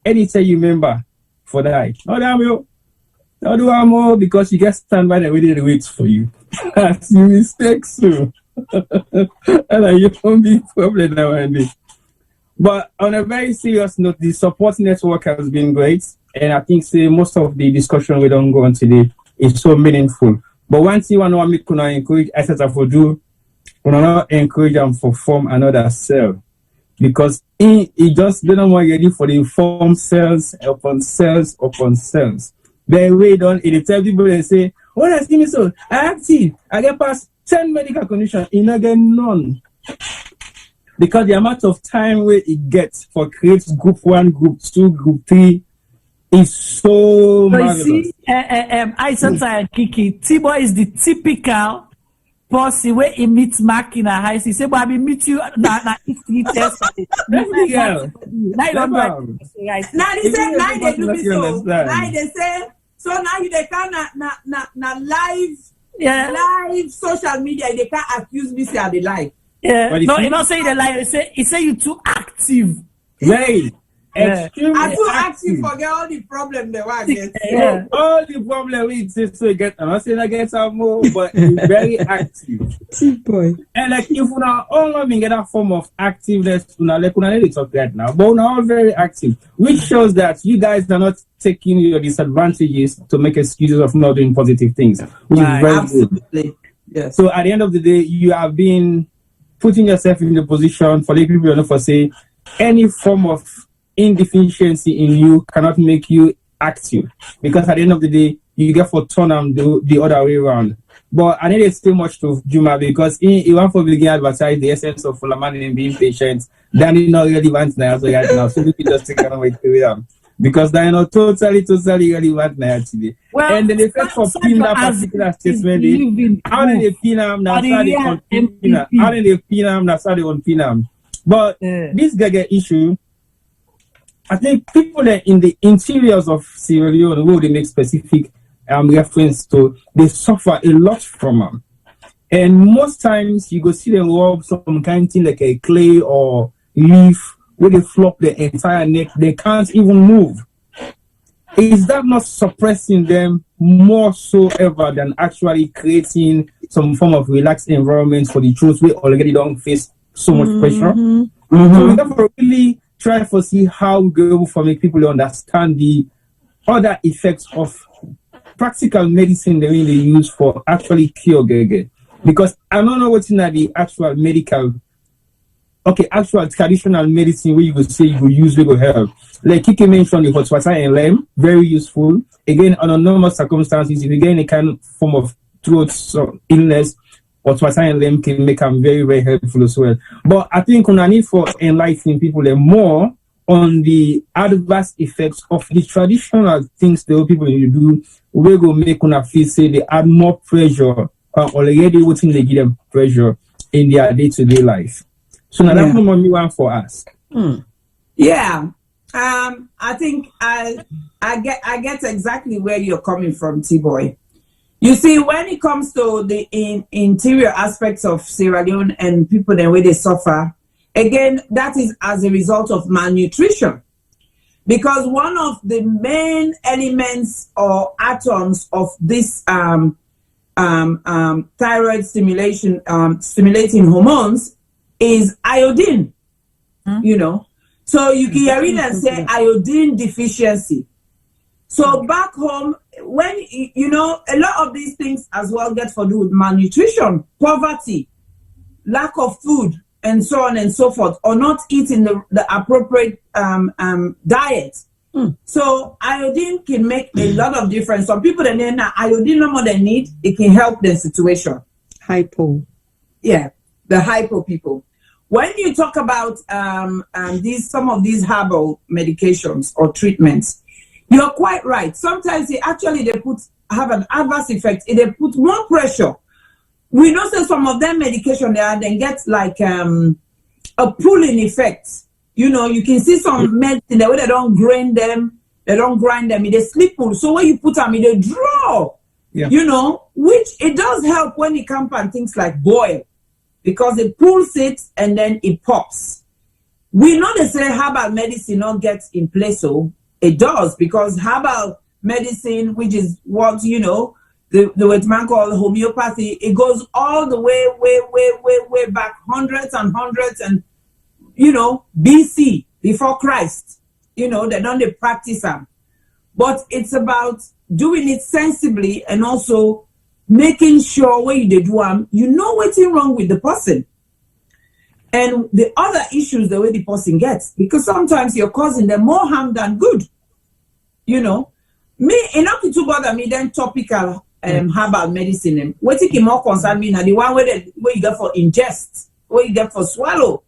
Anything you remember for that. No, damn you. No, do more because you get stand by the way they wait for you. That's your mistakes too. And you won't be problem now and then. But on a very serious note, the support network has been great. And I think say most of the discussion we don't go on today is so meaningful. But one thing I want to encourage assets for do, we not encourage them for form another cell. Because it just they don't want ready for the form cells upon cells upon cells. Then we don't it tell people and say, oh, that's me so I active, I get past 10 medical conditions, you not get none. Because the amount of time where it gets for creates group 1, group 2, group 3 is so marvelous. You see, Isata and Kiki, Tibo is the typical person where he meets Mark in a high school. He say, but I will meet you na 3 tests. Now they say, now they do me so. Now they say, so now they can na live, live social media. They can't accuse me say I be live. Yeah, no, you don't say the lie. He say you too active. Right. Extremely I'm too active. Forget all the problem they want. Yeah. All the problem we say so get. I'm not saying I get some more, but it's very active. Boy. And like if we are all not get that form of activeness, we not let it talk right now. But we are all very active, which shows that you guys are not taking your disadvantages to make excuses of not doing positive things, which is very good. Yes. So at the end of the day, you have been putting yourself in the position for the people for say any form of indeficiency in you cannot make you active, because at the end of the day you get for turn them the other way around. But I need to say much to Juma because he want to begin advertise the essence of Fulaman and being patient. That is not relevant now, so right now. So we can just take away to because they are not totally relevant now today. Well, and the effect for pin that particular statement, how did they pin them? Now started on pin. How did they pin them? Now started on pin them. But this Gaga issue, I think people that in the interiors of Sierra Leone, who they make specific reference to, they suffer a lot from them. And most times you go see them rub some kind of thing like a clay or leaf where they flop the entire neck. They can't even move. Is that not suppressing them more so ever than actually creating some form of relaxed environment for the troops we already don't face so much pressure? So we therefore really try to see how we go for make people understand the other effects of practical medicine they really use for actually cure Gege. Because I don't know what's in the actual medical, actual traditional medicine where you could say you could use legal help. Like Kiki mentioned, the hot water and lime, very useful. Again, under normal circumstances, if you get any kind of form of throat illness, hot water and lime can make them very, very helpful as well. But I think on a need for enlightening people more on the adverse effects of the traditional things the old people do. We go make una feel say they add more pressure already within they give them pressure in their day-to-day life. So now that's what one for us. Yeah. I think I get exactly where you're coming from, T-Boy. You see, when it comes to the interior aspects of Sierra Leone and people the way they suffer, again, that is as a result of malnutrition. Because one of the main elements or atoms of this thyroid stimulating hormones is iodine, you know. So you can hear it and say iodine deficiency. So back home, when, you know, a lot of these things as well get to do with malnutrition, poverty, lack of food, and so on and so forth, or not eating the appropriate diet. So iodine can make a lot of difference. Some people that need iodine no more than need, it can help their situation. Hypo. Yeah, the hypo people. When you talk about some of these herbal medications or treatments, you're quite right. Sometimes they have an adverse effect. They put more pressure. We know that some of them medication then get like a pulling effect. You know, you can see some medicine the way they don't grind them, they sleep pull. So when you put them, they draw. Yeah. You know, which it does help when it comes on things like boil, because it pulls it and then it pops. We know they say herbal medicine not gets in place, so it does, because herbal medicine, which is what, you know, the what man call homeopathy, it goes all the way back hundreds and, you know, BC, before Christ. You know, they don't practice them. But it's about doing it sensibly and also making sure when you do them, you know what's wrong with the person. And the other issues the way the person gets, because sometimes you're causing them more harm than good. You know, me, enough to bother me, then topical herbal medicine. What it more concern me now, the one where you get for ingest, where you get for swallow.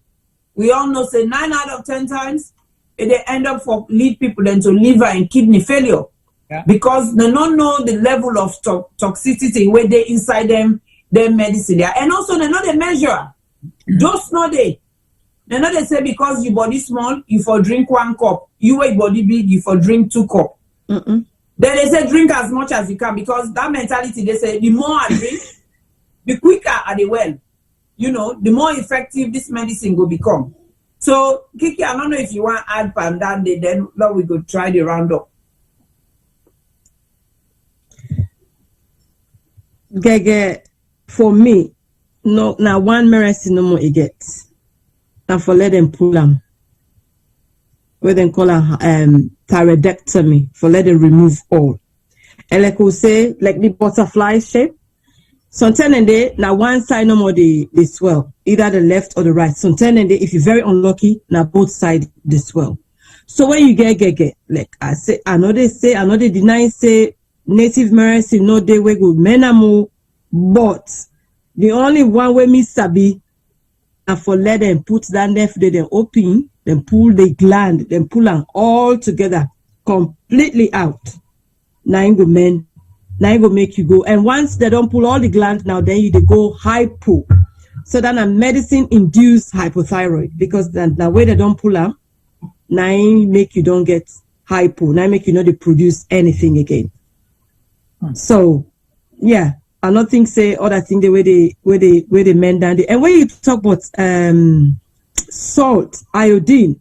We all know, say 9 out of 10 times, they end up for lead people into liver and kidney failure. Yeah. Because they don't know the level of toxicity where they inside them, their medicine there. And also they know the measure. Just know they know they say because your body small, you for drink 1 cup. You weigh body big, you for drink 2 cup. Then they say drink as much as you can, because that mentality, they say the more I drink, the quicker I the well. You know, the more effective this medicine will become. So, Kiki, I don't know if you want to add Pandande, then we go try the roundup. Gege, for me, no, now one medicine no more it gets. Now for let them pull them. Where they call thyroidectomy, for let them remove all. And like we say, like the butterfly shape. Sometimes and they now one side no more they swell, either the left or the right. Sometimes and they, if you're very unlucky, now both sides they swell. So when you get like I say, I know they deny say native medicine no they way good menamo, but the only one way me sabi and for let them put that left they then open, then pull the gland, then pull them all together completely out. Now you go men. Now it will make you go. And once they don't pull all the glands, now then they go hypo. So then a medicine induced hypothyroid, because then the way they don't pull them, now it make you don't get hypo. Now it make you not to produce anything again. So yeah, I don't think say other thing the way they mend down. And when you talk about salt, iodine,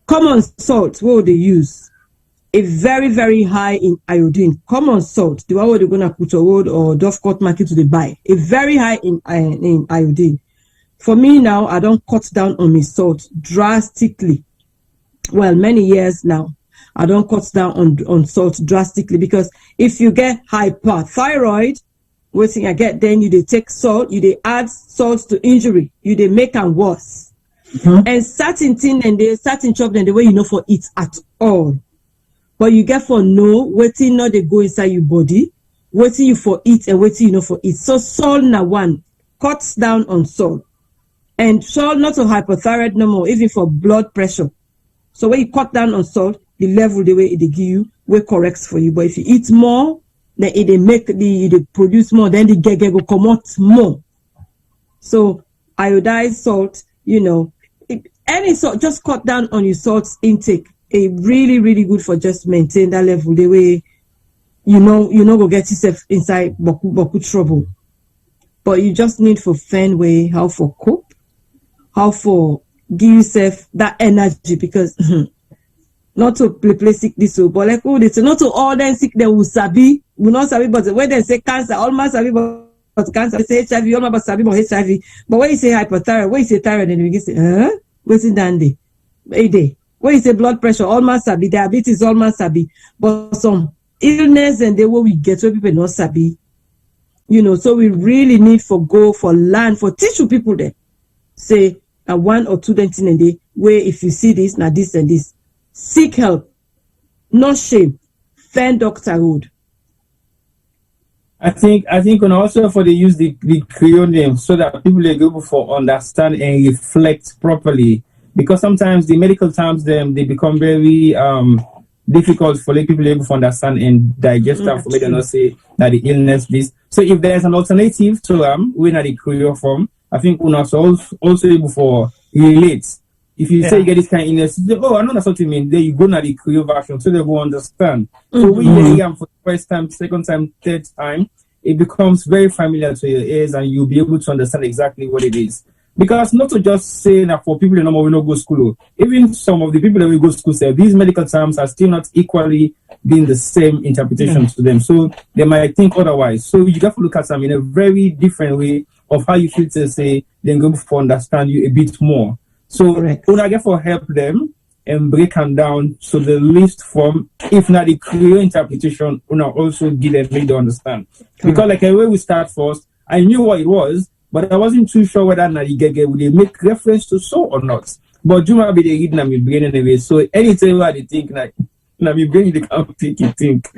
common salt, what would they use? A very, very high in iodine. Common salt, the one where they're gonna put a wood or Dovecote market to the buy. A very high in iodine. For me now, I don't cut down on my salt drastically. Well, many years now, I don't cut down on salt drastically, because if you get hyperthyroid, what thing I get then you they take salt, you they add salt to injury, you they make them worse. And certain thing and they certain chop then the way you know for it at all. But you get for no, waiting not they go inside your body, waiting you for it and waiting you know for it. So salt now one cuts down on salt. And salt not to hypothyroid no more, even for blood pressure. So when you cut down on salt, the level the way it give you will corrects for you. But if you eat more, then it make it produce more, then the gege will come out more. So iodized salt, any salt, just cut down on your salt intake. It really good for just maintain that level the way go get yourself inside boku trouble. But you just need for find way how for cope, how for give yourself that energy, because not to play sick this way, but like they say, not to all them sick they will sabi, will not sabi, but when they say cancer, almost sabi but cancer, they say HIV, almost sabi but HIV. But when you say hyperthyroid, when you say thyroid, then we say, what's in dandy? When you say blood pressure, almost sabi, diabetes, almost sabi, but some illness and the way we get where people not sabi, so we really need for learn, for teach you people there. Say a 1 or 2 things in a day, where if you see this, now this and this, seek help, not shame, find doctor road. I think and also for they use the Creole name so that people are able for understand and reflect properly, because sometimes the medical terms they become very difficult for people able to understand and digest them, for me to not say that the illness this. So if there's an alternative to when at the Creole form, I think we are also able for relate. If you say you get this kind of illness, you say, I know that's what you mean. Then you go to the Creole version so they will understand. So we hear them for the first time, second time, third time, it becomes very familiar to your ears and you'll be able to understand exactly what it is. Because not to just say that for people in normal we not go to school, even some of the people that we go to school say these medical terms are still not equally being the same interpretation to them. So they might think otherwise. So you have to look at them in a very different way of how you feel to say, then go for understand you a bit more. So when I get for help them and break them down so the least from, if not the clear interpretation, also give them made to understand. Because like the way we start first, I knew what it was, but I wasn't too sure whether would they make reference to so or not. But Juma be the reading my brain anyway. So anytime I think like my brain they can't think.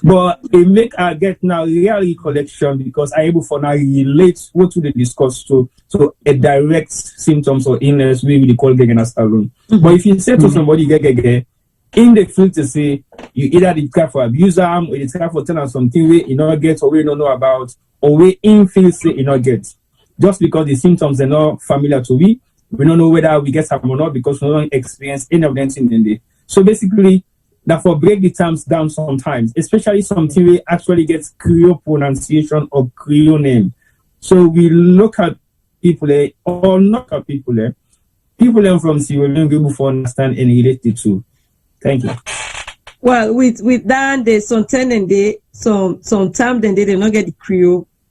But it make I get now real recollection because I able for now relate what to they discuss to a direct symptoms or illness we really call gege as alone. But if you say to somebody gege in the field to say you either the care for abuse them or the care for telling something we you not get or we don't know about or we in feel say you not get. Just because the symptoms are not familiar to we don't know whether we get some or not because we don't experience any of them in the day. So basically, therefore break the terms down sometimes, especially something we actually get Creole pronunciation or Creole name. So we look at people or not at people people from Sierra Leone able to understand and relate it to. Thank you. Well, with that, there's some time and they not get the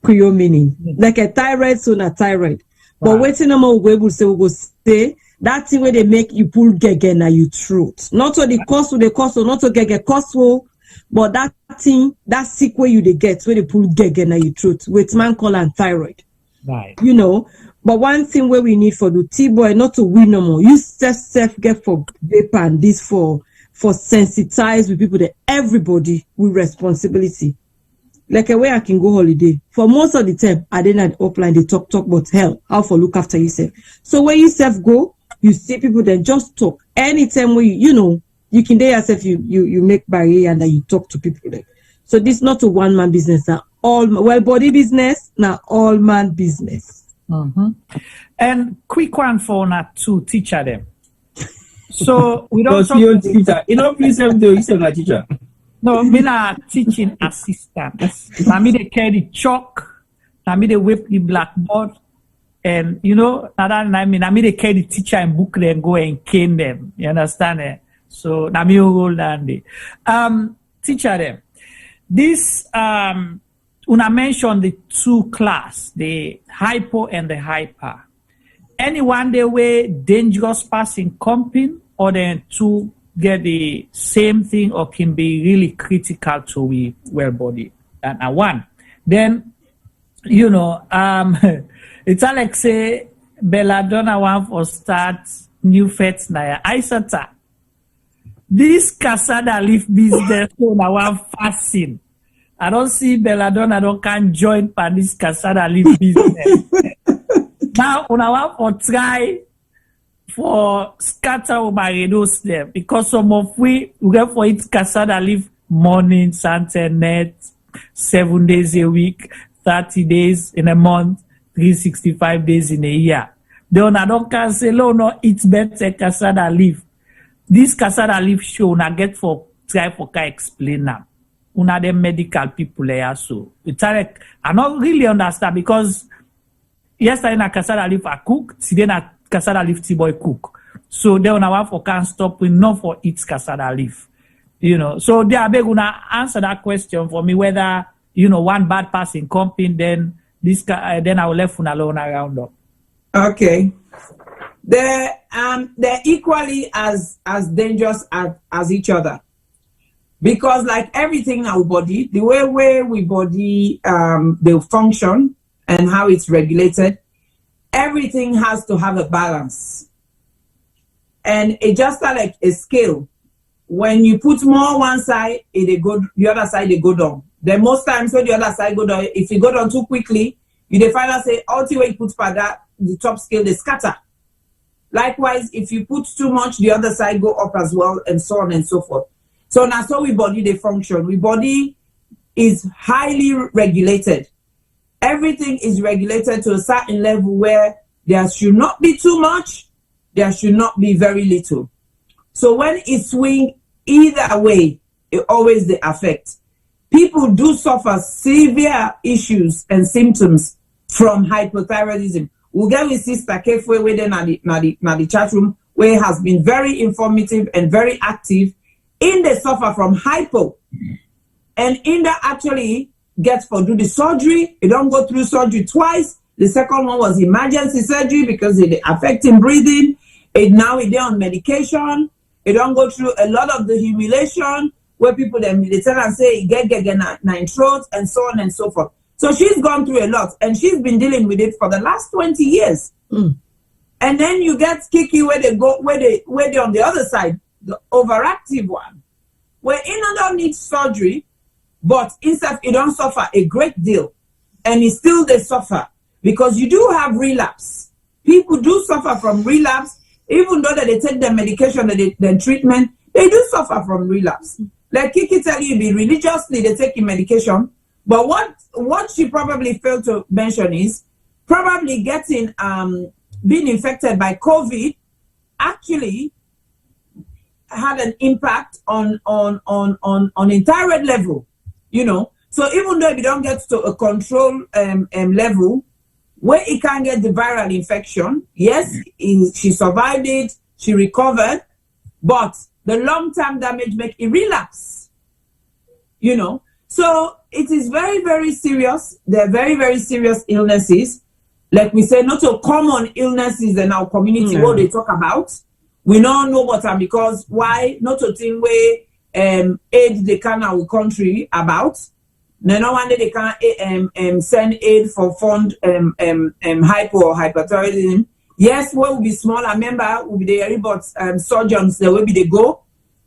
Creole meaning. Like a thyroid, so not thyroid. But waiting no more we will say that thing where they make you pull gege na you truth. Not to the cost or not to gege cost, but that thing, that sick way you they get where they pull gege na you truth. With man call and thyroid. Right. But one thing where we need for the T-boy not to win no more. You self get for vapor and this for sensitize with people that everybody with responsibility. Like a way I can go holiday. For most of the time, I didn't have upline, they talk about hell, how for look after yourself. So when you self go, you see people then just talk. Anytime where you can do yourself, you make barrier and then you talk to people there. So this not a one man business, now body business, now all man business. And quick one for not to teacher them. So we don't talk you teacher. Please help you say my teacher. No, me na teaching assistant. Na me they carry the chalk, na me they whip the blackboard, and na me they carry the teacher and book and go and cane them. You understand it? So na me roll down there. Teacher them. This una mentioned the two class, the hypo and the hyper. Anyone they way dangerous passing comping or then two get the same thing or can be really critical to we well body and one. Then it's like say belladonna want for start new fats na isota. This cassava leaf business so na one fasting. I don't see belladonna don't can join for this cassava leaf business. Now una want for try for scatter ovaridos there, because some of we get for it cassava leaf morning, sunset, net, 7 days a week, 30 days in a month, 365 days in a year. Then I don't can say, no, it's better cassava leaf. This cassava leaf show, una get for try for can explain now. Una them medical people there, so it's like I not really understand, because yesterday na cassava leaf I cook, today na cassava leaf tea boy cook. So they una want for can stop with not for eat cassava leaf. You know, so they are beg una answer that question for me, whether one bad person comping, then then I will left una alone around up. Okay. They're equally as dangerous as each other. Because like everything in our body, the way we body they function and how it's regulated, everything has to have a balance. And it just like a scale. When you put more one side, it go the other side they go down. Then most times when the other side go down, if you go down too quickly, you find out say all the way you put for that the top scale they scatter. Likewise, if you put too much, the other side go up as well, and so on and so forth. So now, so we body they function. We body is highly regulated. Everything is regulated to a certain level where there should not be too much, there should not be very little. So when it swing either way, it always the affect. People do suffer severe issues and symptoms from hypothyroidism. We'll get with Sister Kefwe within the chat room, where has been very informative and very active in the suffer from hypo. And in that actually gets for do the surgery. It don't go through surgery twice. The second one was emergency surgery because it affecting breathing. It now is there on medication. It don't go through a lot of the humiliation where people then they tell and say get nine throats and so on and so forth. So she's gone through a lot, and she's been dealing with it for the last 20 years. And then you get Kiki where they on the other side, the overactive one, where it don't need surgery, but instead it don't suffer a great deal, and it still they suffer because you do have relapse. People do suffer from relapse, even though that they take their medication and their treatment, they do suffer from relapse. Like Kiki tell you, be religiously they take your medication. But what she probably failed to mention is probably getting being infected by COVID actually had an impact on a thyroid level, So even though if you don't get to a control level where it can get the viral infection, yes, she survived it, she recovered, but the long-term damage make it relapse, So it is very, very serious. They're very, very serious illnesses. Like we say, not so common illnesses in our community, what they talk about. We don't know what them because why? Not a thing where aid they can our country about. No one day they can send aid for fund hypo or hyperthyroidism. Yes, what will be small. I remember will be the but surgeons there will be they go.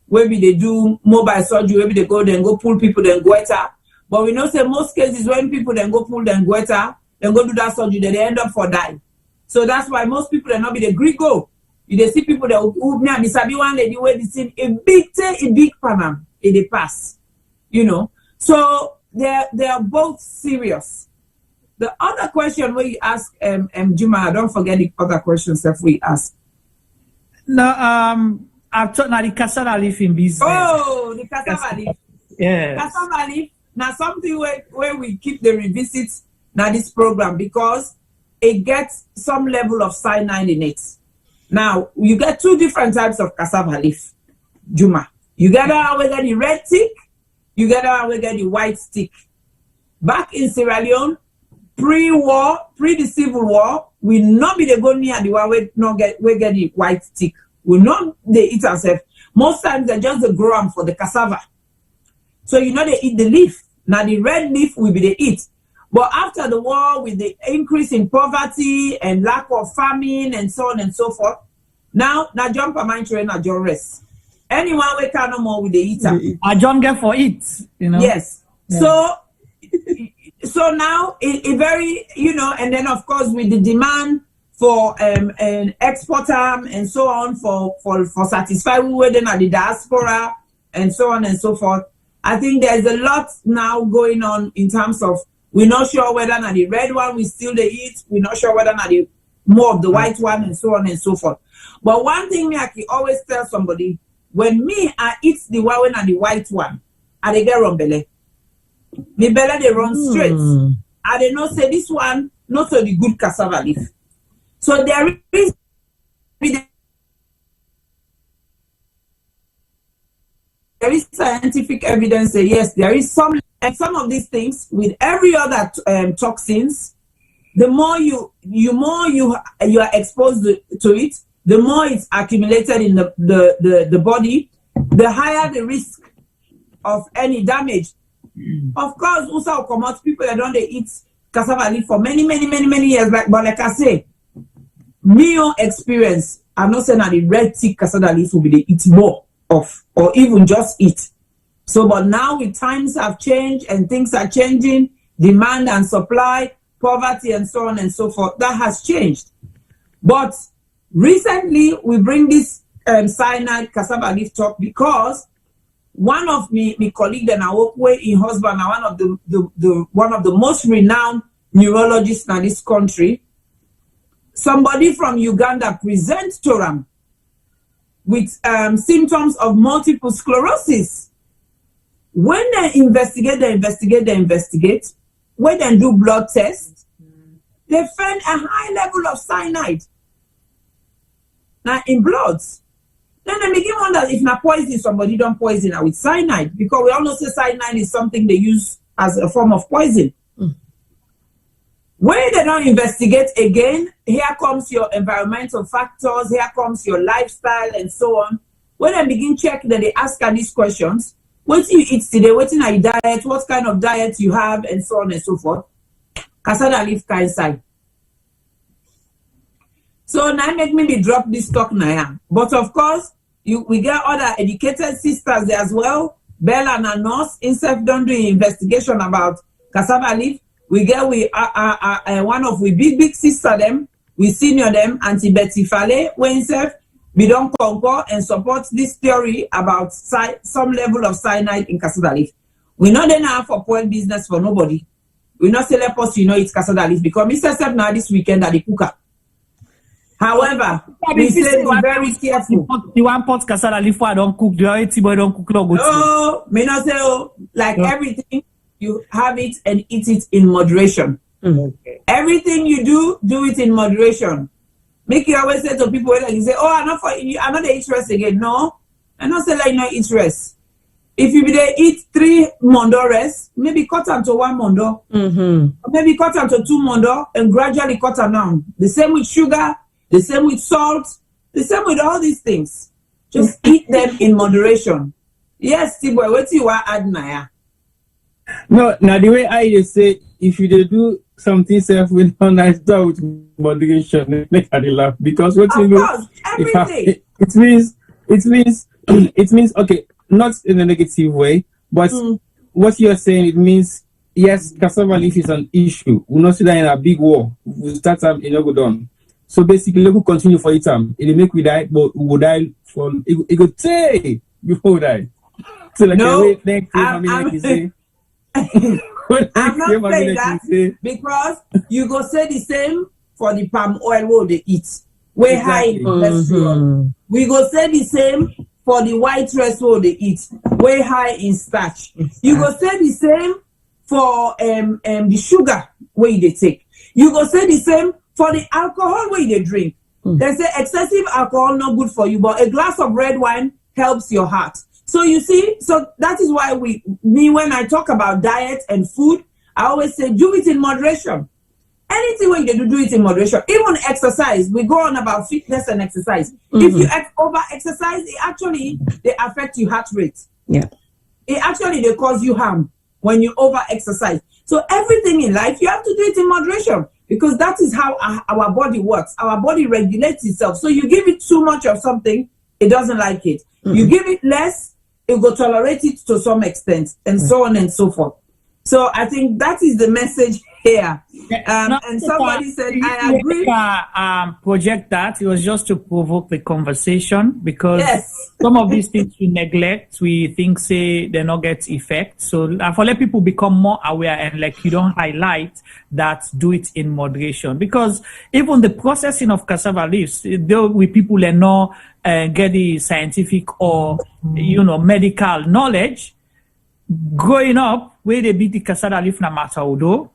Maybe they do mobile surgery, maybe they go then go pull people then goiter. But we know say most cases when people then go pull then goiter, then go do that surgery, then they end up for die. So that's why most people are not be the Greek go. You they see people that who me and the sabi one lady where they see a big panam in the pass. So they are both serious. The other question where you ask Juma, don't forget the other questions that we ask. No, I've taught now the cassava leaf in business. Oh, the cassava leaf. Yeah. Cassava leaf. Now something where we keep the revisits now this program because it gets some level of cyanide in it. Now you get two different types of cassava leaf, Juma. You get one where the red stick, you get one where the white stick. Back in Sierra Leone, pre the Civil War, we not be the go near the one where get the white stick. We not they eat ourselves. Most times they just grow them for the cassava. So they eat the leaf. Now the red leaf will be the eat. But after the war, with the increase in poverty and lack of famine and so on and so forth, now jump a mind train na John rest. Anyone we can no more with the eater. I John get for it, Yes. Yeah. So now it very, and then of course with the demand for and export them and so on for satisfy within the diaspora and so on and so forth. I think there's a lot now going on in terms of we're not sure whether not the red one we still they eat, we're not sure whether not the more of the white one and so on and so forth. But one thing me I can always tell somebody, when me I eat the one and the white one, I they get run belly. Me belly they run straight. I they not say this one not so the good cassava leaf. So there is scientific evidence that yes, there is some of these things with every other toxins. The more you are exposed to it, the more it's accumulated in the body, the higher the risk of any damage. Of course, also come out people that don't they eat cassava leaf for many years. But like I say, me own experience, I'm not saying that the red thick cassava leaf will be the eat more of, or even just eat. So, but now with times have changed and things are changing, demand and supply, poverty and so on and so forth, that has changed. But recently we bring this cyanide cassava leaf talk because one of me colleague and I work with in husband, one of the most renowned neurologists in this country, somebody from Uganda presents to them with symptoms of multiple sclerosis. When they investigate, when they do blood tests, they find a high level of cyanide now in blood. Then they begin wonder if not poison, somebody don't poison her with cyanide, because we all know say cyanide is something they use as a form of poison. When they don't investigate again, here comes your environmental factors, here comes your lifestyle and so on. When they begin check that they ask her these questions, what do you eat today, what in your diet, what kind of diet you have, and so on and so forth. Cassava leaf inside. So now make me drop this talk now. But of course, we get other educated sisters there as well. Bella and a nurse, instead don't do investigation about cassava leaf. We get one of we big sister them, we senior them, Auntie Betty Fale, when we don't concur and support this theory about some level of cyanide in cassava leaf. We not then have for point business for nobody. We not say let us it's cassava leaf because Mr. Step now this weekend at the cooker. However, we say be very careful. You want pot cassava leaf I don't cook, the other boy don't cook no good. Oh, me not say like everything. You have it and eat it in moderation. Okay. Everything you do it in moderation. Make you always say to people like you say, oh, I'm not the interest again. No, I'm not saying like no interest. If you they eat 3 mondo rest, maybe cut them to 1 mondo, maybe cut them to 2 mondo, and gradually cut them down. The same with sugar, the same with salt, the same with all these things. Just eat them in moderation. Yes, Tiboy, what you want to add now? No, now the way I say, if you do something self with nice with moderation, make her laugh because what you do, it means okay, not in a negative way, but what you are saying, it means yes, cassava leaf is an issue. We'll not see that in a big war. We start time in go down. So basically, we will continue for it time. It will make we die, but we will die from it will take before we die. So like no, I'm not saying that because you go say the same for the palm oil what they eat. We high in cholesterol. We go say the same for the white rice what they eat. We high in starch. You go say the same for the sugar where they take. You go say the same for the alcohol where they drink. They say excessive alcohol not good for you, but a glass of red wine helps your heart. So you see, so that is why when I talk about diet and food, I always say do it in moderation. Anything when you do it in moderation. Even exercise, we go on about fitness and exercise. If you over exercise, they affect your heart rate. Yeah, they cause you harm when you over exercise. So everything in life, you have to do it in moderation because that is how our body works. Our body regulates itself. So you give it too much of something, it doesn't like it. You give it less, it will tolerate it to some extent, and so on and so forth. So I think that is the message Yeah. And somebody said, I agree. Project that. It was just to provoke the conversation because Yes. some of these things we neglect, we think say they not get effect. So for let people become more aware and like you don't highlight that, do it in moderation, because even the processing of cassava leaves, though we people are not get the scientific or medical knowledge, growing up where they beat the cassava leaf na matter odo,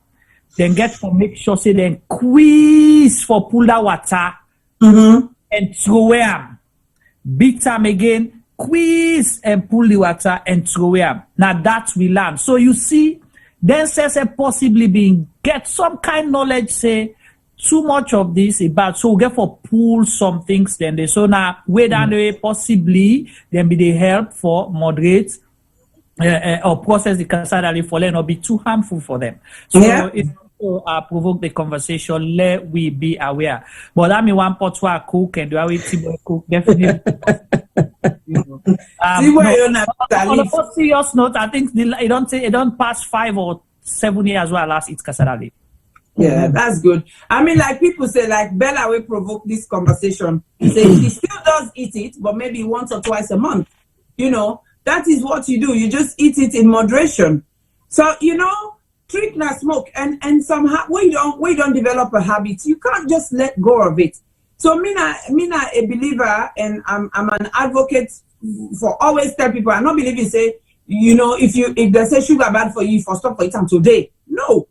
then get to make sure say then squeeze for pull that water and throw them. Beat them again, squeeze and pull the water and throw them. Now that we learn. So you see, then says possibly being get some kind of knowledge say too much of this is bad. So we get for pull some things then they so now way down the way possibly then be the help for moderate or process the cassava leaf for them or be too harmful for them. So it's provoke the conversation, let we be aware. But I mean one pot to cook and do I cook definitely. On a more serious note, I think it don't pass 5 or 7 years where I last eat cassava leaf. Yeah, that's good. I mean, like people say, like Bella will provoke this conversation. Say she still does eat it, but maybe once or twice a month. That is what you do. You just eat it in moderation. So treat na smoke and somehow we don't develop a habit. You can't just let go of it. So mina a believer, and I'm an advocate for always tell people. I don't believe you say if they say sugar bad for you, for stop for it today. No.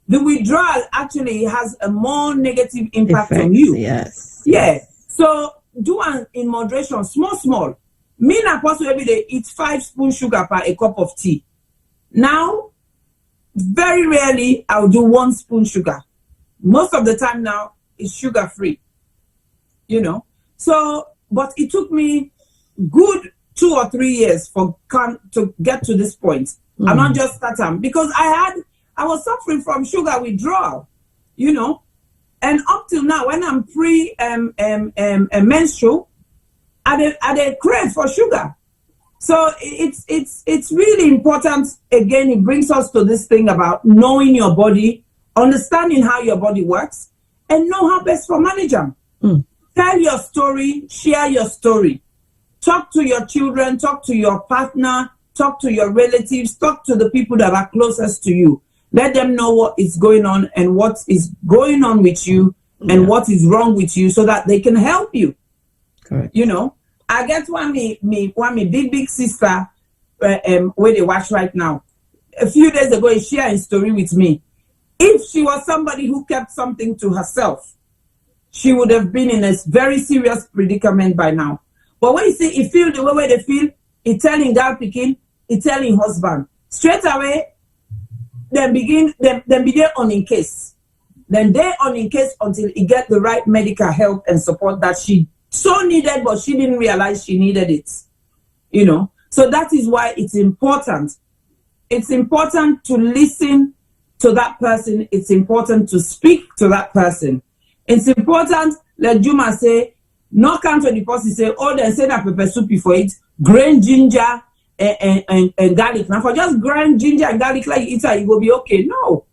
The withdrawal actually has a more negative impact on you. Yes. Yeah. So do it in moderation, small. Me na person every day eat 5 spoons sugar per a cup of tea. Now, very rarely I'll do 1 spoon sugar. Most of the time now it's sugar free. So, but it took me good 2 or 3 years to get to this point. I'm not just starting because I was suffering from sugar withdrawal, and up till now, when I'm menstrual, I crave for sugar. So it's really important. Again, it brings us to this thing about knowing your body, understanding how your body works, and know how best to manage them. Tell your story, share your story. Talk to your children, talk to your partner, talk to your relatives, talk to the people that are closest to you. Let them know what is going on and what is going on with you and what is wrong with you so that they can help you. Correct. I get one big sister where they watch right now. A few days ago, she shared a story with me. If she was somebody who kept something to herself, she would have been in a very serious predicament by now. But when you see, it feel the way they feel, it telling girl picking, it telling husband. Straight away, then be there on in case. Then they on in case until he get the right medical help and support that she so needed, but she didn't realize she needed it. So that is why it's important. It's important to listen to that person. It's important to speak to that person. It's important, like Juma say, not come to the person say, oh, then say that pepper soup for it, grain ginger and garlic. Now for just grind ginger and garlic like you eat it, you will be okay. No.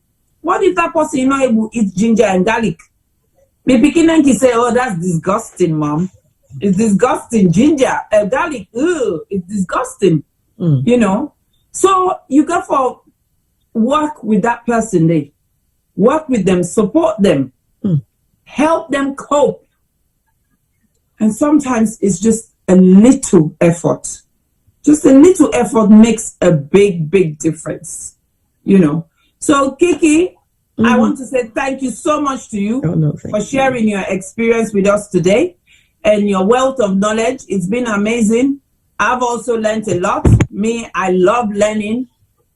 What if that person is not able to eat ginger and garlic? Me picking and he say, oh, that's disgusting, mom. It's disgusting. Ginger, garlic, it's disgusting. So you got to work with that person there. Work with them, support them, help them cope. And sometimes it's just a little effort. Just a little effort makes a big difference. So Kiki, I want to say thank you so much to you for sharing your experience with us today and your wealth of knowledge. It's been amazing. I've also learned a lot. I love learning.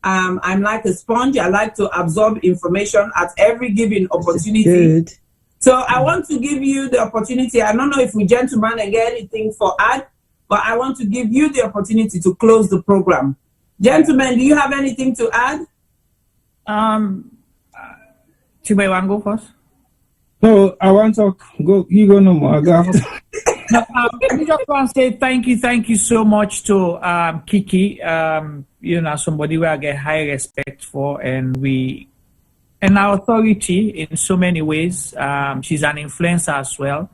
I'm like a sponge. I like to absorb information at every given opportunity. So I want to give you the opportunity. I don't know if we gentlemen get anything for add, but I want to give you the opportunity to close the program. Gentlemen, do you have anything to add? Chiba, you want to go first? No, I want to go. You go no more. I just want to say thank you so much to Kiki. Somebody where I get high respect for, and we and our authority in so many ways. She's an influencer as well.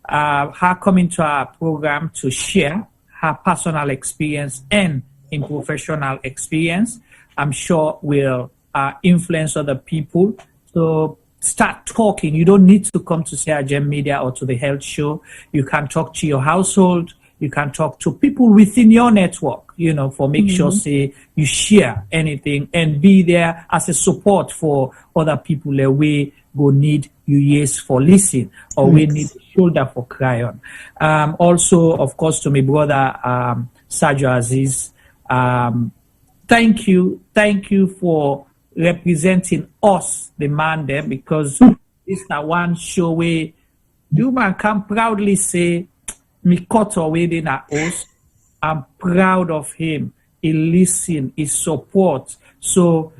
Her coming to our program to share her personal experience and in professional experience, I'm sure will influence other people. So start talking. You don't need to come to CRGM Media or to the health show. You can talk to your household. You can talk to people within your network, for make sure, say, you share anything and be there as a support for other people that we go need you ears for listen or we need a shoulder for cry on. Also, of course, to my brother, Sergio Aziz, thank you for representing us, the man there, because this is one show where you man can proudly say, me cut away in a host. I'm proud of him. He listen, he support. So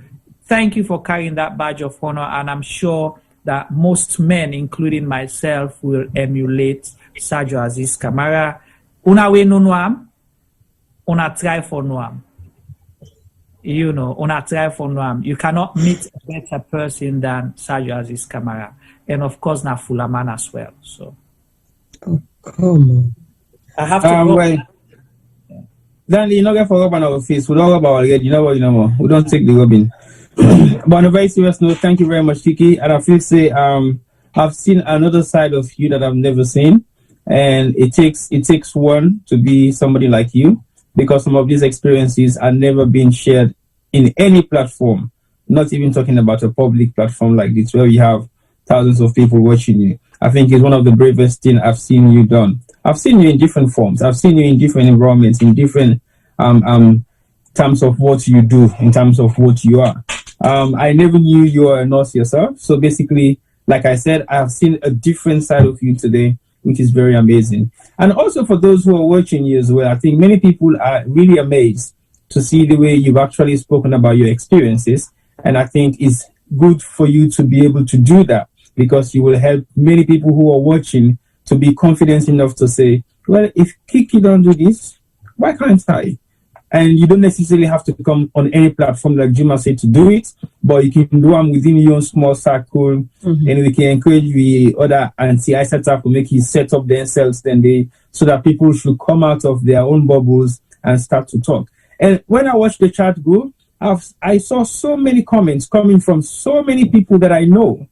thank you for carrying that badge of honor, and I'm sure that most men, including myself, will emulate Sergio Aziz Kamara. Una we no am, una try for no am. Una try for no am. You cannot meet a better person than Sergio Aziz Kamara. And of course, na Fulaman as well. So. Come on. I have to go. Well, then you not get for rub on our face. We don't rub our head. You know what? You know more. We don't take the rubbing. But on a very serious note, thank you very much, Kiki. And I feel say I've seen another side of you that I've never seen, and it takes one to be somebody like you, because some of these experiences are never being shared in any platform. Not even talking about a public platform like this, where you have thousands of people watching you. I think it's one of the bravest things I've seen you done. I've seen you in different forms. I've seen you in different environments, in different terms of what you do, in terms of what you are. I never knew you were a nurse yourself. So basically, like I said, I've seen a different side of you today, which is very amazing. And also for those who are watching you as well, I think many people are really amazed to see the way you've actually spoken about your experiences. And I think it's good for you to be able to do that, because you will help many people who are watching to be confident enough to say, well, if Kiki don't do this, why can't I? And you don't necessarily have to come on any platform like Juma said to do it, but you can do them within your own small circle, and we can encourage the other anti-ISATA to make it set up themselves so that people should come out of their own bubbles and start to talk. And when I watched the chat group, I saw so many comments coming from so many people that I know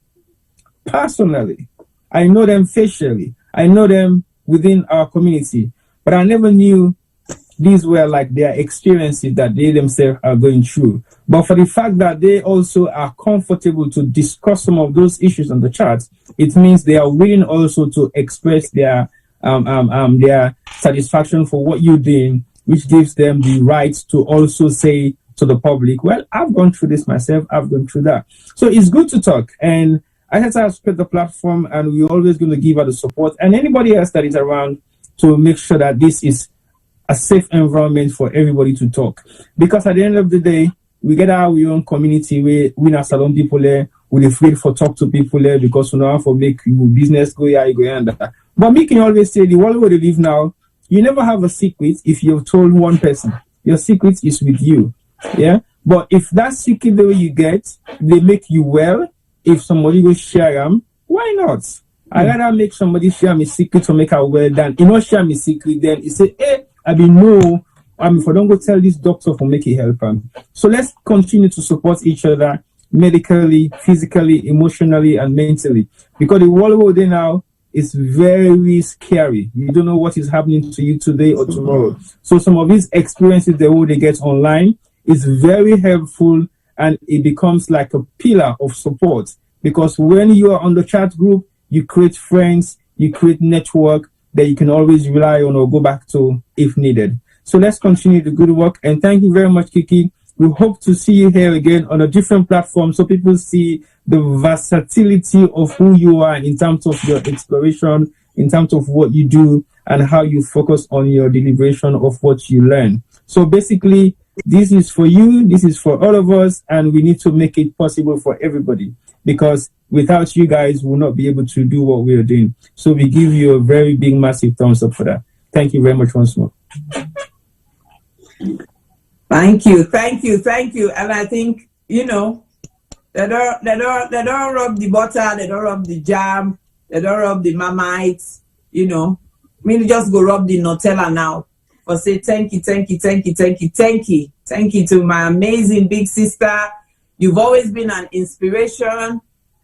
personally. I know them facially. I know them within our community, but I never knew these were like their experiences that they themselves are going through. But for the fact that they also are comfortable to discuss some of those issues on the chat, it means they are willing also to express their satisfaction for what you're doing, which gives them the right to also say to the public, well, I've gone through this myself, I've gone through that. So it's good to talk. And I had to spread the platform, and we're always going to give her the support, and anybody else that is around, to make sure that this is a safe environment for everybody to talk. Because at the end of the day, we get our own community where we not salon people there, we're afraid for talk to people there because we know how for make you business go here, you go under. But me can always say the world where they live now, you never have a secret if you've told one person. Your secret is with you. Yeah. But if that secret the way you get, they make you well, if somebody will share them, why not? I rather make somebody share my secret to make her well than share my secret, then you say, hey, if I don't go tell this doctor for make it help him. So let's continue to support each other medically, physically, emotionally, and mentally. Because the world we're in now is very scary. You don't know what is happening to you today or tomorrow. So some of these experiences the way they get online is very helpful, and it becomes like a pillar of support. Because when you are on the chat group, you create friends, you create network that you can always rely on or go back to if needed. So let's continue the good work. And thank you very much, Kiki. We hope to see you here again on a different platform so people see the versatility of who you are in terms of your exploration, in terms of what you do, and how you focus on your deliberation of what you learn. So basically, this is for you, this is for all of us, and we need to make it possible for everybody, because without you guys, we'll not be able to do what we are doing. So we give you a very big, massive thumbs up for that. Thank you very much once more. Thank you. And I think, They don't rub the butter, they don't rub the jam, they don't rub the Marmite, you know. Me just go rub the Nutella now. For say thank you to my amazing big sister. You've always been an inspiration,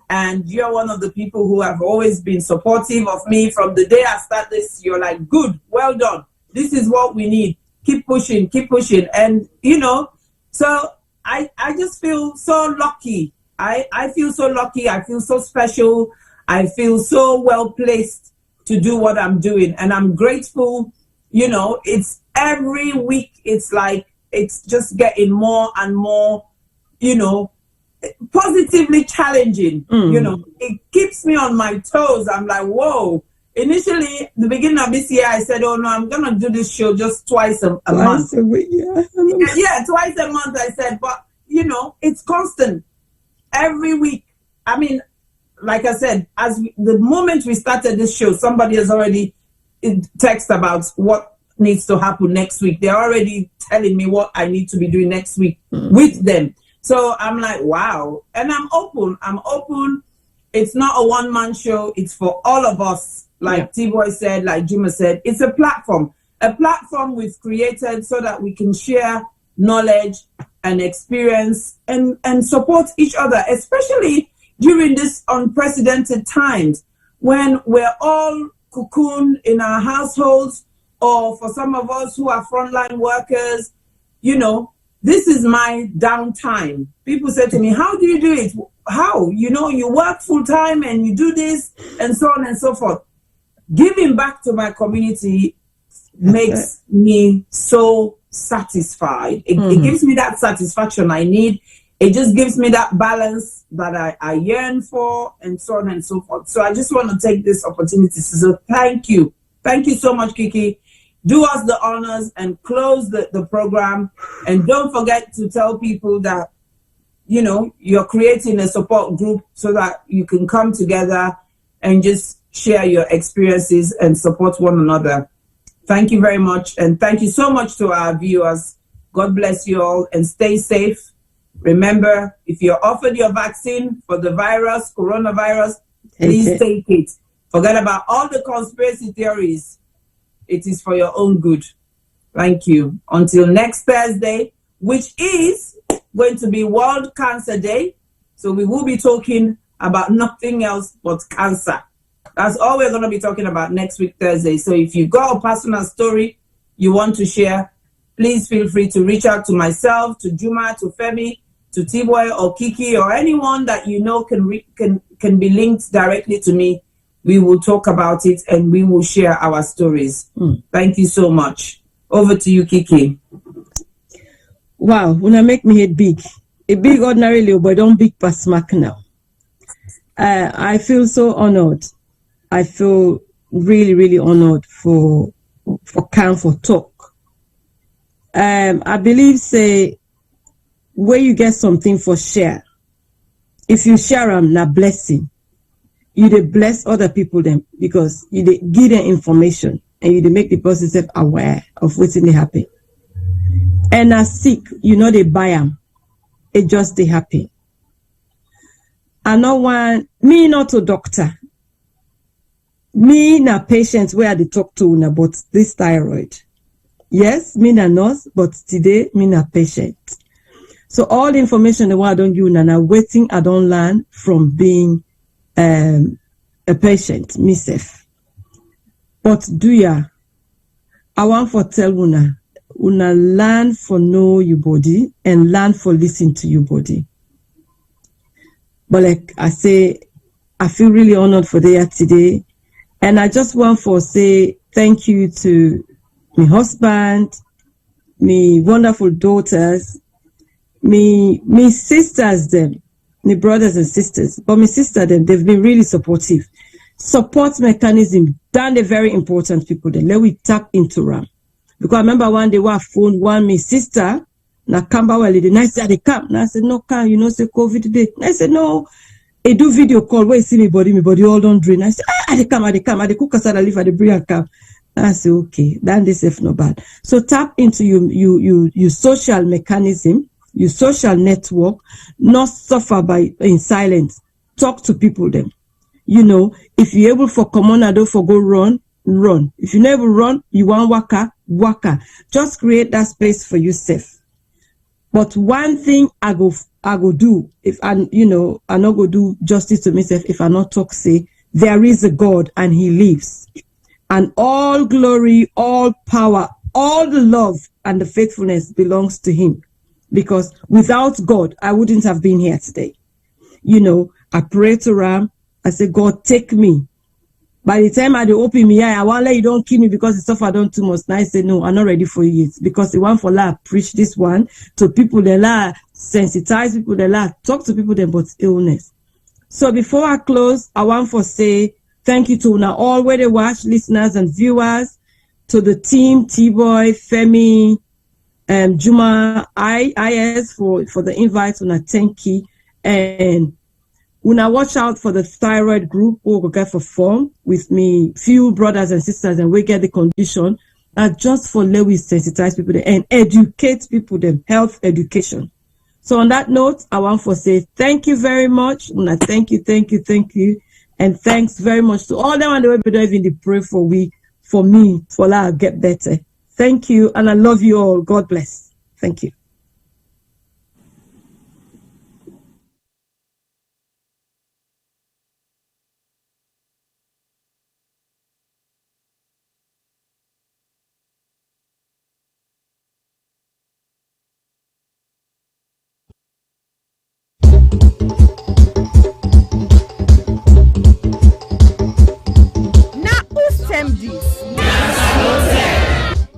and you're one of the people who have always been supportive of me from the day I started this. You're like, good, well done. This is what we need. Keep pushing. And, you know, so I just feel so lucky. I feel so lucky. I feel so special. I feel so well placed to do what I'm doing. And I'm grateful. You know, it's every week. It's like, it's just getting more and more, you know, positively challenging. You know, it keeps me on my toes. I'm like, whoa. Initially, the beginning of this year, I said, oh no, I'm going to do this show just twice a month. A week, yeah. Yeah, twice a month, I said. But, you know, it's constant. Every week. I mean, like I said, the moment we started this show, somebody has already texted about what needs to happen next week. They're already telling me what I need to be doing next week with them. So I'm like, wow. And I'm open. It's not a one-man show. It's for all of us. Like T-Boy said, like Juma said, it's a platform we've created so that we can share knowledge and experience and support each other, especially during this unprecedented times when we're all cocooned in our households, or for some of us who are frontline workers, you know, this is my downtime. People say to me, how do you do it? How? You know, you work full time and you do this and so on and so forth. Giving back to my community makes me so satisfied. It gives me that satisfaction I need. It just gives me that balance that I yearn for, and so on and so forth. So I just want to take this opportunity to say thank you. Thank you so much, Kiki. Do us the honors and close the program. And don't forget to tell people that, you know, you're creating a support group so that you can come together and just share your experiences and support one another. Thank you very much. And thank you so much to our viewers. God bless you all and stay safe. Remember, if you're offered your vaccine for the virus, coronavirus, please take it. Forget about all the conspiracy theories. It is for your own good. Thank you. Until next Thursday, which is going to be World Cancer Day. So we will be talking about nothing else but cancer. That's all we're going to be talking about next week, Thursday. So if you've got a personal story you want to share, please feel free to reach out to myself, to Juma, to Femi, to T-Boy or Kiki, or anyone that you know can be linked directly to me. We will talk about it and we will share our stories. Thank you so much. Over to you, Kiki. Wow, when I make me head big. A big ordinarily, but don't big pass smack now. I feel so honored. I feel really, really honored for talk. I believe say where you get something for share. If you share them, na blessing. You dey bless other people them because you dey give them information and you dey make the person self aware of what's in the happen. And as sick, you know they buy them. It just they happy. I know one me not a doctor. Me na patient where they talk to about this thyroid. Yes, me na nurse, but today me na patient. So all the information the one I don't give na waiting I don't learn from being a patient myself. But do ya? I want for tell una learn for know your body and learn for listen to your body. But like I say, I feel really honored for there today. And I just want for say thank you to my husband, my wonderful daughters, me sisters them, my brothers and sisters. But my sister them, they've been really supportive. Support mechanism, done the very important people then. Let we tap into them. Because I remember one day I phoned one my sister, na Camberwell, the night said they come. And I said, no, can you know say COVID today? And I said, no. I do video call where you see me body all don't drain. I said, they come, I cook aside, I leave at the bring and come. I said, okay, then this is no bad. So tap into your social mechanism your social network, not suffer in silence. Talk to people them. You know, if you're able for command for go run. If you never run, you want waka. Just create that space for yourself. But one thing I go do, if I not go do justice to myself if I not talk, say, there is a God and he lives. And all glory, all power, all the love and the faithfulness belongs to him. Because without God, I wouldn't have been here today. You know, I pray to Ram. I say, God, take me. By the time I open me eye, I want let you don't kill me because the stuff I done too much. Now I say, no, I'm not ready for you yet. Because the one for la preach this one to people that la sensitize people that la talk to people that about illness. So before I close, I want to say thank you to now all where they watch, listeners and viewers, to the team, T-Boy, Femi, Juma, IS for the invite, and thank you. And Una watch out for the thyroid group who will get for form with me, few brothers and sisters, and we get the condition. Just for let we sensitize people and educate people, them health education. So on that note, I want to say thank you very much. Una thank you, and thanks very much to all them and the way we don't even pray for me, for I get better. Thank you, and I love you all. God bless. Thank you.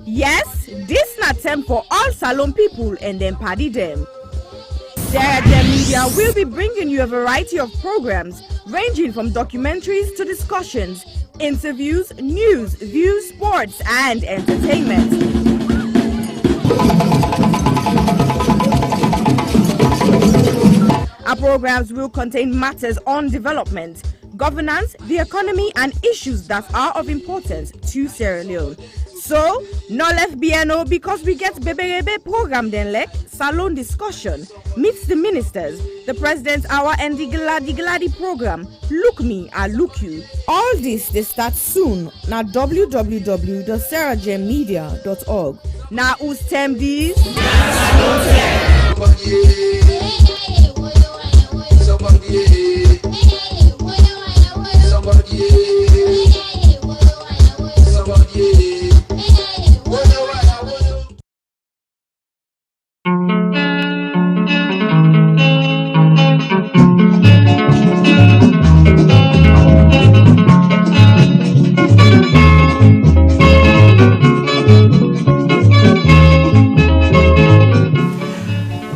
Yes, this na time for all salon people and then party them. Sarah J Media will be bringing you a variety of programs ranging from documentaries to discussions, interviews, news, views, sports, and entertainment. Our programs will contain matters on development, governance, the economy, and issues that are of importance to Sierra Leone. So, no left BNO because we get Bebe program then like salon discussion, meets the ministers, the president's hour, and the Gladi program. Look me, I look you. All this they start soon na www.sarahjmedia.org. Now who's tem these?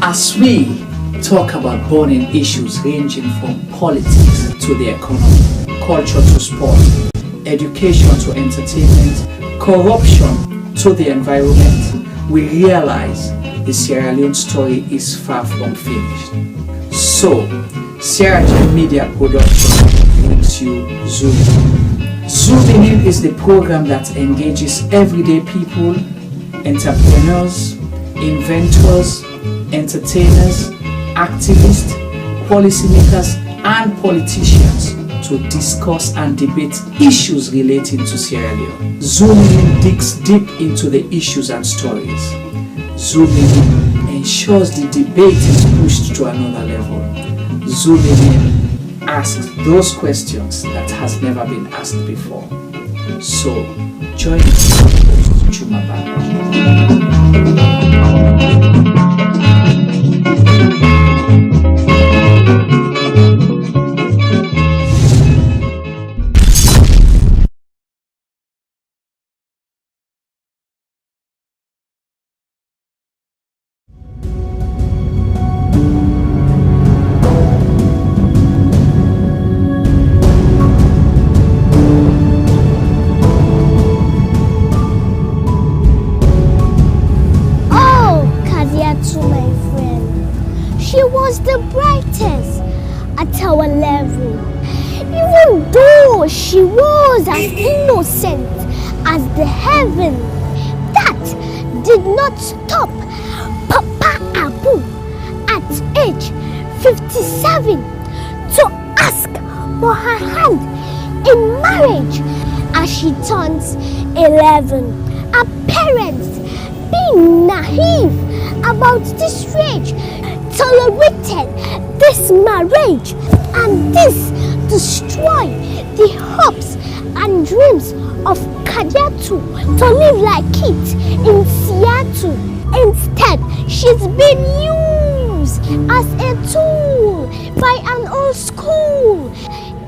As we talk about burning issues ranging from politics to the economy, culture to sport, education to entertainment, corruption to the environment, we realize the Sierra Leone story is far from finished. So, Sierra Leone Media Production brings you Zoom. Zooming In is the program that engages everyday people, entrepreneurs, inventors, entertainers, activists, policymakers, and politicians to discuss and debate issues relating to Sierra Leone. Zooming In digs deep into the issues and stories. Zooming In ensures the debate is pushed to another level. Zooming In asks those questions that has never been asked before. So, join us, Chumabana. She was as innocent as the heaven. That did not stop Papa Abu age 57 to ask for her hand in marriage as she turns 11. Her parents, being naive about this age, tolerated this marriage, and this destroyed the hopes and dreams of Kadiatu to live like it in Seattle. Instead, she's been used as a tool by an old school.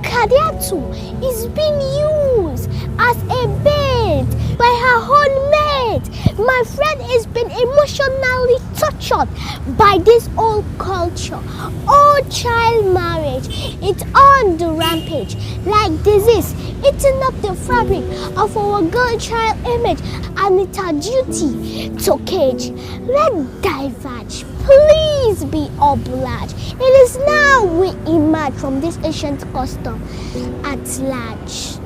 Kadiatu is being used as a bait by her own mate. My friend is being emotionally tortured by this old culture. Old child marriage, it's on the rampage like disease, eating up the fabric of our girl child image, and it's our duty to cage. Let diverge, please be obliged. It is now we emerge from this ancient custom at large.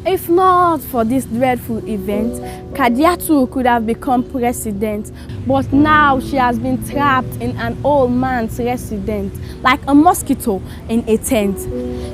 If not for this dreadful event, Kadiatu could have become president, but now she has been trapped in an old man's residence, like a mosquito in a tent.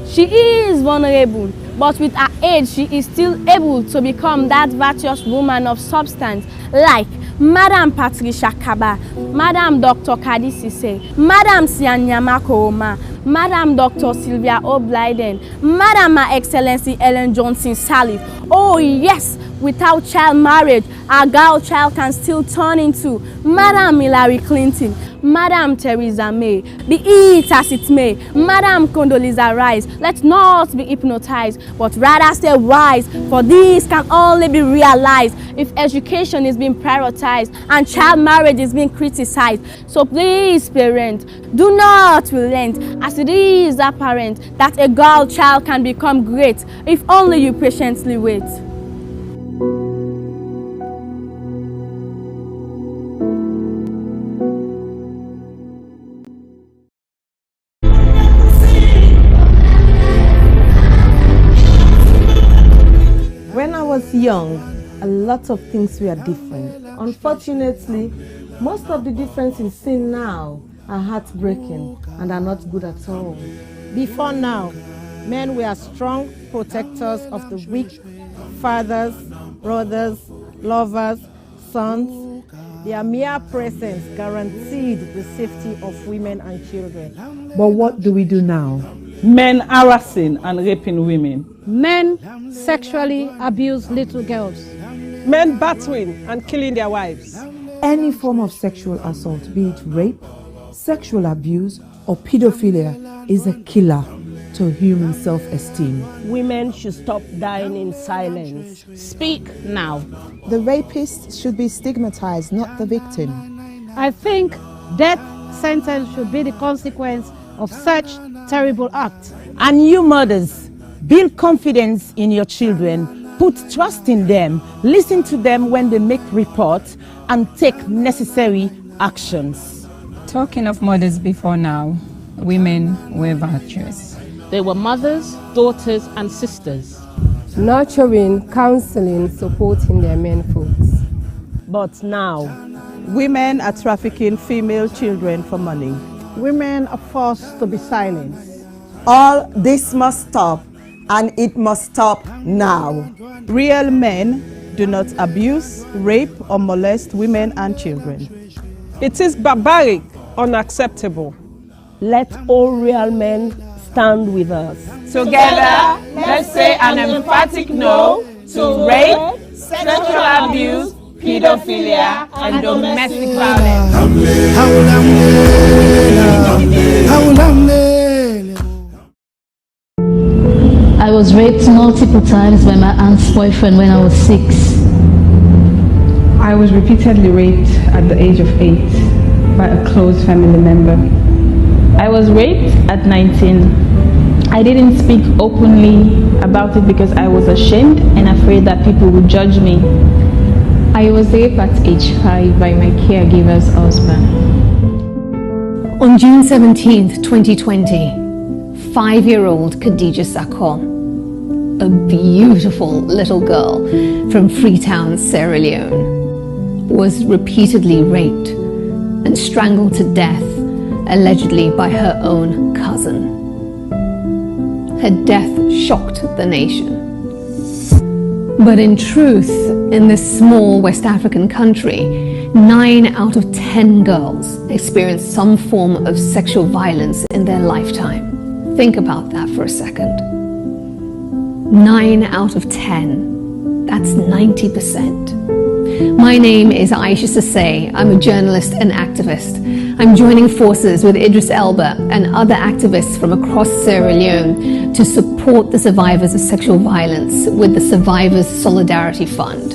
She is vulnerable, but with her age, she is still able to become that virtuous woman of substance, like Madam Patricia Kaba, Madam Dr. Kadisi Sise, Madam Sianyama Koroma, Madam Dr. Sylvia O'Blyden, Madam Her Excellency Ellen Johnson Sirleaf. Oh yes, without child marriage, our girl child can still turn into Madam Hillary Clinton, Madam Theresa May. Be it as it may, Madam Condoleezza Rice, let's not be hypnotized, but rather stay wise, for this can only be realized if education is being prioritized and child marriage is being criticized. So please, parents, do not relent, as it is apparent that a girl child can become great if only you patiently wait. When I was young, a lot of things were different. Unfortunately, most of the differences seen now are heartbreaking and are not good at all. Before now, men were strong protectors of the weak, fathers, brothers, lovers, sons. Their mere presence guaranteed the safety of women and children. But what do we do now? Men harassing and raping women. Men sexually abuse little girls. Men battering and killing their wives. Any form of sexual assault, be it rape, sexual abuse, or pedophilia, is a killer to human self-esteem. Women should stop dying in silence. Speak now. The rapist should be stigmatized, not the victim. I think death sentence should be the consequence of such terrible act. And you mothers, build confidence in your children, put trust in them, listen to them when they make reports, and take necessary actions. Talking of mothers before now, women were virtuous. They were mothers, daughters, and sisters. Nurturing, counseling, supporting their men folks. But now, women are trafficking female children for money. Women are forced to be silenced. All this must stop, and it must stop now. Real men do not abuse, rape, or molest women and children. It is barbaric, unacceptable. Let all real men stand with us. Together, let's say an emphatic no to rape, sexual abuse, pedophilia, and domestic violence. I was raped multiple times by my aunt's boyfriend when I was 6. I was repeatedly raped at the age of 8 by a close family member. I was raped at 19. I didn't speak openly about it because I was ashamed and afraid that people would judge me. I was raped at age 5 by my caregiver's husband. On June 17th, 2020, 5-year-old Khadija Sakho, a beautiful little girl from Freetown, Sierra Leone, was repeatedly raped and strangled to death allegedly by her own cousin. Her death shocked the nation. But in truth, in this small West African country, 9 out of 10 girls experience some form of sexual violence in their lifetime. Think about that for a second. 9 out of 10. That's 90%. My name is Aisha Sase. I'm a journalist and activist. I'm joining forces with Idris Elba and other activists from across Sierra Leone to support the survivors of sexual violence with the Survivors Solidarity Fund.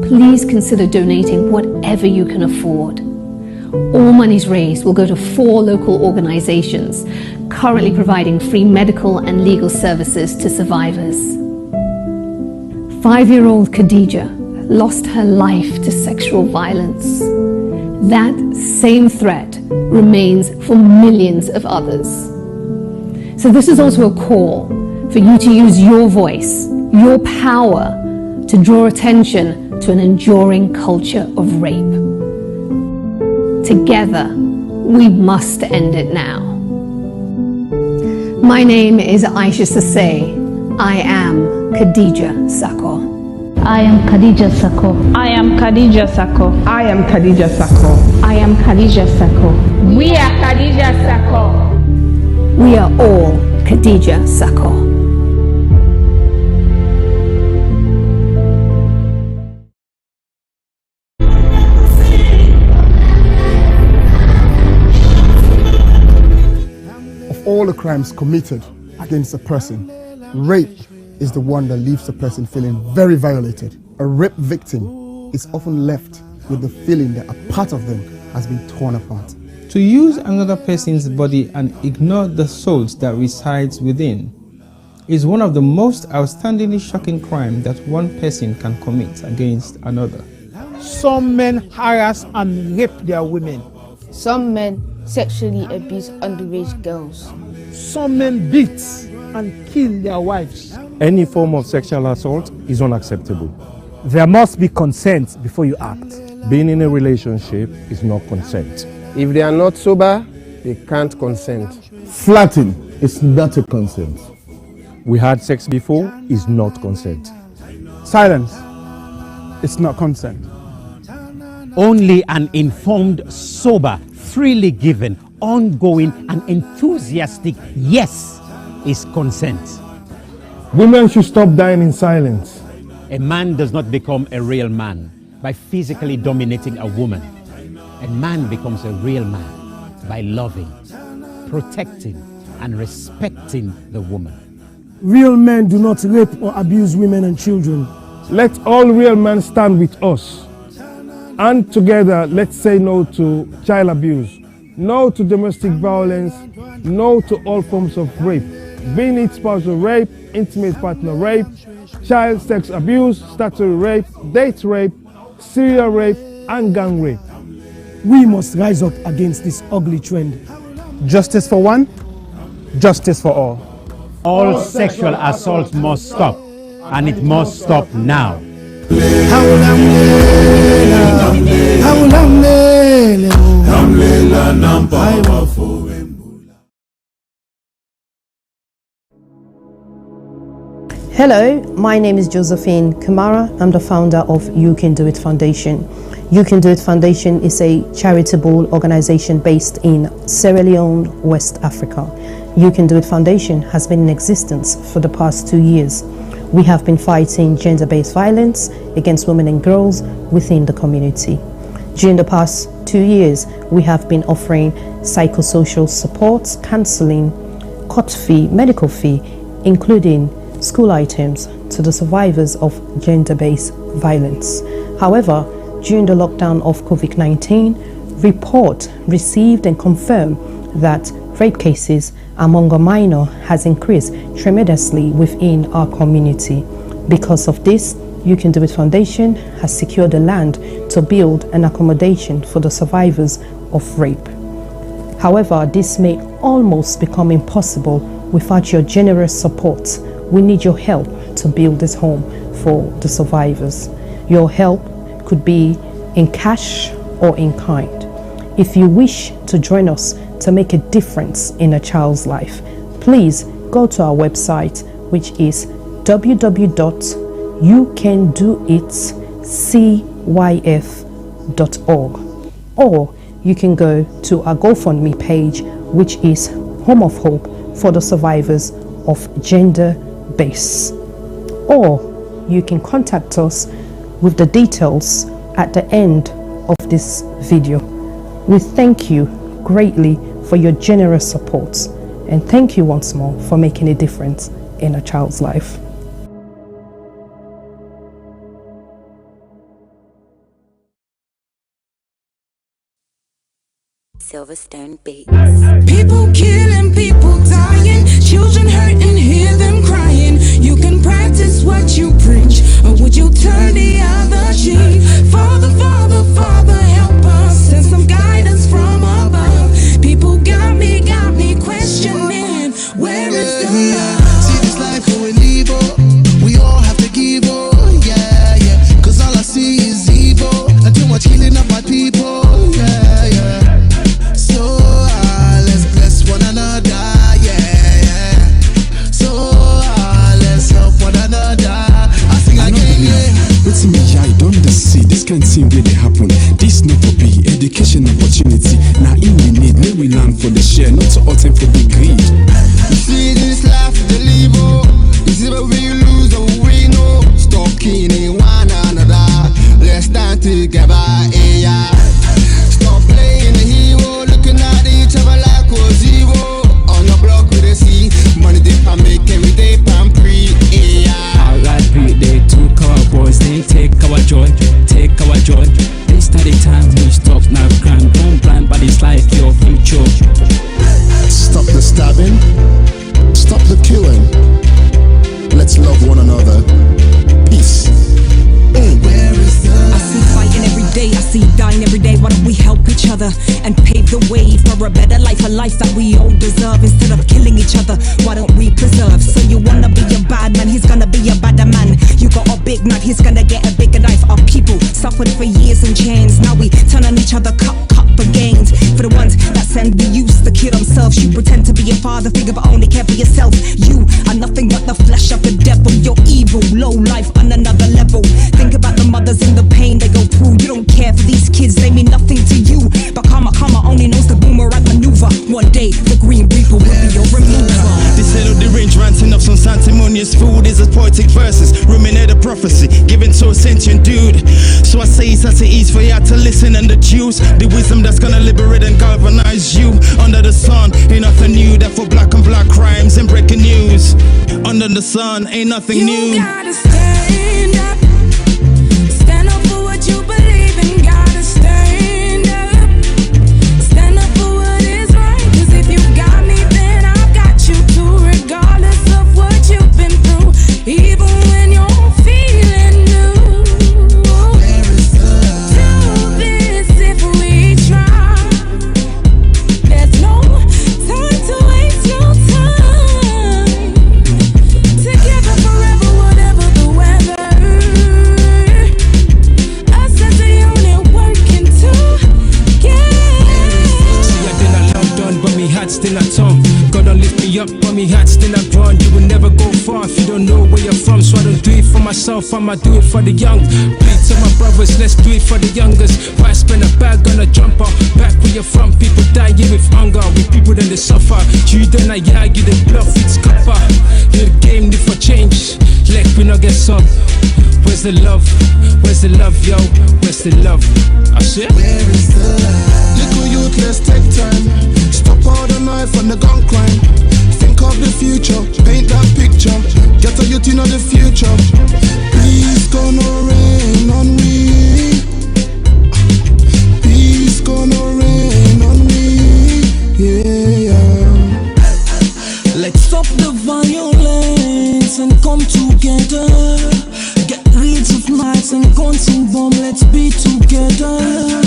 Please consider donating whatever you can afford. All monies raised will go to 4 local organizations currently providing free medical and legal services to survivors. 5-year-old Khadija lost her life to sexual violence. That same threat remains for millions of others. So this is also a call for you to use your voice, your power, to draw attention to an enduring culture of rape. Together, we must end it now. My name is Aisha Sase. I am Khadija Sako. I am Khadija Sako. I am Khadija Sako. I am Khadija Sako. I am Khadija Sako. We are Khadija Sako. We are all Khadija Sako. Of all the crimes committed against a person, rape is the one that leaves the person feeling very violated. A rape victim is often left with the feeling that a part of them has been torn apart. To use another person's body and ignore the soul that resides within is one of the most outstandingly shocking crimes that one person can commit against another. Some men harass and rape their women. Some men sexually abuse underage girls. Some men beat and kill their wives. Any form of sexual assault is unacceptable. There must be consent before you act. Being in a relationship is not consent. If they are not sober, they can't consent. Flirting is not a consent. We had sex before is not consent. Silence is not consent. Only an informed, sober, freely given, ongoing and enthusiastic yes is consent. Women should stop dying in silence. A man does not become a real man by physically dominating a woman. A man becomes a real man by loving, protecting and respecting the woman. Real men do not rape or abuse women and children. Let all real men stand with us. And together, let's say no to child abuse, no to domestic violence, no to all forms of rape, being it spousal rape, intimate partner rape, child sex abuse, statutory rape, date rape, serial rape, and gang rape. We must rise up against this ugly trend. Justice for one, justice for all. All sexual assault must stop, and it must stop now. Hello, my name is Josephine Kamara. I'm the founder of You Can Do It Foundation. You Can Do It Foundation is a charitable organization based in Sierra Leone, West Africa. You Can Do It Foundation has been in existence for the past 2 years. We have been fighting gender-based violence against women and girls within the community. During the past 2 years, we have been offering psychosocial support, counseling, court fee, medical fee, including school items to the survivors of gender-based violence. However, during the lockdown of COVID-19, report received and confirmed that rape cases among a minor has increased tremendously within our community. Because of this, You Can Do It Foundation has secured the land to build an accommodation for the survivors of rape. However, this may almost become impossible without your generous support. We need your help to build this home for the survivors. Your help could be in cash or in kind. If you wish to join us to make a difference in a child's life, please go to our website, which is www.youcandoitcyf.org, or you can go to our GoFundMe page, which is Home of Hope for the survivors of gender-based, or you can contact us with the details at the end of this video. We thank you greatly for your generous support, and thank you once more for making a difference in a child's life. Silverstone Beats. People killing, people dying, children hurting, hear them crying. You can practice what you preach, or would you turn the other cheek? Father, Father, Father, help us, send some guidance from above. People got me questioning, where is the love? See this life going evil, we all have to give up, yeah, yeah. Cause all I see is evil, and too much killing of my people, yeah, yeah. So let's bless one another, yeah, yeah. So let's help one another. I sing again, yeah. What's me, I don't see this can't seem really happen. This not to be education opportunity. Now in we need, may we learn for the share, not to attain for the greed. You see this life, the live, is it we lose or we know? Stop killing one another, let's stand together, yeah. Stop playing the hero, looking at each other like we're zero. On the block with the sea, money they can make every day pan pre, yeah. Alright, they took our boys, they take our joy, take our joy. They study time, we stop now crime, don't blind bodies like your future. Stop the stabbing, stop the killing. Let's love one another. Peace. Where is the I see fighting every day, I see dying every day. Why don't we help each other and pave the way for a better life, a life that we all deserve? Instead of killing each other, why don't we preserve? So you wanna be a bad man, he's gonna be a badder man. You got a big knife, he's gonna get a bigger knife. Our people suffered for years in chains, now we turn on each other, cut for gains. For the ones that send the youth to kill themselves, you pretend to be a father figure but only care for yourself. You are nothing but the flesh of the devil. You're evil, low life on another level. Think about the mothers and the pain they go through. You don't care for these kids, they mean nothing to you. But karma only knows the boomerang maneuver. One day the green reaper will be your remover. This head of the range ranting up some sanctimonious food is a poetic verses, ruminate a prophecy given to a sentient dude. So I say it's as it is for you to listen and deduce the wisdom that's gonna liberate and galvanize you. Under the sun ain't nothing new, that for black on black crimes and breaking news. Under the sun ain't nothing new. You gotta stand up, stand up for what you believe in. Gotta stand up, stand up for what is right. Cause if you got me, then I've got you too. Regardless of what you've been through, even when you're feeling new. Do this if we try. There's no time to waste your time. Together forever, whatever the weather. Us as a unit working together. See, I did not London, but me heart still at home. God don't lift me up, but me heart still at run. You will never go far if you don't know where you're from. So I don't do it for myself, I'ma do it for the young. Plead to my brothers, let's do it for the youngest. Why spend a bag on a jumper? Back where you're from, people die here with hunger. With people then they suffer. You then I argue, they bluff, it's copper. You the game need for change, like we not get some. Where's the love? Where's the love, yo? Where's the love? I said, where is the love? Little youth, let's take time. Stop all the knife and the gun crime. Think of the future, paint that picture. Get a youth in the future. Peace gonna rain on me. Peace gonna rain on me. Yeah, yeah. Let's stop the violence and come together. Get rid of knives and guns and bombs, let's be together.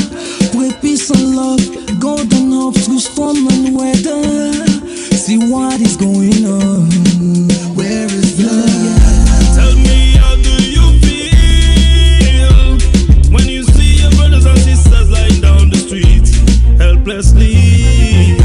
Pray peace and love, golden hopes through storm and weather. See what is going on. Where is the love? Tell me, how do you feel when you see your brothers and sisters lying down the street helplessly?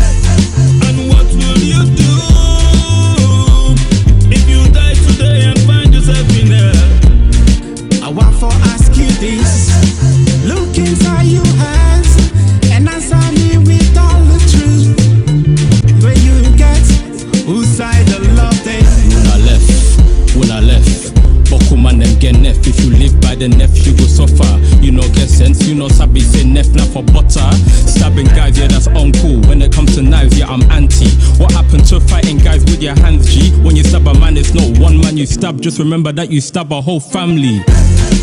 selling nef now for butter. Stabbing guys, yeah, that's uncool. When it comes to knives, yeah, I'm anti. What happened to fighting guys with your hands, G? When you stab a man, it's not one man you stab. Just remember that you stab a whole family.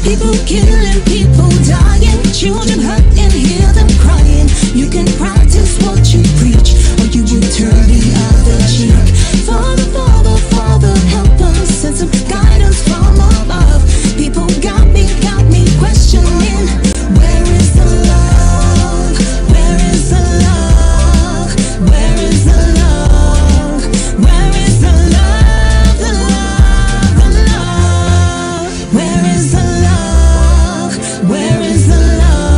People killing, people dying, children hurt and hear them crying. You can practice what you preach, or you will turn the other cheek. Father, Father, Father, help us, send some guidance from above. People got me questioning, where is the love? Where is the love? Where is the love? Where is the love? The love, the love. Where is the love? Where is the love?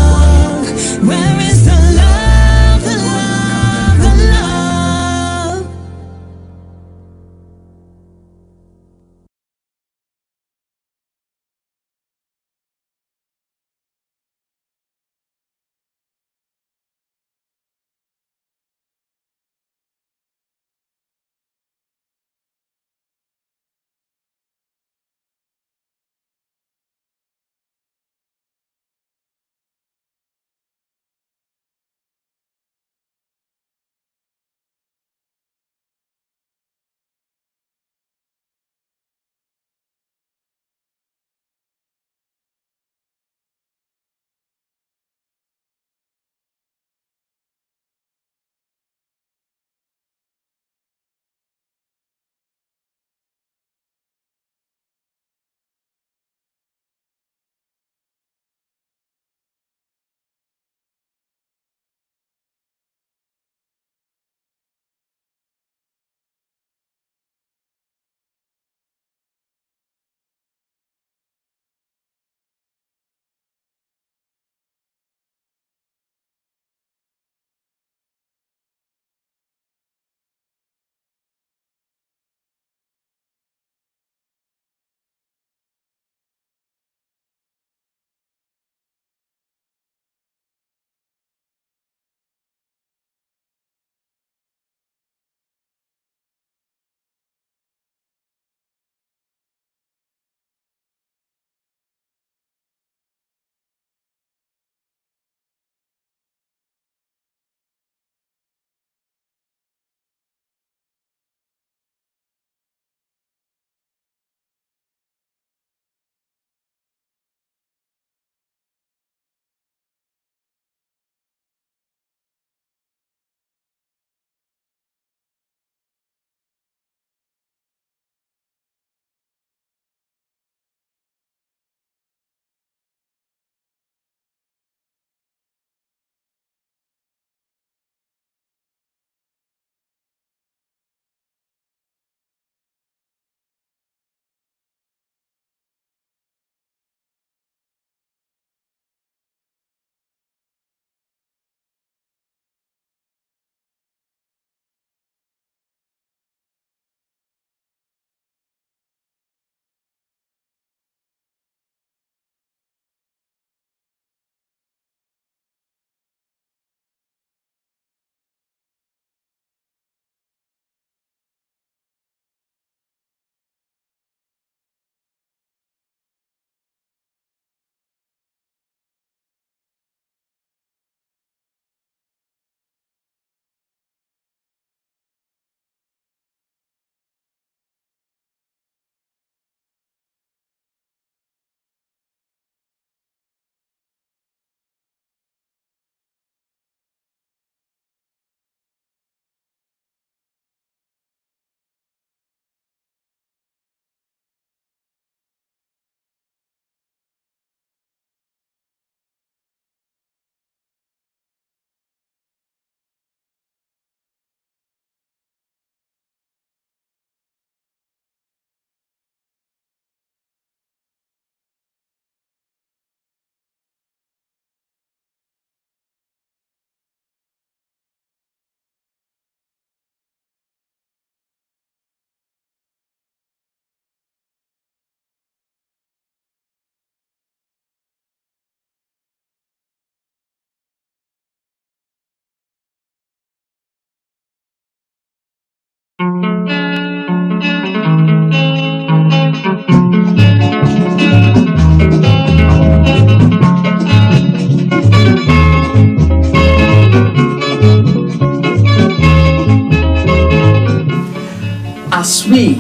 We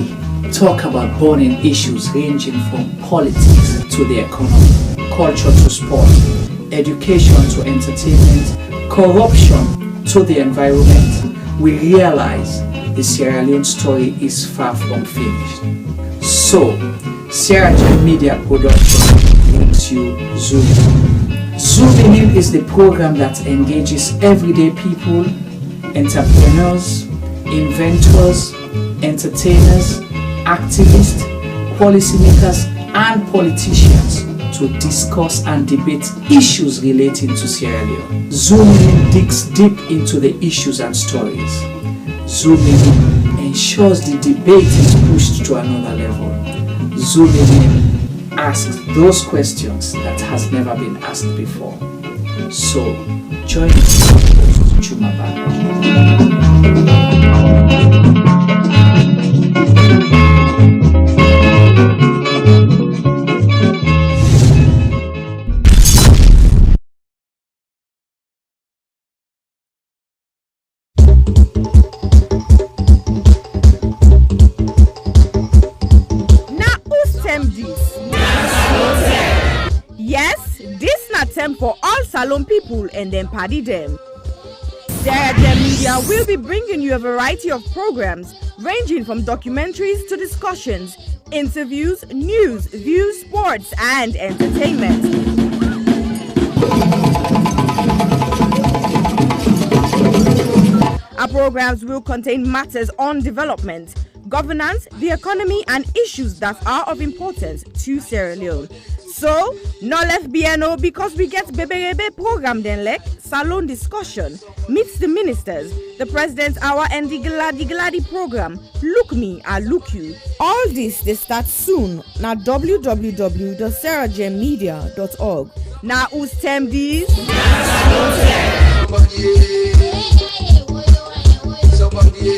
talk about burning issues ranging from politics to the economy, culture to sport, education to entertainment, corruption to the environment. We realize the Sierra Leone story is far from finished. So, Sierra Leone Media Production brings you Zooming In. Zooming In is the program that engages everyday people, entrepreneurs, inventors, entertainers, activists, policymakers, and politicians to discuss and debate issues relating to Sierra Leone. Zooming In digs deep into the issues and stories. Zooming In ensures the debate is pushed to another level. Zooming In asks those questions that has never been asked before. So, join us, Chuma Bano. Yes, this na term for all Salon people and them party them. Sierra Leone Media will be bringing you a variety of programs ranging from documentaries to discussions, interviews, news, views, sports, and entertainment. Our programs will contain matters on development, governance, the economy, and issues that are of importance to Sierra Leone. So, no left BNO because we get Bebe program then like Salon discussion, meets the ministers, the president's hour and the Gladi program, Look Me, I Look You. All this they start soon na www.sierragemedia.org. Now who's term these? Somebody